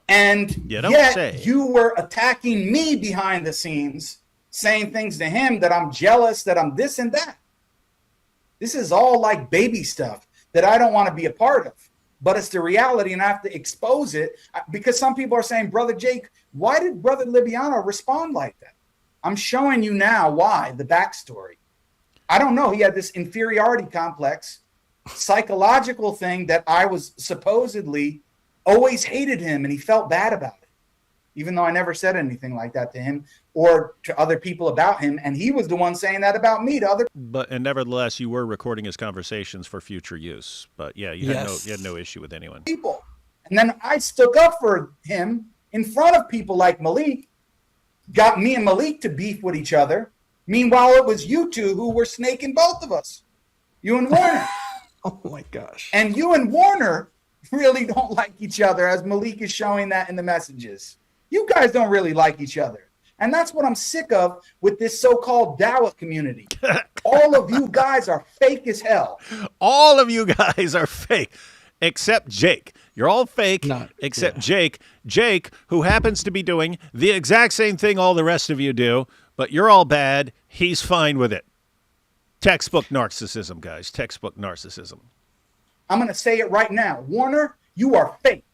And yet you were attacking me behind the scenes, saying things to him that I'm jealous, that I'm this and that. This is all like baby stuff that I don't want to be a part of. But it's the reality, and I have to expose it because some people are saying, Brother Jake, why did Brother Libiano respond like that? I'm showing you now why, the backstory. I don't know. He had this inferiority complex, psychological thing that I was supposedly always hated him, and he felt bad about it, even though I never said anything like that to him or to other people about him. And he was the one saying that about me to other. And nevertheless, you were recording his conversations for future use. But yeah, you had no issue with anyone. People. And then I stuck up for him in front of people like Malik, got me and Malik to beef with each other. Meanwhile, it was you two who were snaking both of us, you and Warner. Oh my gosh. And you and Warner really don't like each other, as Malik is showing that in the messages. You guys don't really like each other. And that's what I'm sick of with this so-called Dawah community. All of you guys are fake as hell. All of you guys are fake, except Jake. You're all fake, except Jake. Jake, who happens to be doing the exact same thing all the rest of you do, but you're all bad. He's fine with it. Textbook narcissism, guys. Textbook narcissism. I'm going to say it right now. Warner, you are fake.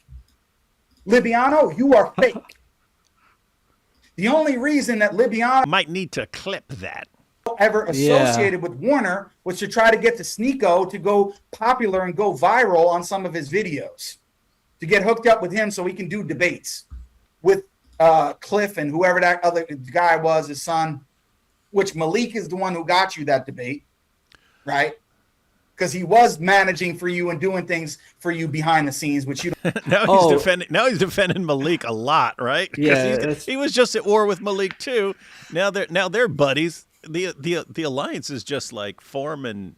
Libiano, you are fake. The only reason that Libiano might need to clip that ever associated with Warner was to try to get the Sneeko to go popular and go viral on some of his videos, to get hooked up with him so he can do debates with Cliff and whoever that other guy was, his son, which Malik is the one who got you that debate, right? Because he was managing for you and doing things for you behind the scenes, which you don't. Now he's defending Malik a lot, right? Yeah, he was just at war with Malik too. Now they're buddies. The alliance is just like form and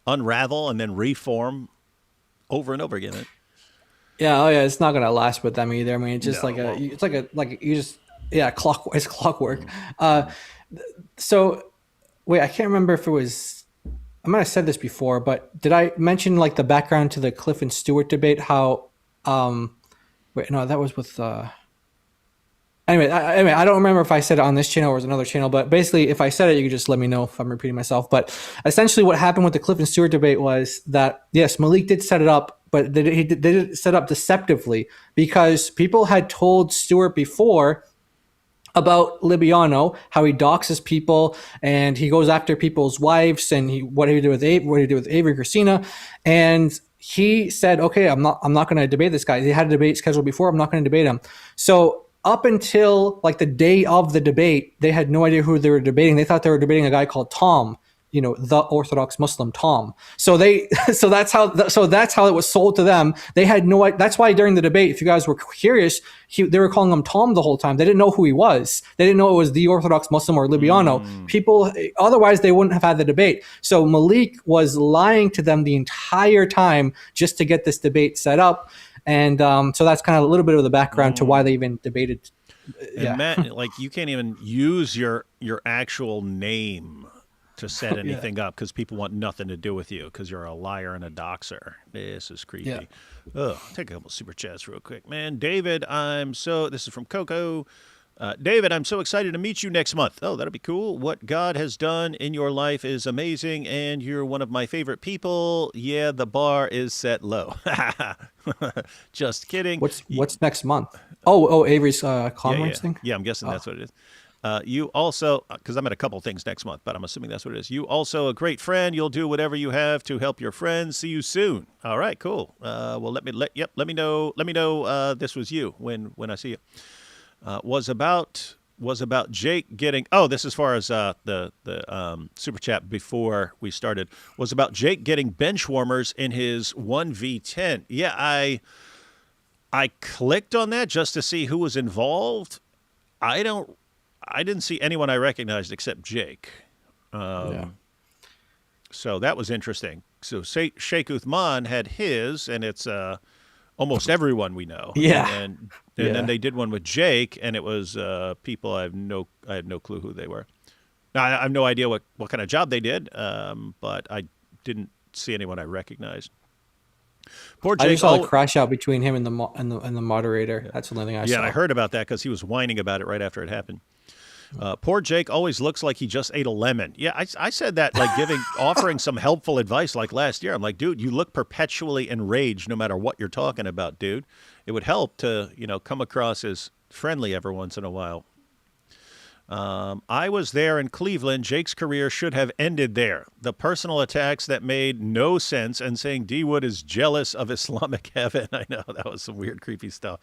unravel and then reform over and over again. Yeah, it's not gonna last with them either. I mean, it's just it's clockwork. So wait, I can't remember if it was. I might have said this before, but did I mention like the background to the Cliff and Stewart debate? How, wait, no, that was with, anyway, I don't remember if I said it on this channel or was another channel, but basically if I said it, you could just let me know if I'm repeating myself. But essentially what happened with the Cliff and Stewart debate was that, yes, Malik did set it up, but they did it set up deceptively because people had told Stewart before about Libiano, how he doxes people and he goes after people's wives, and what he did with Avery and Christina, and he said, "Okay, I'm not going to debate this guy." They had a debate scheduled before. I'm not going to debate him. So up until like the day of the debate, they had no idea who they were debating. They thought they were debating a guy called Tom, the Orthodox Muslim Tom. So that's how it was sold to them. They had no idea. That's why during the debate, if you guys were curious, they were calling him Tom the whole time. They didn't know who he was. They didn't know it was the Orthodox Muslim or Libiano. People, otherwise they wouldn't have had the debate. So Malik was lying to them the entire time just to get this debate set up. And so that's kind of a little bit of the background to why they even debated. And Matt, like you can't even use your actual name to set anything up because people want nothing to do with you because you're a liar and a doxer. This is creepy. Take a couple super chats real quick, man. David, this is from Coco. David, I'm so excited to meet you next month. Oh, that'll be cool. What God has done in your life is amazing, and you're one of my favorite people. Yeah, the bar is set low. Just kidding. What's next month? Oh, Avery's conference thing. Yeah, I'm guessing that's what it is. You also, because I'm at a couple things next month, but I'm assuming that's what it is. You also a great friend. You'll do whatever you have to help your friends. See you soon. All right, cool. Well, let me know. Let me know this was you when I see you. Was about Jake getting. Oh, this as far as the super chat before we started was about Jake getting bench warmers in his 1v10. Yeah, I clicked on that just to see who was involved. I didn't see anyone I recognized except Jake. So that was interesting. So Sheikh Uthman had his, and it's almost everyone we know. Yeah. And then they did one with Jake, and it was people I had no clue who they were. Now, I have no idea what kind of job they did, but I didn't see anyone I recognized. Poor Jake. I just saw a crash out between him and the moderator. Yeah. That's the only thing I saw. Yeah, and I heard about that because he was whining about it right after it happened. Poor Jake always looks like he just ate a lemon. Yeah, I said that, like offering some helpful advice like last year. I'm like, dude, you look perpetually enraged no matter what you're talking about, dude. It would help to, come across as friendly every once in a while. I was there in Cleveland. Jake's career should have ended there. The personal attacks that made no sense and saying D Wood is jealous of Islamic heaven. I know, that was some weird, creepy stuff.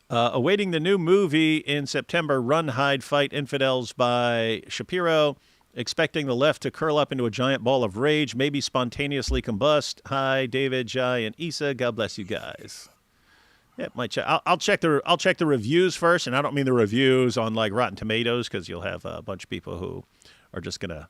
Awaiting the new movie in September, Run, Hide, Fight Infidels by Shapiro. Expecting the left to curl up into a giant ball of rage, maybe spontaneously combust. Hi, David, Jai, and Issa. God bless you guys. Yeah, might check. I'll check the reviews first, and I don't mean the reviews on like Rotten Tomatoes because you'll have a bunch of people who are just gonna.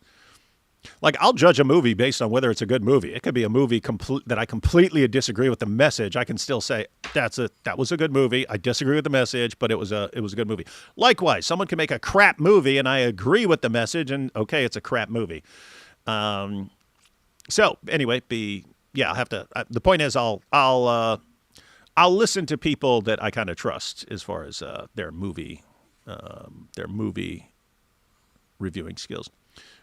Like, I'll judge a movie based on whether it's a good movie. It could be a movie that I completely disagree with the message. I can still say that was a good movie. I disagree with the message, but it was a good movie. Likewise, someone can make a crap movie and I agree with the message, and okay, it's a crap movie. So anyway, I'll have to. The point is, I'll listen to people that I kind of trust as far as their movie reviewing skills.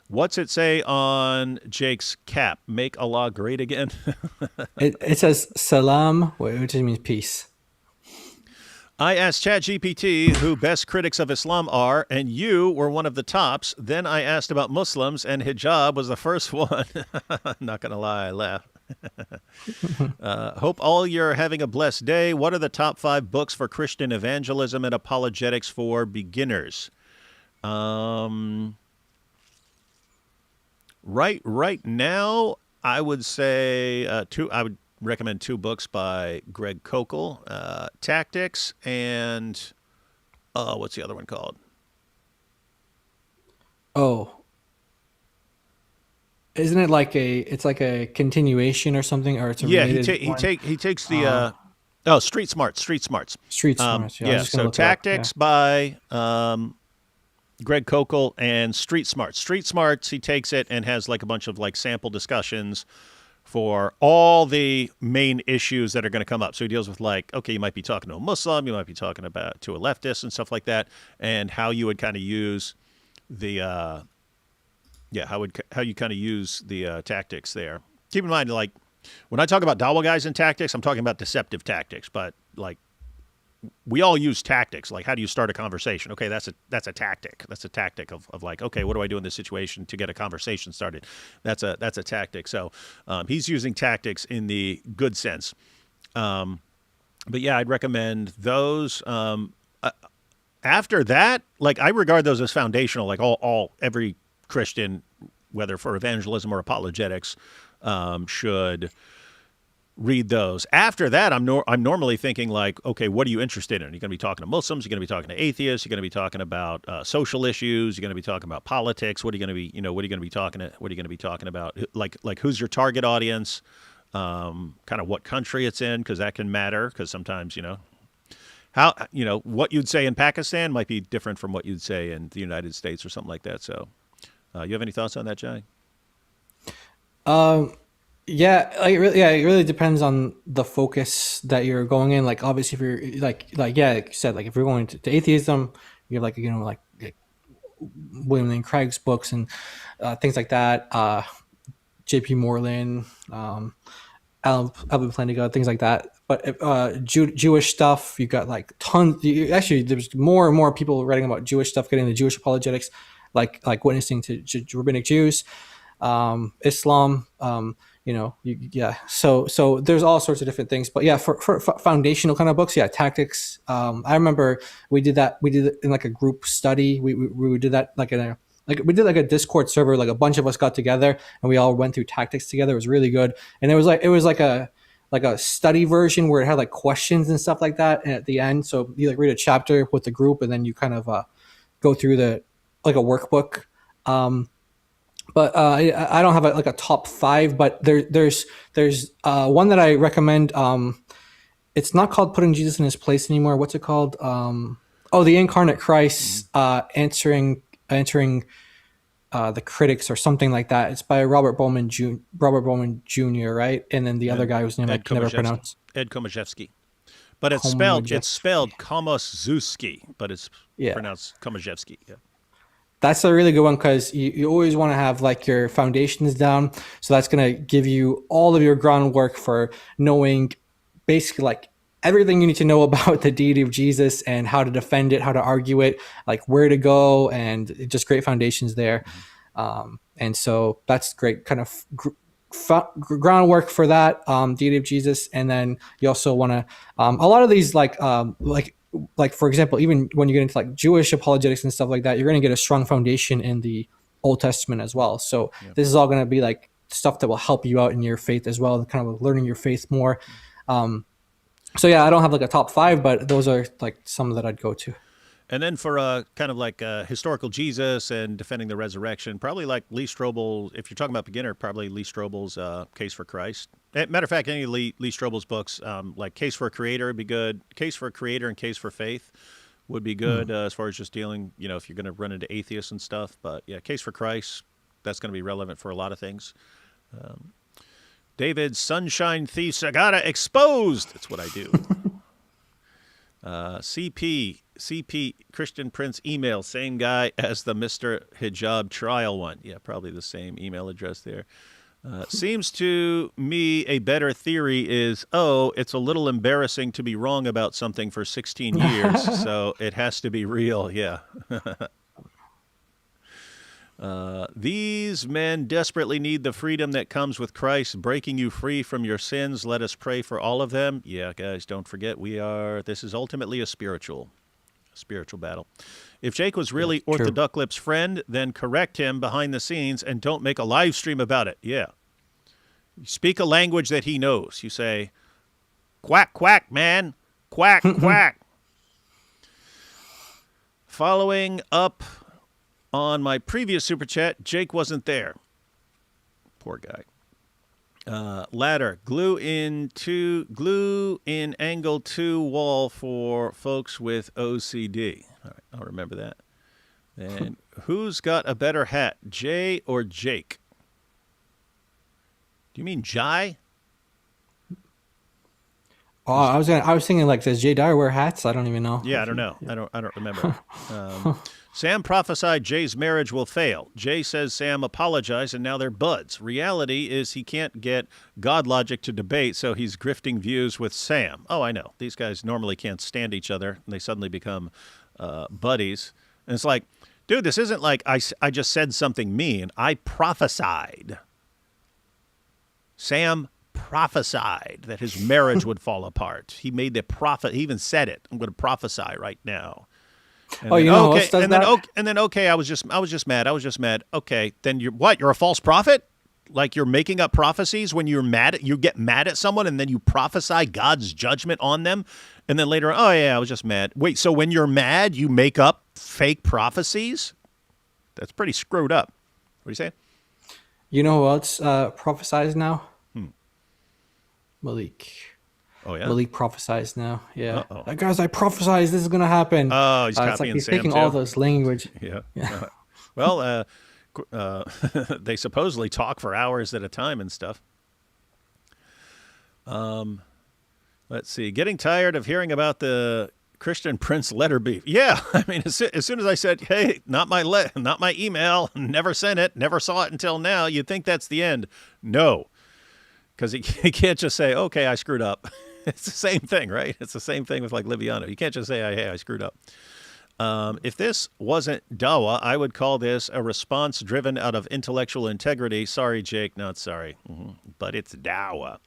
What's it say on Jake's cap? Make Allah great again? it says salam, which means peace. I asked ChatGPT who best critics of Islam are, and you were one of the tops. Then I asked about Muslims, and hijab was the first one. Not going to lie, I laughed. Hope all you're having a blessed day. What are the top 5 books for Christian evangelism and apologetics for beginners? Right now, I would say I would recommend 2 books by Greg Kokel, Tactics, and what's the other one called? Oh, isn't it like it's like a continuation or something, or it's a related he takes the Street Smarts. Street Smarts. Yeah. So Tactics by Greg Kokel and Street Smarts. Street Smarts, he takes it and has like a bunch of like sample discussions for all the main issues that are going to come up. So he deals with like, okay, you might be talking to a Muslim, you might be talking about to a leftist and stuff like that, and how you would kind of use the how you kind of use the tactics there. Keep in mind, like when I talk about DAWAH guys and tactics, I'm talking about deceptive tactics, but like we all use tactics. Like, how do you start a conversation? Okay, that's a tactic. That's a tactic of like, okay, what do I do in this situation to get a conversation started? That's a tactic. So he's using tactics in the good sense. But yeah, I'd recommend those. After that, like I regard those as foundational. Like every Christian, whether for evangelism or apologetics, should read those. After that, I'm normally thinking like, okay, what are you interested in? You're going to be talking to Muslims. You're going to be talking to atheists. You're going to be talking about social issues. You're going to be talking about politics. What are you going to be? What are you going to be talking? What are you going to be talking about? Like who's your target audience? Kind of what country it's in, because that can matter. Because sometimes how what you'd say in Pakistan might be different from what you'd say in the United States or something like that. So, you have any thoughts on that, Jai? Yeah, like really, yeah, it really depends on the focus that you're going in. Like obviously, if you're like yeah, like you said, like if you're going to atheism, you're like like William Lane Craig's books and things like that. J.P. Moreland, Alvin Plantinga, things like that. But Jewish stuff, you got like tons. Actually, there's more and more people writing about Jewish stuff, getting the Jewish apologetics, like witnessing to rabbinic Jews, Islam. Yeah. So there's all sorts of different things. But yeah, for foundational kind of books, yeah, tactics. I remember we did that. We did it in like a group study. We did that like in a we did like a Discord server. Like a bunch of us got together and we all went through tactics together. It was really good. And it was like a study version where it had like questions and stuff like that at the end. So you like read a chapter with the group and then you kind of go through like a workbook. But I don't have like a top 5, but there's one that I recommend. It's not called Putting Jesus in His Place anymore. What's it called? The Incarnate Christ, answering the critics or something like that. It's by Robert Bowman Jr. Right, and then the other guy whose name I can never pronounce. Ed Komaszewski. But it's spelled Komaszewski, but it's pronounced Komaszewski. Yeah. That's a really good one because you always want to have like your foundations down. So that's going to give you all of your groundwork for knowing basically like everything you need to know about the deity of Jesus and how to defend it, how to argue it, like where to go, and just great foundations there. And so that's great kind of groundwork for that deity of Jesus. And then you also want to a lot of these like for example, even when you get into like Jewish apologetics and stuff like that, you're going to get a strong foundation in the Old Testament as well. So this is all going to be like stuff that will help you out in your faith as well, kind of learning your faith more. So yeah, I don't have like a top 5, but those are like some that I'd go to. And then for kind of like historical Jesus and defending the resurrection, probably like Lee Strobel, if you're talking about beginner, probably Lee Strobel's Case for Christ. Matter of fact, any of Lee Strobel's books, like Case for a Creator would be good. Case for a Creator and Case for Faith would be good as far as just dealing, if you're going to run into atheists and stuff. But yeah, Case for Christ, that's going to be relevant for a lot of things. David Sunshine Thief Sagata exposed. That's what I do. CP Christian Prince email, same guy as the Mr. Hijab trial one. Yeah, probably the same email address there. Seems to me a better theory is, it's a little embarrassing to be wrong about something for 16 years, so it has to be real. Yeah. These men desperately need the freedom that comes with Christ breaking you free from your sins. Let us pray for all of them. Yeah, guys, don't forget this is ultimately a spiritual battle. If Jake was really OrthoDucklips' friend, then correct him behind the scenes and don't make a live stream about it. Yeah. You speak a language that he knows. You say, quack, quack, man. Quack, quack. Following up on my previous super chat, Jake wasn't there. Poor guy. Ladder, glue in angle 2 wall for folks with OCD. All right, I'll remember that. And who's got a better hat, Jay or Jake? Do you mean Jai? Oh, I was thinking like, does Jay Dyer wear hats? I don't even know. Yeah, I don't know. I don't remember. Sam prophesied Jay's marriage will fail. Jay says Sam apologized and now they're buds. Reality is he can't get God logic to debate, so he's grifting views with Sam. Oh, I know. These guys normally can't stand each other, and they suddenly become buddies. And it's like, dude, this isn't like I just said something mean. I prophesied. Sam prophesied that his marriage would fall apart. He made the prophet. He even said it. I'm going to prophesy right now. And then, okay, I was just mad. Okay, then you're a false prophet? Like you're making up prophecies when you get mad at someone and then you prophesy God's judgment on them, and then later, I was just mad. Wait, so when you're mad, you make up fake prophecies? That's pretty screwed up. What do you say? You know who else prophesies now? Malik. Oh, yeah? Malik prophesies now. Yeah. Guys, I prophesize this is going to happen. Oh, he's copying he's Sam taking too. all those language. Yeah. Well, they supposedly talk for hours at a time and stuff. Let's see. Getting tired of hearing about the Christian Prince letter beef. Yeah, I mean, as soon as I said, "Hey, not my email, never sent it, never saw it until now," you'd think that's the end. No, because he can't just say, "Okay, I screwed up." It's the same thing, right? It's the same thing with like Liviano. You can't just say, "Hey, I screwed up." If this wasn't Dawa, I would call this a response driven out of intellectual integrity. Sorry, Jake, not sorry, but it's Dawa.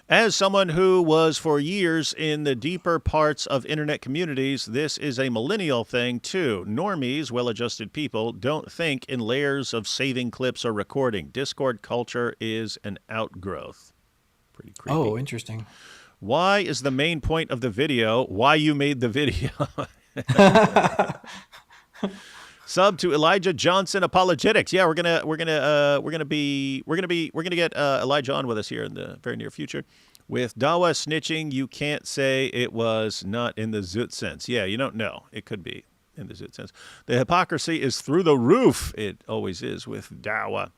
As someone who was for years in the deeper parts of internet communities, this is a millennial thing too. Normies, well-adjusted people, don't think in layers of saving clips or recording. Discord culture is an outgrowth. Pretty creepy. Oh, interesting. Why is the main point of the video why you made the video? Sub to Elijah Johnson Apologetics. Yeah, we're gonna get Elijah on with us here in the very near future. With Dawa snitching, you can't say it was not in the Zut sense. Yeah, you don't know. It could be in the Zut sense. The hypocrisy is through the roof. It always is with Dawa.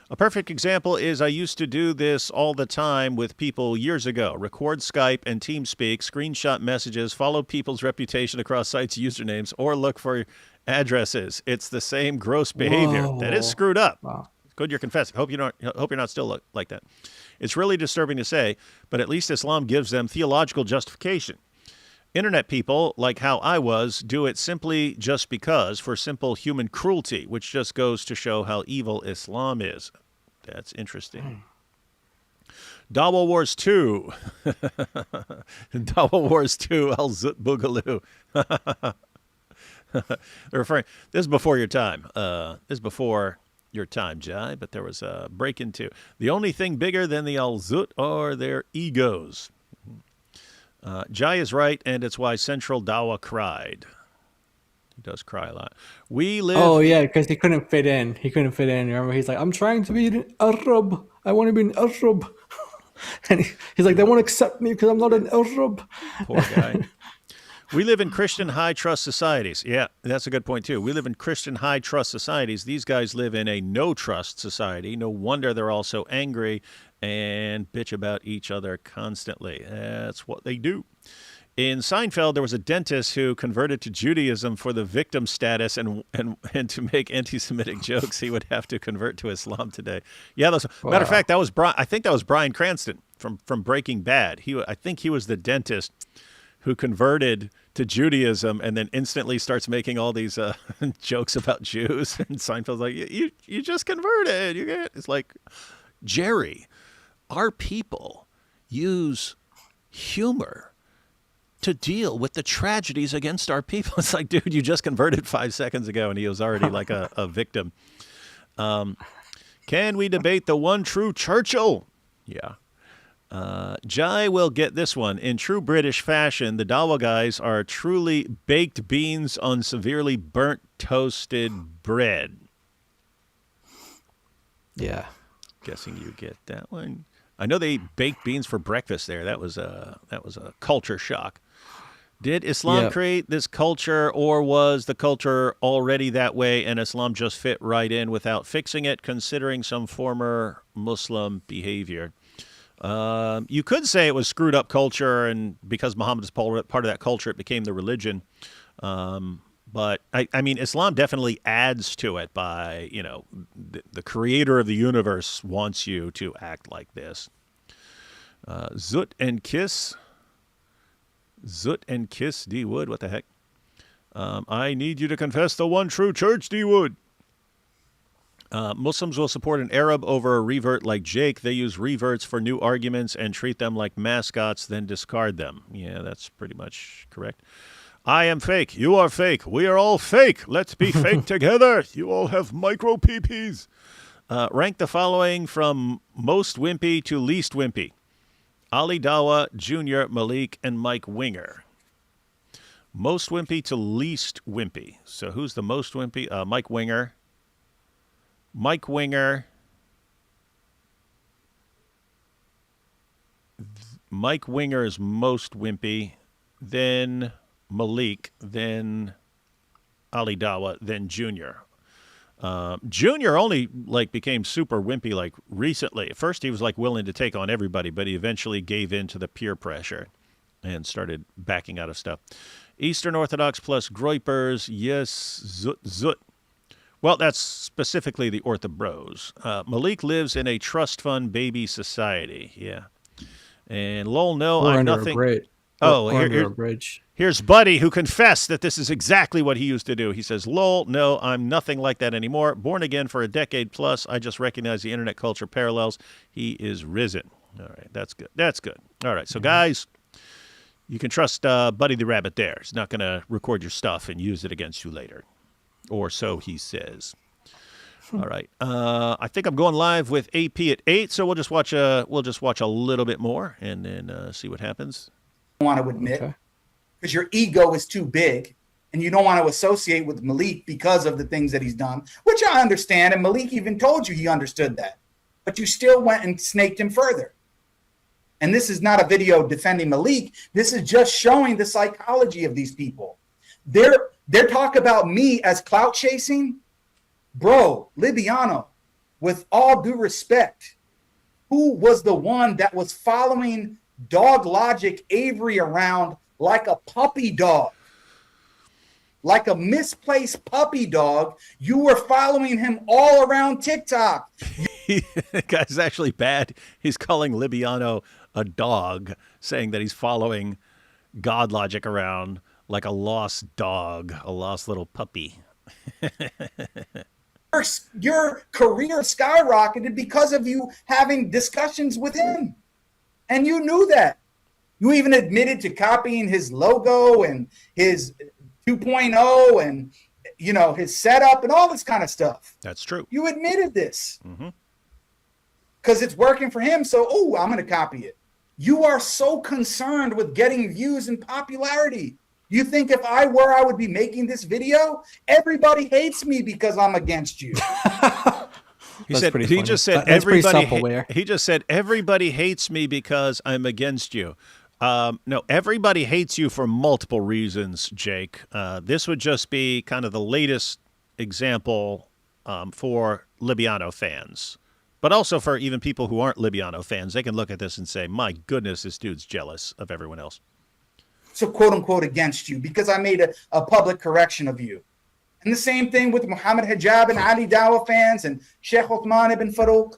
A perfect example is I used to do this all the time with people years ago. Record Skype and TeamSpeak, screenshot messages, follow people's reputation across sites' usernames, or look for addresses. It's the same gross behavior. Whoa. That is screwed up. Wow. Good you're confessing. Hope you're not still like that. It's really disturbing to say, but at least Islam gives them theological justification. Internet people, like how I was, do it simply just because, for simple human cruelty, which just goes to show how evil Islam is. That's interesting. DAWAH Wars 2. DAWAH Wars 2, Al Zut Boogaloo. They're referring, this is before your time. This is before your time, Jai, but there was a break into. The only thing bigger than the Al Zut are their egos. Jai is right, and it's why Central Dawa cried. He does cry a lot. We live. Oh yeah, because he couldn't fit in. Remember, he's like, "I'm trying to be an Arab. I want to be an Arab," and he's like, "They won't accept me because I'm not an Arab." Poor guy. We live in Christian high-trust societies. Yeah, that's a good point, too. We live in Christian high-trust societies. These guys live in a no-trust society. No wonder they're all so angry and bitch about each other constantly. That's what they do. In Seinfeld, there was a dentist who converted to Judaism for the victim status, and to make anti-Semitic jokes, he would have to convert to Islam today. Yeah, matter of fact, that was I think that was Bryan Cranston from Breaking Bad. I think he was the dentist who converted to Judaism and then instantly starts making all these jokes about Jews. And Seinfeld's like, you just converted. It's like, Jerry, our people use humor to deal with the tragedies against our people. It's like, dude, you just converted 5 seconds ago and he was already like a victim. Can we debate the one true Churchill? Yeah. Jai will get this one. In true British fashion, the Dawa guys are truly baked beans on severely burnt toasted bread. Yeah. Guessing you get that one. I know they eat baked beans for breakfast there. That was a culture shock. Did Islam create this culture, or was the culture already that way and Islam just fit right in without fixing it, considering some former Muslim behavior? You could say it was screwed up culture, and because Muhammad is part of that culture, it became the religion. But I mean, Islam definitely adds to it by, the creator of the universe wants you to act like this. Zut and Kiss, D Wood. What the heck? I need you to confess the one true church, D Wood. Muslims will support an Arab over a revert like Jake. They use reverts for new arguments and treat them like mascots, then discard them. Yeah, that's pretty much correct. I am fake. You are fake. We are all fake. Let's be fake together. You all have micro PPs. Rank the following from most wimpy to least wimpy. Ali Dawa, Jr., Malik, and Mike Winger. Most wimpy to least wimpy. So who's the most wimpy? Mike Winger. Mike Winger. Mike Winger is most wimpy. Then Malik. Then Ali Dawa. Then Junior. Junior only like became super wimpy like recently. At first, he was like willing to take on everybody, but he eventually gave in to the peer pressure and started backing out of stuff. Eastern Orthodox plus Groypers, yes, zut zut. Well, that's specifically the Ortho Bros. Malik lives in a trust fund baby society. Yeah. And lol, no, We're I'm under nothing. a bridge. Oh, We're under a bridge. Here's Buddy, who confessed that this is exactly what he used to do. He says, lol, no, I'm nothing like that anymore. Born again for a decade plus. I just recognize the internet culture parallels. He is risen. All right, that's good. That's good. All right, so guys, you can trust Buddy the Rabbit there. He's not going to record your stuff and use it against you later. Or so he says. All right. I think I'm going live with AP at 8, so we'll just watch a little bit more and then see what happens. Want to admit because your ego is too big and you don't want to associate with Malik because of the things that he's done, which I understand. And Malik even told you he understood that, but you still went and snaked him further. And this is not a video defending Malik. This is just showing the psychology of these people. They're talk about me as clout chasing. Bro, Libiano, with all due respect, who was the one that was following Dog Logic Avery around like a puppy dog? Like a misplaced puppy dog. You were following him all around TikTok. The guy's actually bad. He's calling Libiano a dog, saying that he's following God Logic around like a lost dog, a lost little puppy. Your career skyrocketed because of you having discussions with him. And you knew that. You even admitted to copying his logo and his 2.0 and, you know, his setup and all this kind of stuff. That's true. You admitted this. Because it's working for him. So, I'm going to copy it. You are so concerned with getting views and popularity. You think if I would be making this video? Everybody hates me because I'm against you. He just said everybody hates me because I'm against you. No, everybody hates you for multiple reasons, Jake. This would just be kind of the latest example for Libiano fans. But also for even people who aren't Libiano fans, they can look at this and say, my goodness, this dude's jealous of everyone else. So quote unquote against you because I made a public correction of you. And the same thing with Muhammad Hijab and Ali Dawah fans and Sheikh Uthman ibn Farouk,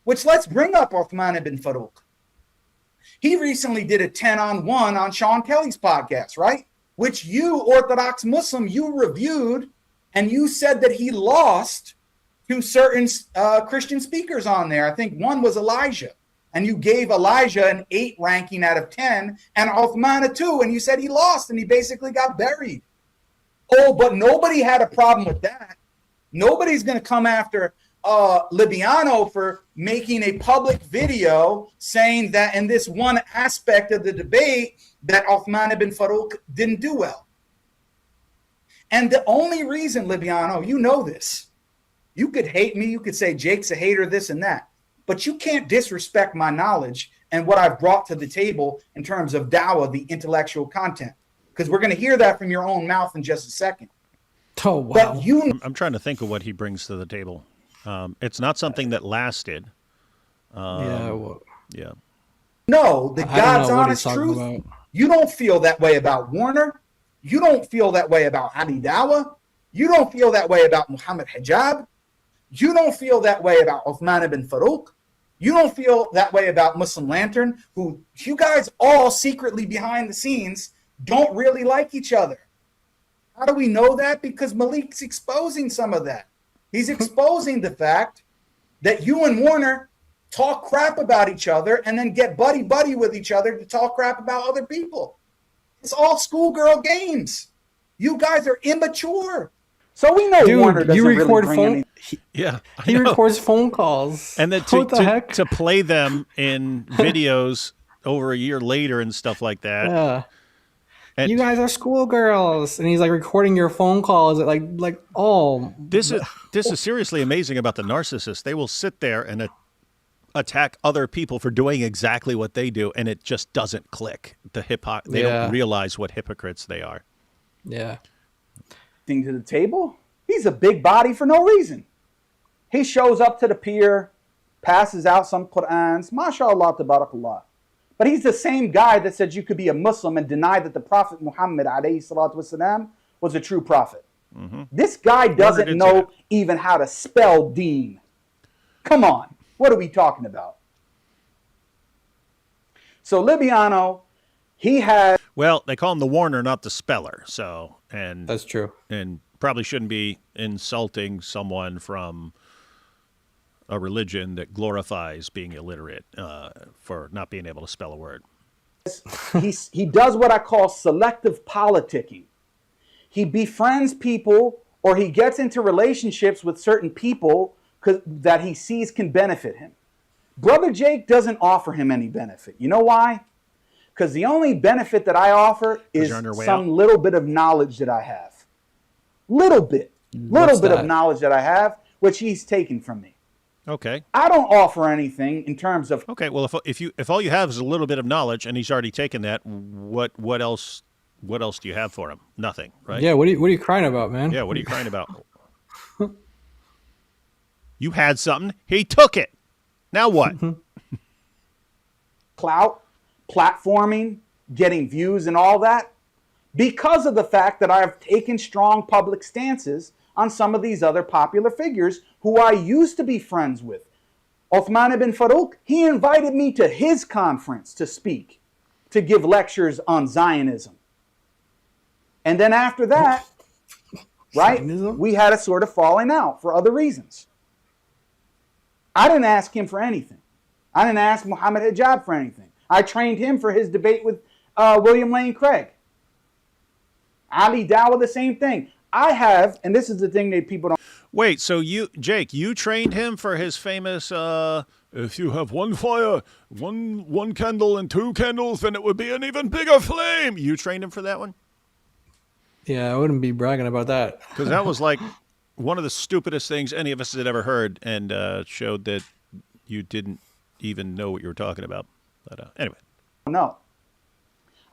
which let's bring up Uthman ibn Farouk. He recently did a 10-on-1 on Sean Kelly's podcast, right? Which you, Orthodox Muslim, you reviewed and you said that he lost to certain Christian speakers on there. I think one was Elijah. And you gave Elijah an 8 ranking out of 10 and Uthman a 2. And you said he lost and he basically got buried. Oh, but nobody had a problem with that. Nobody's going to come after Libiano for making a public video saying that in this one aspect of the debate that Uthman ibn Farouk didn't do well. And the only reason, Libiano, you know this. You could hate me. You could say Jake's a hater, this and that. But you can't disrespect my knowledge and what I've brought to the table in terms of Dawah, the intellectual content. Because we're going to hear that from your own mouth in just a second. Oh, wow. But I'm trying to think of what he brings to the table. It's not something that lasted. Yeah. No, the God's honest truth. About. You don't feel that way about Warner. You don't feel that way about Ali Dawah. You don't feel that way about Muhammad Hijab. You don't feel that way about Uthman ibn Farouk. You don't feel that way about Muslim Lantern, who you guys all secretly behind the scenes don't really like each other. How do we know that? Because Malik's exposing some of that. He's exposing the fact that you and Warner talk crap about each other and then get buddy-buddy with each other to talk crap about other people. It's all schoolgirl games. You guys are immature. So we know Warner doesn't really bring any... He records phone calls. And then to play them in videos over a year later and stuff like that. Yeah. And you guys are schoolgirls, and he's like recording your phone calls. This is seriously amazing about the narcissists. They will sit there and attack other people for doing exactly what they do, and it just doesn't click. They don't realize what hypocrites they are. Yeah. Thing to the table. He's a big body for no reason. He shows up to the pier, passes out some Qur'ans, mashallah, tabarakallah. But he's the same guy that said you could be a Muslim and deny that the Prophet Muhammad alayhi salatu wasalam was a true prophet. This guy doesn't know even how to spell deen. Come on, what are we talking about? So Libiano, he had... Well, they call him the Warner, not the speller. So, and that's true. And probably shouldn't be insulting someone from a religion that glorifies being illiterate for not being able to spell a word. He does what I call selective politicking. He befriends people, or he gets into relationships with certain people that he sees can benefit him. Brother Jake doesn't offer him any benefit. You know why? Because the only benefit that I offer is some little bit of knowledge that I have. Little bit of knowledge that I have, which he's taken from me. Okay. I don't offer anything in terms of... Okay, well, if all you have is a little bit of knowledge and he's already taken that, what else do you have for him? Nothing, right? Yeah, what are you crying about, man? Yeah, what are you crying about? You had something, he took it. Now what? Clout, platforming, getting views and all that, because of the fact that I've taken strong public stances on some of these other popular figures who I used to be friends with. Uthman ibn Farouk, he invited me to his conference to speak, to give lectures on Zionism. And then after that, right, Zionism? We had a sort of falling out for other reasons. I didn't ask him for anything. I didn't ask Muhammad Hijab for anything. I trained him for his debate with William Lane Craig. Ali Dawah, the same thing. I have, and this is the thing that people don't... Wait, so Jake, you trained him for his famous, if you have one fire, one candle and two candles, then it would be an even bigger flame. You trained him for that one? Yeah, I wouldn't be bragging about that. Because that was like one of the stupidest things any of us had ever heard, and showed that you didn't even know what you were talking about. But anyway. No.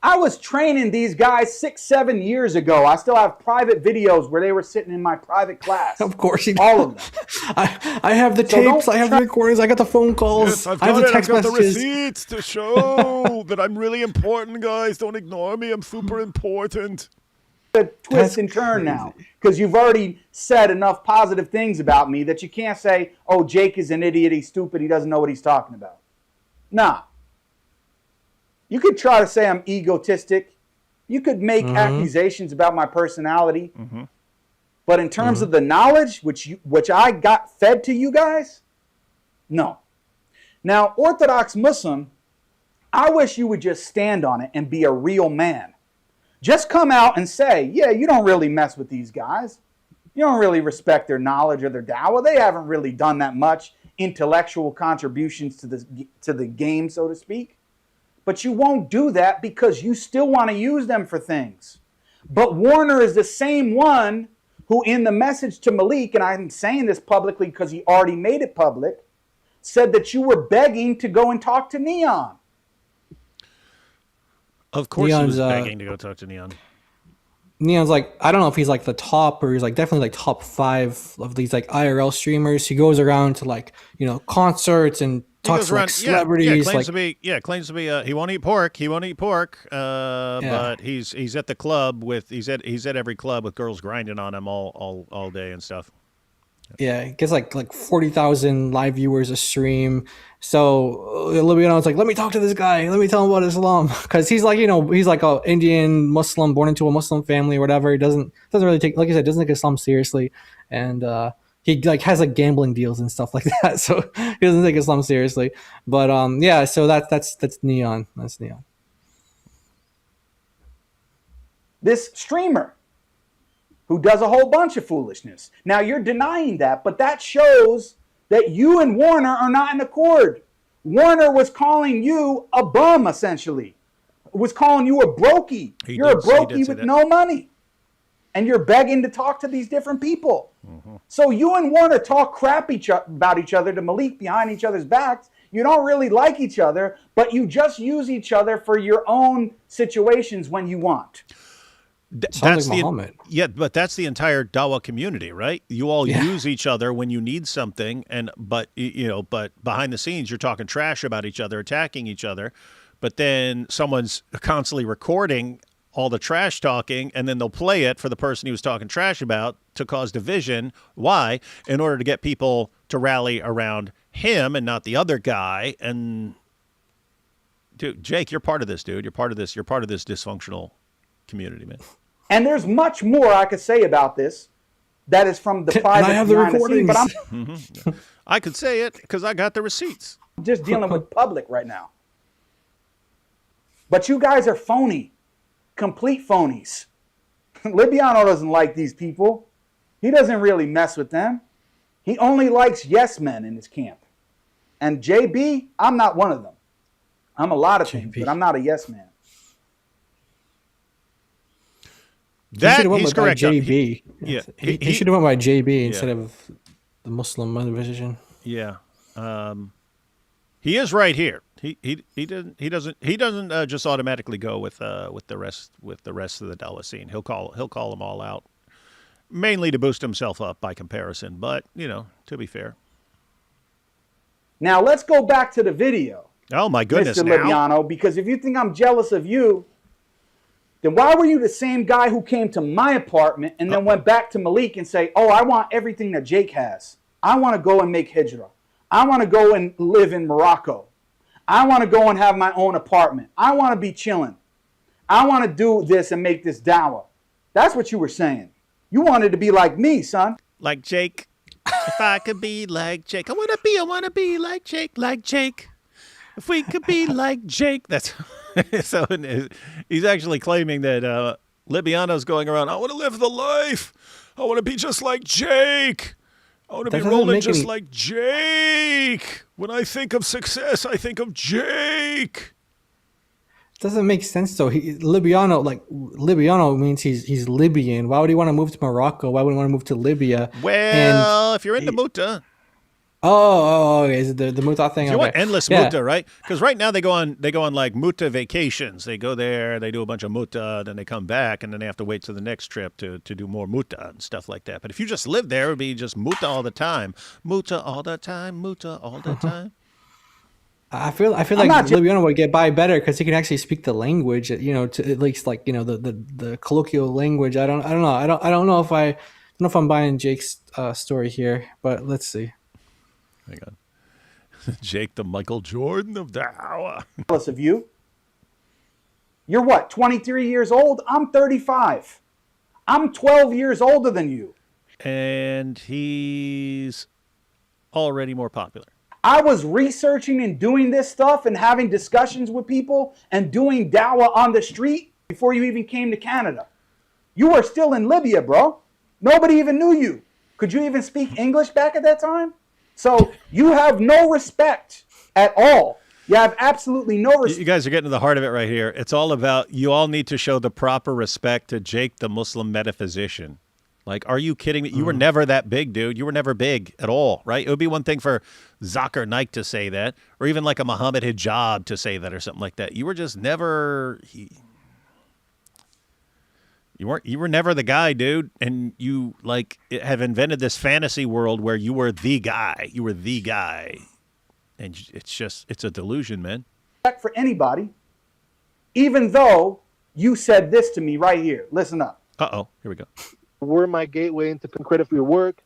I was training these guys 6-7 years ago. I still have private videos where they were sitting in my private class. Of course you do. All of them. I have the tapes, I have the recordings, I got the phone calls, Yes, I have the text I've got messages. the receipts to show that I'm really important, guys. Don't ignore me. I'm super important. Twist and turn now, because you've already said enough positive things about me that you can't say, oh, Jake is an idiot, he's stupid, he doesn't know what he's talking about. Nah. You could try to say I'm egotistic. You could make accusations about my personality. But in terms of the knowledge which I got fed to you guys, no. Now, Orthodox Muslim, I wish you would just stand on it and be a real man. Just come out and say, yeah, you don't really mess with these guys. You don't really respect their knowledge or their dawah. They haven't really done that much intellectual contributions to the game, so to speak. But you won't do that because you still want to use them for things. But Warner is the same one who, in the message to Malik, and I'm saying this publicly because he already made it public, said that you were begging to go and talk to Neon. Of course Neon's, he was begging to go talk to Neon. Neon's like, I don't know if he's like the top, or he's like definitely like top 5 of these like IRL streamers. He goes around to like, you know, concerts and talks to like celebrities. Claims to be he won't eat pork. He won't eat pork. But he's at the club with he's at every club with girls grinding on him all day and stuff. Yeah, it gets like 40,000 live viewers a stream. So Libiano's like, let me talk to this guy. Let me tell him about Islam, because he's like, you know, he's like a Indian Muslim born into a Muslim family or whatever. He doesn't really take, like I said, doesn't take Islam seriously, and he like has like gambling deals and stuff like that. So he doesn't take Islam seriously. But yeah, so that's Neon. That's Neon. This streamer who does a whole bunch of foolishness. Now, you're denying that, but that shows that you and Warner are not in accord. Warner was calling you a bum, essentially. Was calling you a brokey. You're a brokey with no money. And you're begging to talk to these different people. So you and Warner talk crap about each other to Malik behind each other's backs. You don't really like each other, but you just use each other for your own situations when you want. Sounds like Muhammad. But that's the entire Dawa community, right? You all use each other when you need something, but behind the scenes you're talking trash about each other, attacking each other, but then someone's constantly recording all the trash talking, and then they'll play it for the person he was talking trash about to cause division. Why? In order to get people to rally around him and not the other guy. And dude, Jake, you're part of this, dude. You're part of this dysfunctional community, man. And there's much more I could say about this that is from the private. I have the recordings. But I could say it because I got the receipts. I'm just dealing with public right now. But you guys are phony. Complete phonies. Libiano doesn't like these people. He doesn't really mess with them. He only likes yes men in his camp. And JB, I'm not one of them. I'm a lot of things, but I'm not a yes man. He's correct. JB. He should have went by JB instead of the Muslim division. Yeah. He is right here. He doesn't just automatically go with the rest of the Dawa scene. He'll call them all out, mainly to boost himself up by comparison. But to be fair. Now let's go back to the video. Oh my goodness, Mr. Libiano, because if you think I'm jealous of you, then why were you the same guy who came to my apartment and then went back to Malik and say, "Oh, I want everything that Jake has. I want to go and make hijrah. I want to go and live in Morocco. I want to go and have my own apartment. I want to be chilling. I want to do this and make this dawah." That's what you were saying. You wanted to be like me, son. Like Jake. If I could be like Jake. I want to be like Jake. If we could be like Jake. That's so he's actually claiming that Libiano's going around, "I want to live the life. I want to be just like Jake. I want to be rolling just like Jake. When I think of success, I think of Jake." Doesn't make sense though. Libiano means he's Libyan. Why would he want to move to Morocco? Why would he want to move to Libya? Well, if you're into Muta. Okay. Is it the Muta thing? You want endless Muta, right? Because right now they go on like Muta vacations. They go there, they do a bunch of Muta, then they come back, and then they have to wait to the next trip to do more Muta and stuff like that. But if you just live there, it would be just Muta all the time. Muta all the time. Muta all the time. I feel like Libiano would get by better because he can actually speak the language, to at least the colloquial language. I don't know if I'm buying Jake's story here, but let's see. Hang on. Jake, the Michael Jordan of Dawah. Jealous of you. You're what, 23 years old? I'm 35. I'm 12 years older than you. And he's already more popular. I was researching and doing this stuff and having discussions with people and doing dawah on the street before you even came to Canada. You were still in Libya, bro. Nobody even knew you. Could you even speak English back at that time? So you have no respect at all. You have absolutely no respect. You guys are getting to the heart of it right here. It's all about, you all need to show the proper respect to Jake, the Muslim metaphysician. Like, are you kidding me? You were never that big, dude. You were never big at all, right? It would be one thing for Zakir Naik to say that, or even like a Muhammad Hijab to say that or something like that. You were just never... You were never the guy, dude. And you, have invented this fantasy world where you were the guy. You were the guy. And it's a delusion, man. Respect for anybody, even though you said this to me right here. Listen up. Uh-oh. Here we go. Were my gateway into credit for your work,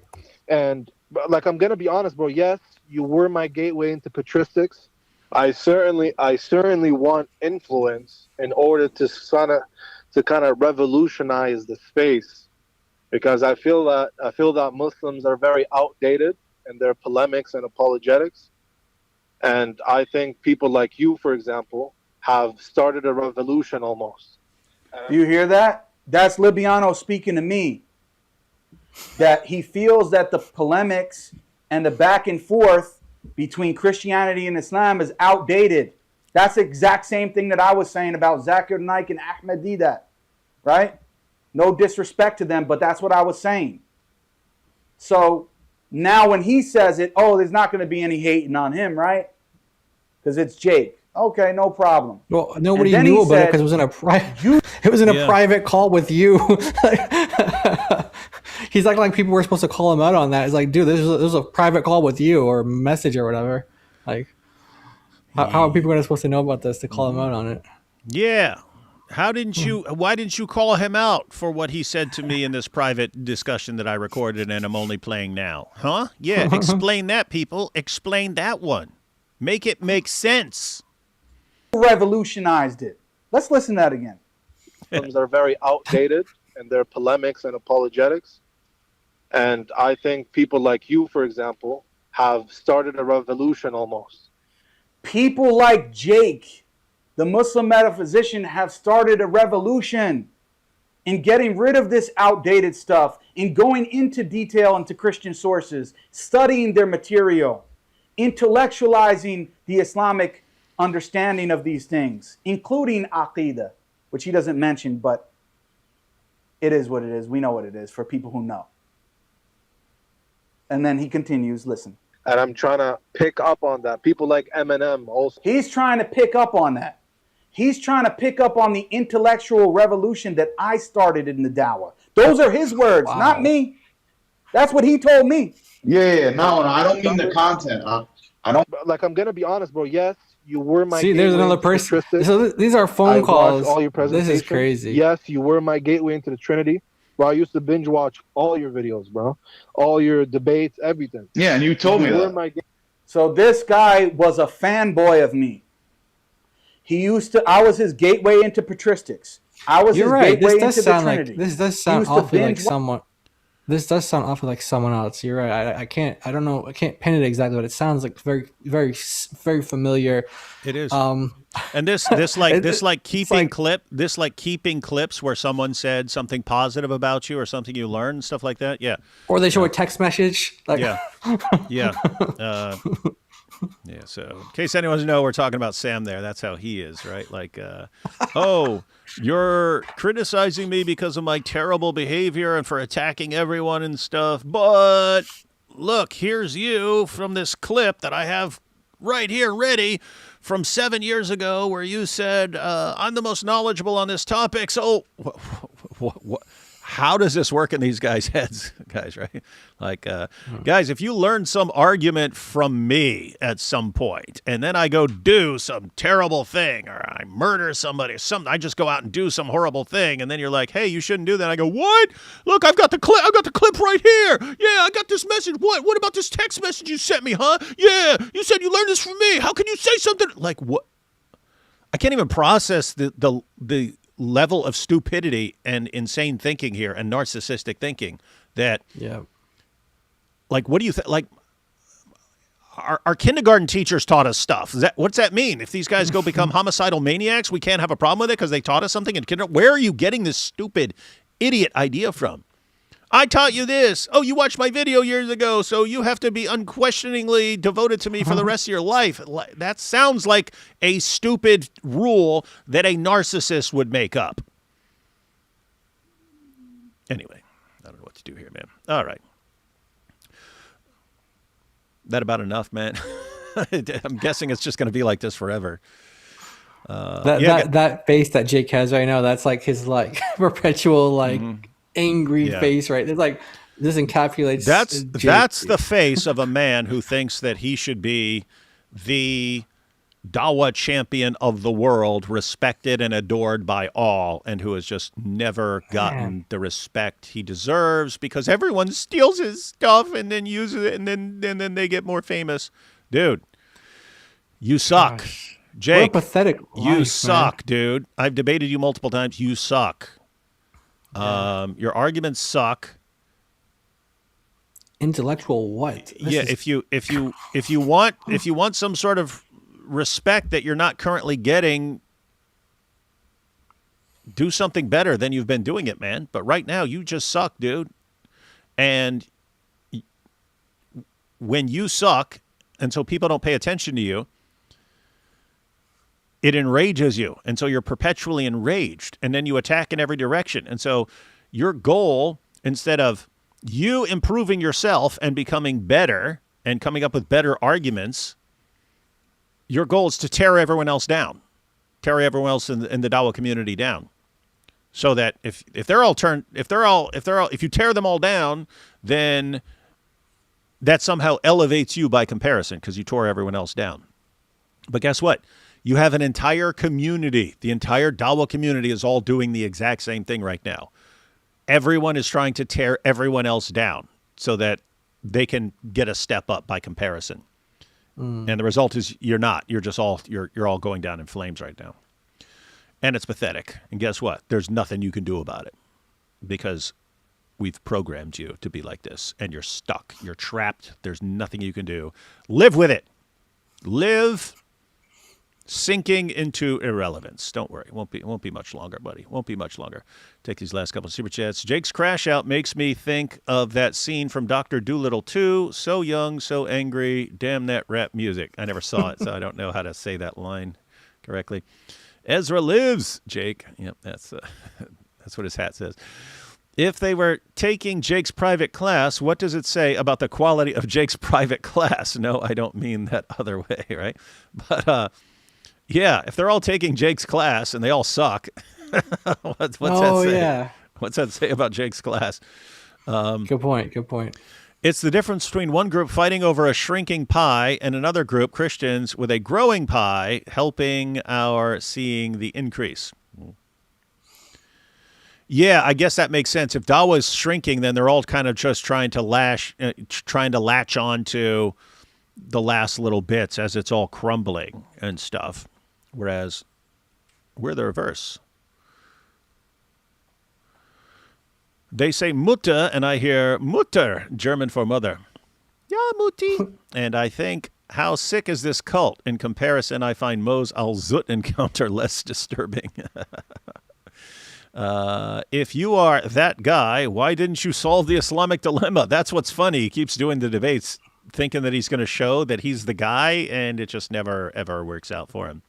and I'm gonna be honest, bro. Yes, you were my gateway into patristics. I certainly want influence in order to kind of revolutionize the space, because I feel that Muslims are very outdated in their polemics and apologetics, and I think people like you, for example, have started a revolution almost. Do you hear that? That's Libiano speaking to me. That he feels that the polemics and the back and forth between Christianity and Islam is outdated. That's the exact same thing that I was saying about Zakir Naik and Ahmed Didat, right? No disrespect to them, but that's what I was saying. So now when he says it, there's not going to be any hating on him, right? Because it's Jake. Okay, no problem. Well, nobody And then knew he about it said, because it was in a private. It was in a Yeah. private call with you. He's acting like people were supposed to call him out on that. It's like, dude, this was a private call with you or message or whatever. Like, how are people going to supposed to know about this to call him out on it? Yeah. Why didn't you call him out for what he said to me in this private discussion that I recorded and I'm only playing now? Huh? Yeah, explain that, people. Explain that one. Make it make sense. Revolutionized it. Let's listen to that again. That are very outdated in their polemics and apologetics. And I think people like you, for example, have started a revolution almost. People like Jake, the Muslim metaphysician, have started a revolution in getting rid of this outdated stuff, in going into detail into Christian sources, studying their material, intellectualizing the Islamic understanding of these things, including Aqidah, which he doesn't mention, but it is what it is. We know what it is for people who know. And then he continues, listen. And I'm trying to pick up on that. People like Eminem also. He's trying to pick up on that. He's trying to pick up on the intellectual revolution that I started in the Dawah. Those are his words, not me. That's what he told me. Yeah, no, I don't mean the content. I don't. Like, I'm going to be honest, bro. Yes, you were my See, there's gateway another into the person. Tristic. So these are I phone watched calls. all your This presentations. is crazy. Yes, you were my gateway into the Trinity. Bro, I used to binge watch all your videos, bro. All your debates, everything. Yeah, and you told me were that. my So this guy was a fanboy of me. I was his gateway into patristics. I was You're his right. gateway This does into the sound like Trinity. this does He sound used to awfully like binge- someone. This does sound awfully like someone else. You're right. I can't. I don't know. I can't pin it exactly, but it sounds like very familiar. It is. Um, And this keeping clips where someone said something positive about you or something you learned, stuff like that. Yeah. or they show a text message. Like, Yeah. Yeah. Yeah. So in case anyone doesn't know, we're talking about Sam there. That's how he is, right? Like, oh, you're criticizing me because of my terrible behavior and for attacking everyone and stuff. But look, here's you from this clip that I have right here ready from 7 years ago where you said, I'm the most knowledgeable on this topic. So what? How does this work in these guys' heads, guys, right? Like, guys, if you learn some argument from me at some point, and then I go do some terrible thing, or I murder somebody, or something, I just go out and do some horrible thing, and then you're like, hey, you shouldn't do that. I go, what? Look, I've got the clip. I've got the clip right here. Yeah, I got this message. What? What about this text message you sent me, huh? Yeah, you said you learned this from me. How can you say something like what? I can't even process the level of stupidity and insane thinking here and narcissistic thinking that, like, what do you think? Like, our kindergarten teachers taught us stuff. What's that mean? If these guys go become homicidal maniacs, we can't have a problem with it because they taught us something in kindergarten. Where are you getting this stupid idiot idea from? I taught you this. Oh, you watched my video years ago, so you have to be unquestioningly devoted to me for the rest of your life. That sounds like a stupid rule that a narcissist would make up. Anyway, I don't know what to do here, man. All right. That about enough, man? I'm guessing it's just going to be like this forever. That face that Jake has right now, that's like his like perpetual like angry face, right? It's like this encapsulates. That's the face of a man who thinks that he should be the Dawah champion of the world, respected and adored by all, and who has just never gotten the respect he deserves because everyone steals his stuff and then uses it, and then they get more famous. Dude, you suck. Gosh. Jake, what a pathetic you life, suck, dude. I've debated you multiple times. You suck. Your arguments suck. Intellectual what? If you want some sort of respect that you're not currently getting, do something better than you've been doing it, man. But right now you just suck, dude. And when you suck, and so people don't pay attention to you, it enrages you. And so you're perpetually enraged. And then you attack in every direction. And so your goal, instead of you improving yourself and becoming better and coming up with better arguments, your goal is to tear everyone else down, tear everyone else in the Dawa community down, so that if you tear them all down, then that somehow elevates you by comparison because you tore everyone else down. But guess what? You have an entire community. The entire Dawa community is all doing the exact same thing right now. Everyone is trying to tear everyone else down so that they can get a step up by comparison. And the result is you're not. You're just all you're all going down in flames right now. And it's pathetic. And guess what? There's nothing you can do about it because we've programmed you to be like this and you're stuck. You're trapped. There's nothing you can do. Live with it. Live sinking into irrelevance. Don't worry. It won't be much longer, buddy. Won't be much longer. Take these last couple of super chats. Jake's crash out makes me think of that scene from Dr. Dolittle 2. So young, so angry. Damn that rap music. I never saw it, so I don't know how to say that line correctly. Ezra lives, Jake. Yep, that's what his hat says. If they were taking Jake's private class, what does it say about the quality of Jake's private class? No, I don't mean that other way, right? But yeah, if they're all taking Jake's class and they all suck, what's that say? Yeah. What's that say about Jake's class? Good point. Good point. It's the difference between one group fighting over a shrinking pie and another group, Christians, with a growing pie, helping our seeing the increase. Yeah, I guess that makes sense. If Dawa is shrinking, then they're all kind of just trying to latch on to the last little bits as it's all crumbling and stuff. Whereas we're the reverse. They say Mutter, and I hear Mutter, German for mother. Ja, Mutti. And I think, how sick is this cult? In comparison, I find Mo's Al-Zut encounter less disturbing. If you are that guy, why didn't you solve the Islamic dilemma? That's what's funny. He keeps doing the debates, thinking that he's going to show that he's the guy, and it just never, ever works out for him.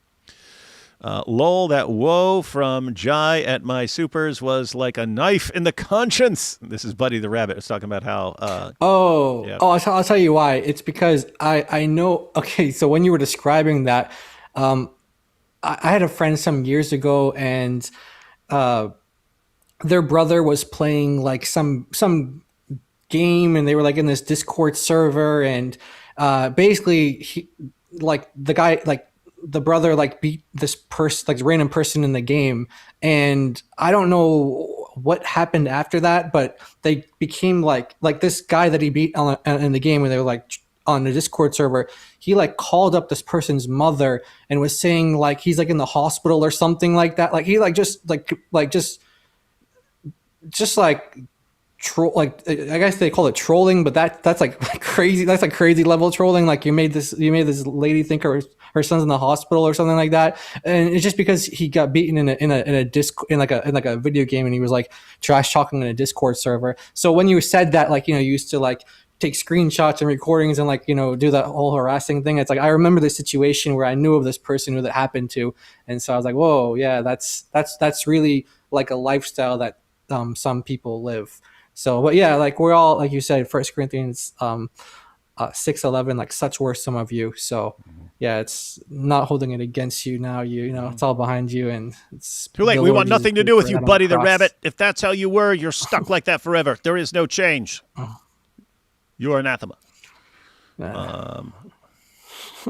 Lol, that woe from Jai at my supers was like a knife in the conscience. This is Buddy the Rabbit. It's talking about how... yeah. I'll tell you why. It's because I know... Okay, so when you were describing that, I had a friend some years ago, and their brother was playing like some game, and they were like in this Discord server, and basically the brother like beat this person, like random person in the game, and I don't know what happened after that, but they became like this guy that he beat in the game, and they were like on the Discord server. He like called up this person's mother and was saying like he's like in the hospital or something like that. Like he like just troll, like I guess they call it trolling, but that's like crazy. That's like crazy level trolling. Like you made this lady think her son's in the hospital or something like that, and it's just because he got beaten in a video game, and he was like trash talking in a Discord server. So when you said that, like, you know, you used to like take screenshots and recordings and like, you know, do that whole harassing thing. It's like I remember the situation where I knew of this person who that happened to, and so I was like, whoa, yeah, that's really like a lifestyle that some people live. So, but yeah, like we're all, like you said, 1 Corinthians 6:11, like such were some of you. So yeah, it's not holding it against you now. You know, it's all behind you, and it's too late. We want nothing to do with you, Buddy the Rabbit. If that's how you were, you're stuck like that forever. There is no change. You are anathema.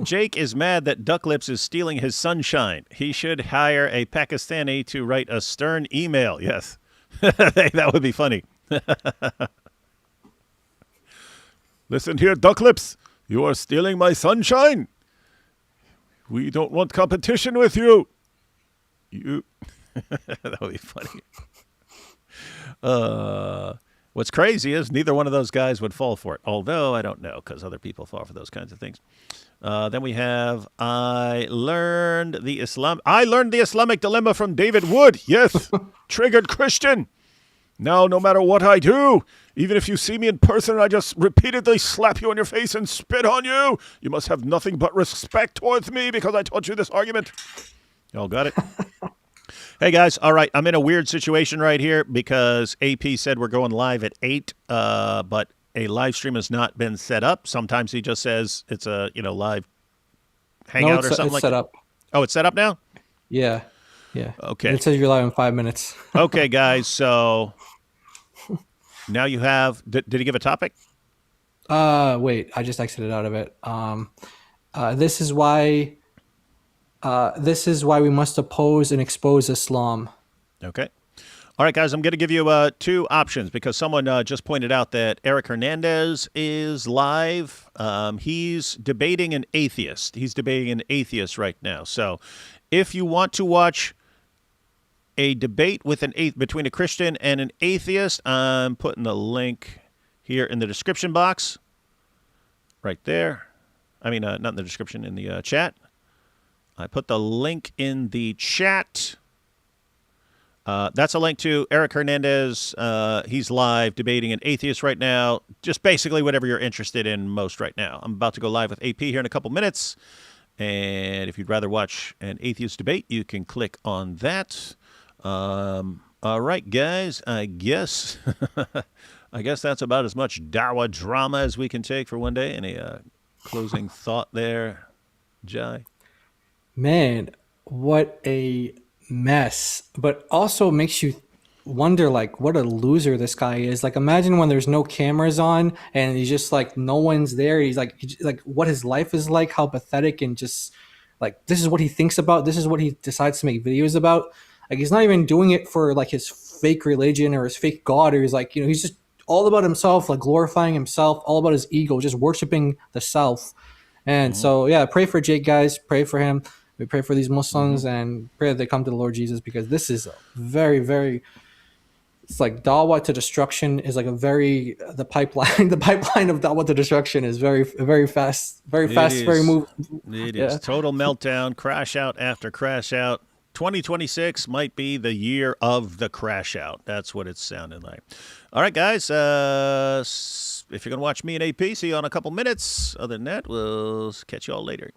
Jake is mad that Ducklips is stealing his sunshine. He should hire a Pakistani to write a stern email. Yes, that would be funny. Listen here, Ducklips. You are stealing my sunshine. We don't want competition with you. That would be funny. What's crazy is neither one of those guys would fall for it. Although I don't know, because other people fall for those kinds of things. Then we have I learned the Islamic dilemma from David Wood. Yes, triggered Christian. Now, no matter what I do, even if you see me in person, I just repeatedly slap you on your face and spit on you. You must have nothing but respect towards me because I taught you this argument. Y'all got it? Hey, guys. All right. I'm in a weird situation right here because AP said we're going live at 8, but a live stream has not been set up. Sometimes he just says it's a live hangout it's, or something it's like set that? up. Oh, it's set up now? Yeah. Yeah. Okay. It says you're live in 5 minutes. Okay, guys. So now you have. Did he give a topic? Wait, I just exited out of it. This is why. This is why we must oppose and expose Islam. Okay. All right, guys, I'm going to give you two options because someone just pointed out that Eric Hernandez is live. He's debating an atheist. He's debating an atheist right now. So if you want to watch a debate with between a Christian and an atheist, I'm putting the link here in the description box right there. I mean, not in the description, in the chat. I put the link in the chat. That's a link to Eric Hernandez. He's live debating an atheist right now. Just basically whatever you're interested in most right now. I'm about to go live with AP here in a couple minutes. And if you'd rather watch an atheist debate, you can click on that. All right, guys, I guess that's about as much Dawa drama as we can take for one day. Any closing thought there, Jai? Man, what a mess. But also makes you wonder, like, what a loser this guy is. Like, imagine when there's no cameras on and he's just like, no one's there. He's like what his life is like, how pathetic, and just like, this is what he thinks about. This is what he decides to make videos about. Like, he's not even doing it for like his fake religion or his fake God, or he's like, he's just all about himself, like glorifying himself, all about his ego, just worshiping the self. And so, yeah, pray for Jake, guys. Pray for him. We pray for these Muslims and pray that they come to the Lord Jesus, because this is very, very, it's like Dawa to destruction is like the pipeline of Dawa to destruction is very, very fast, very move. It is total meltdown, crash out after crash out. 2026 might be the year of the crash out. That's what it's sounding like. All right, guys. If you're going to watch me and AP, see you on a couple minutes. Other than that, we'll catch you all later.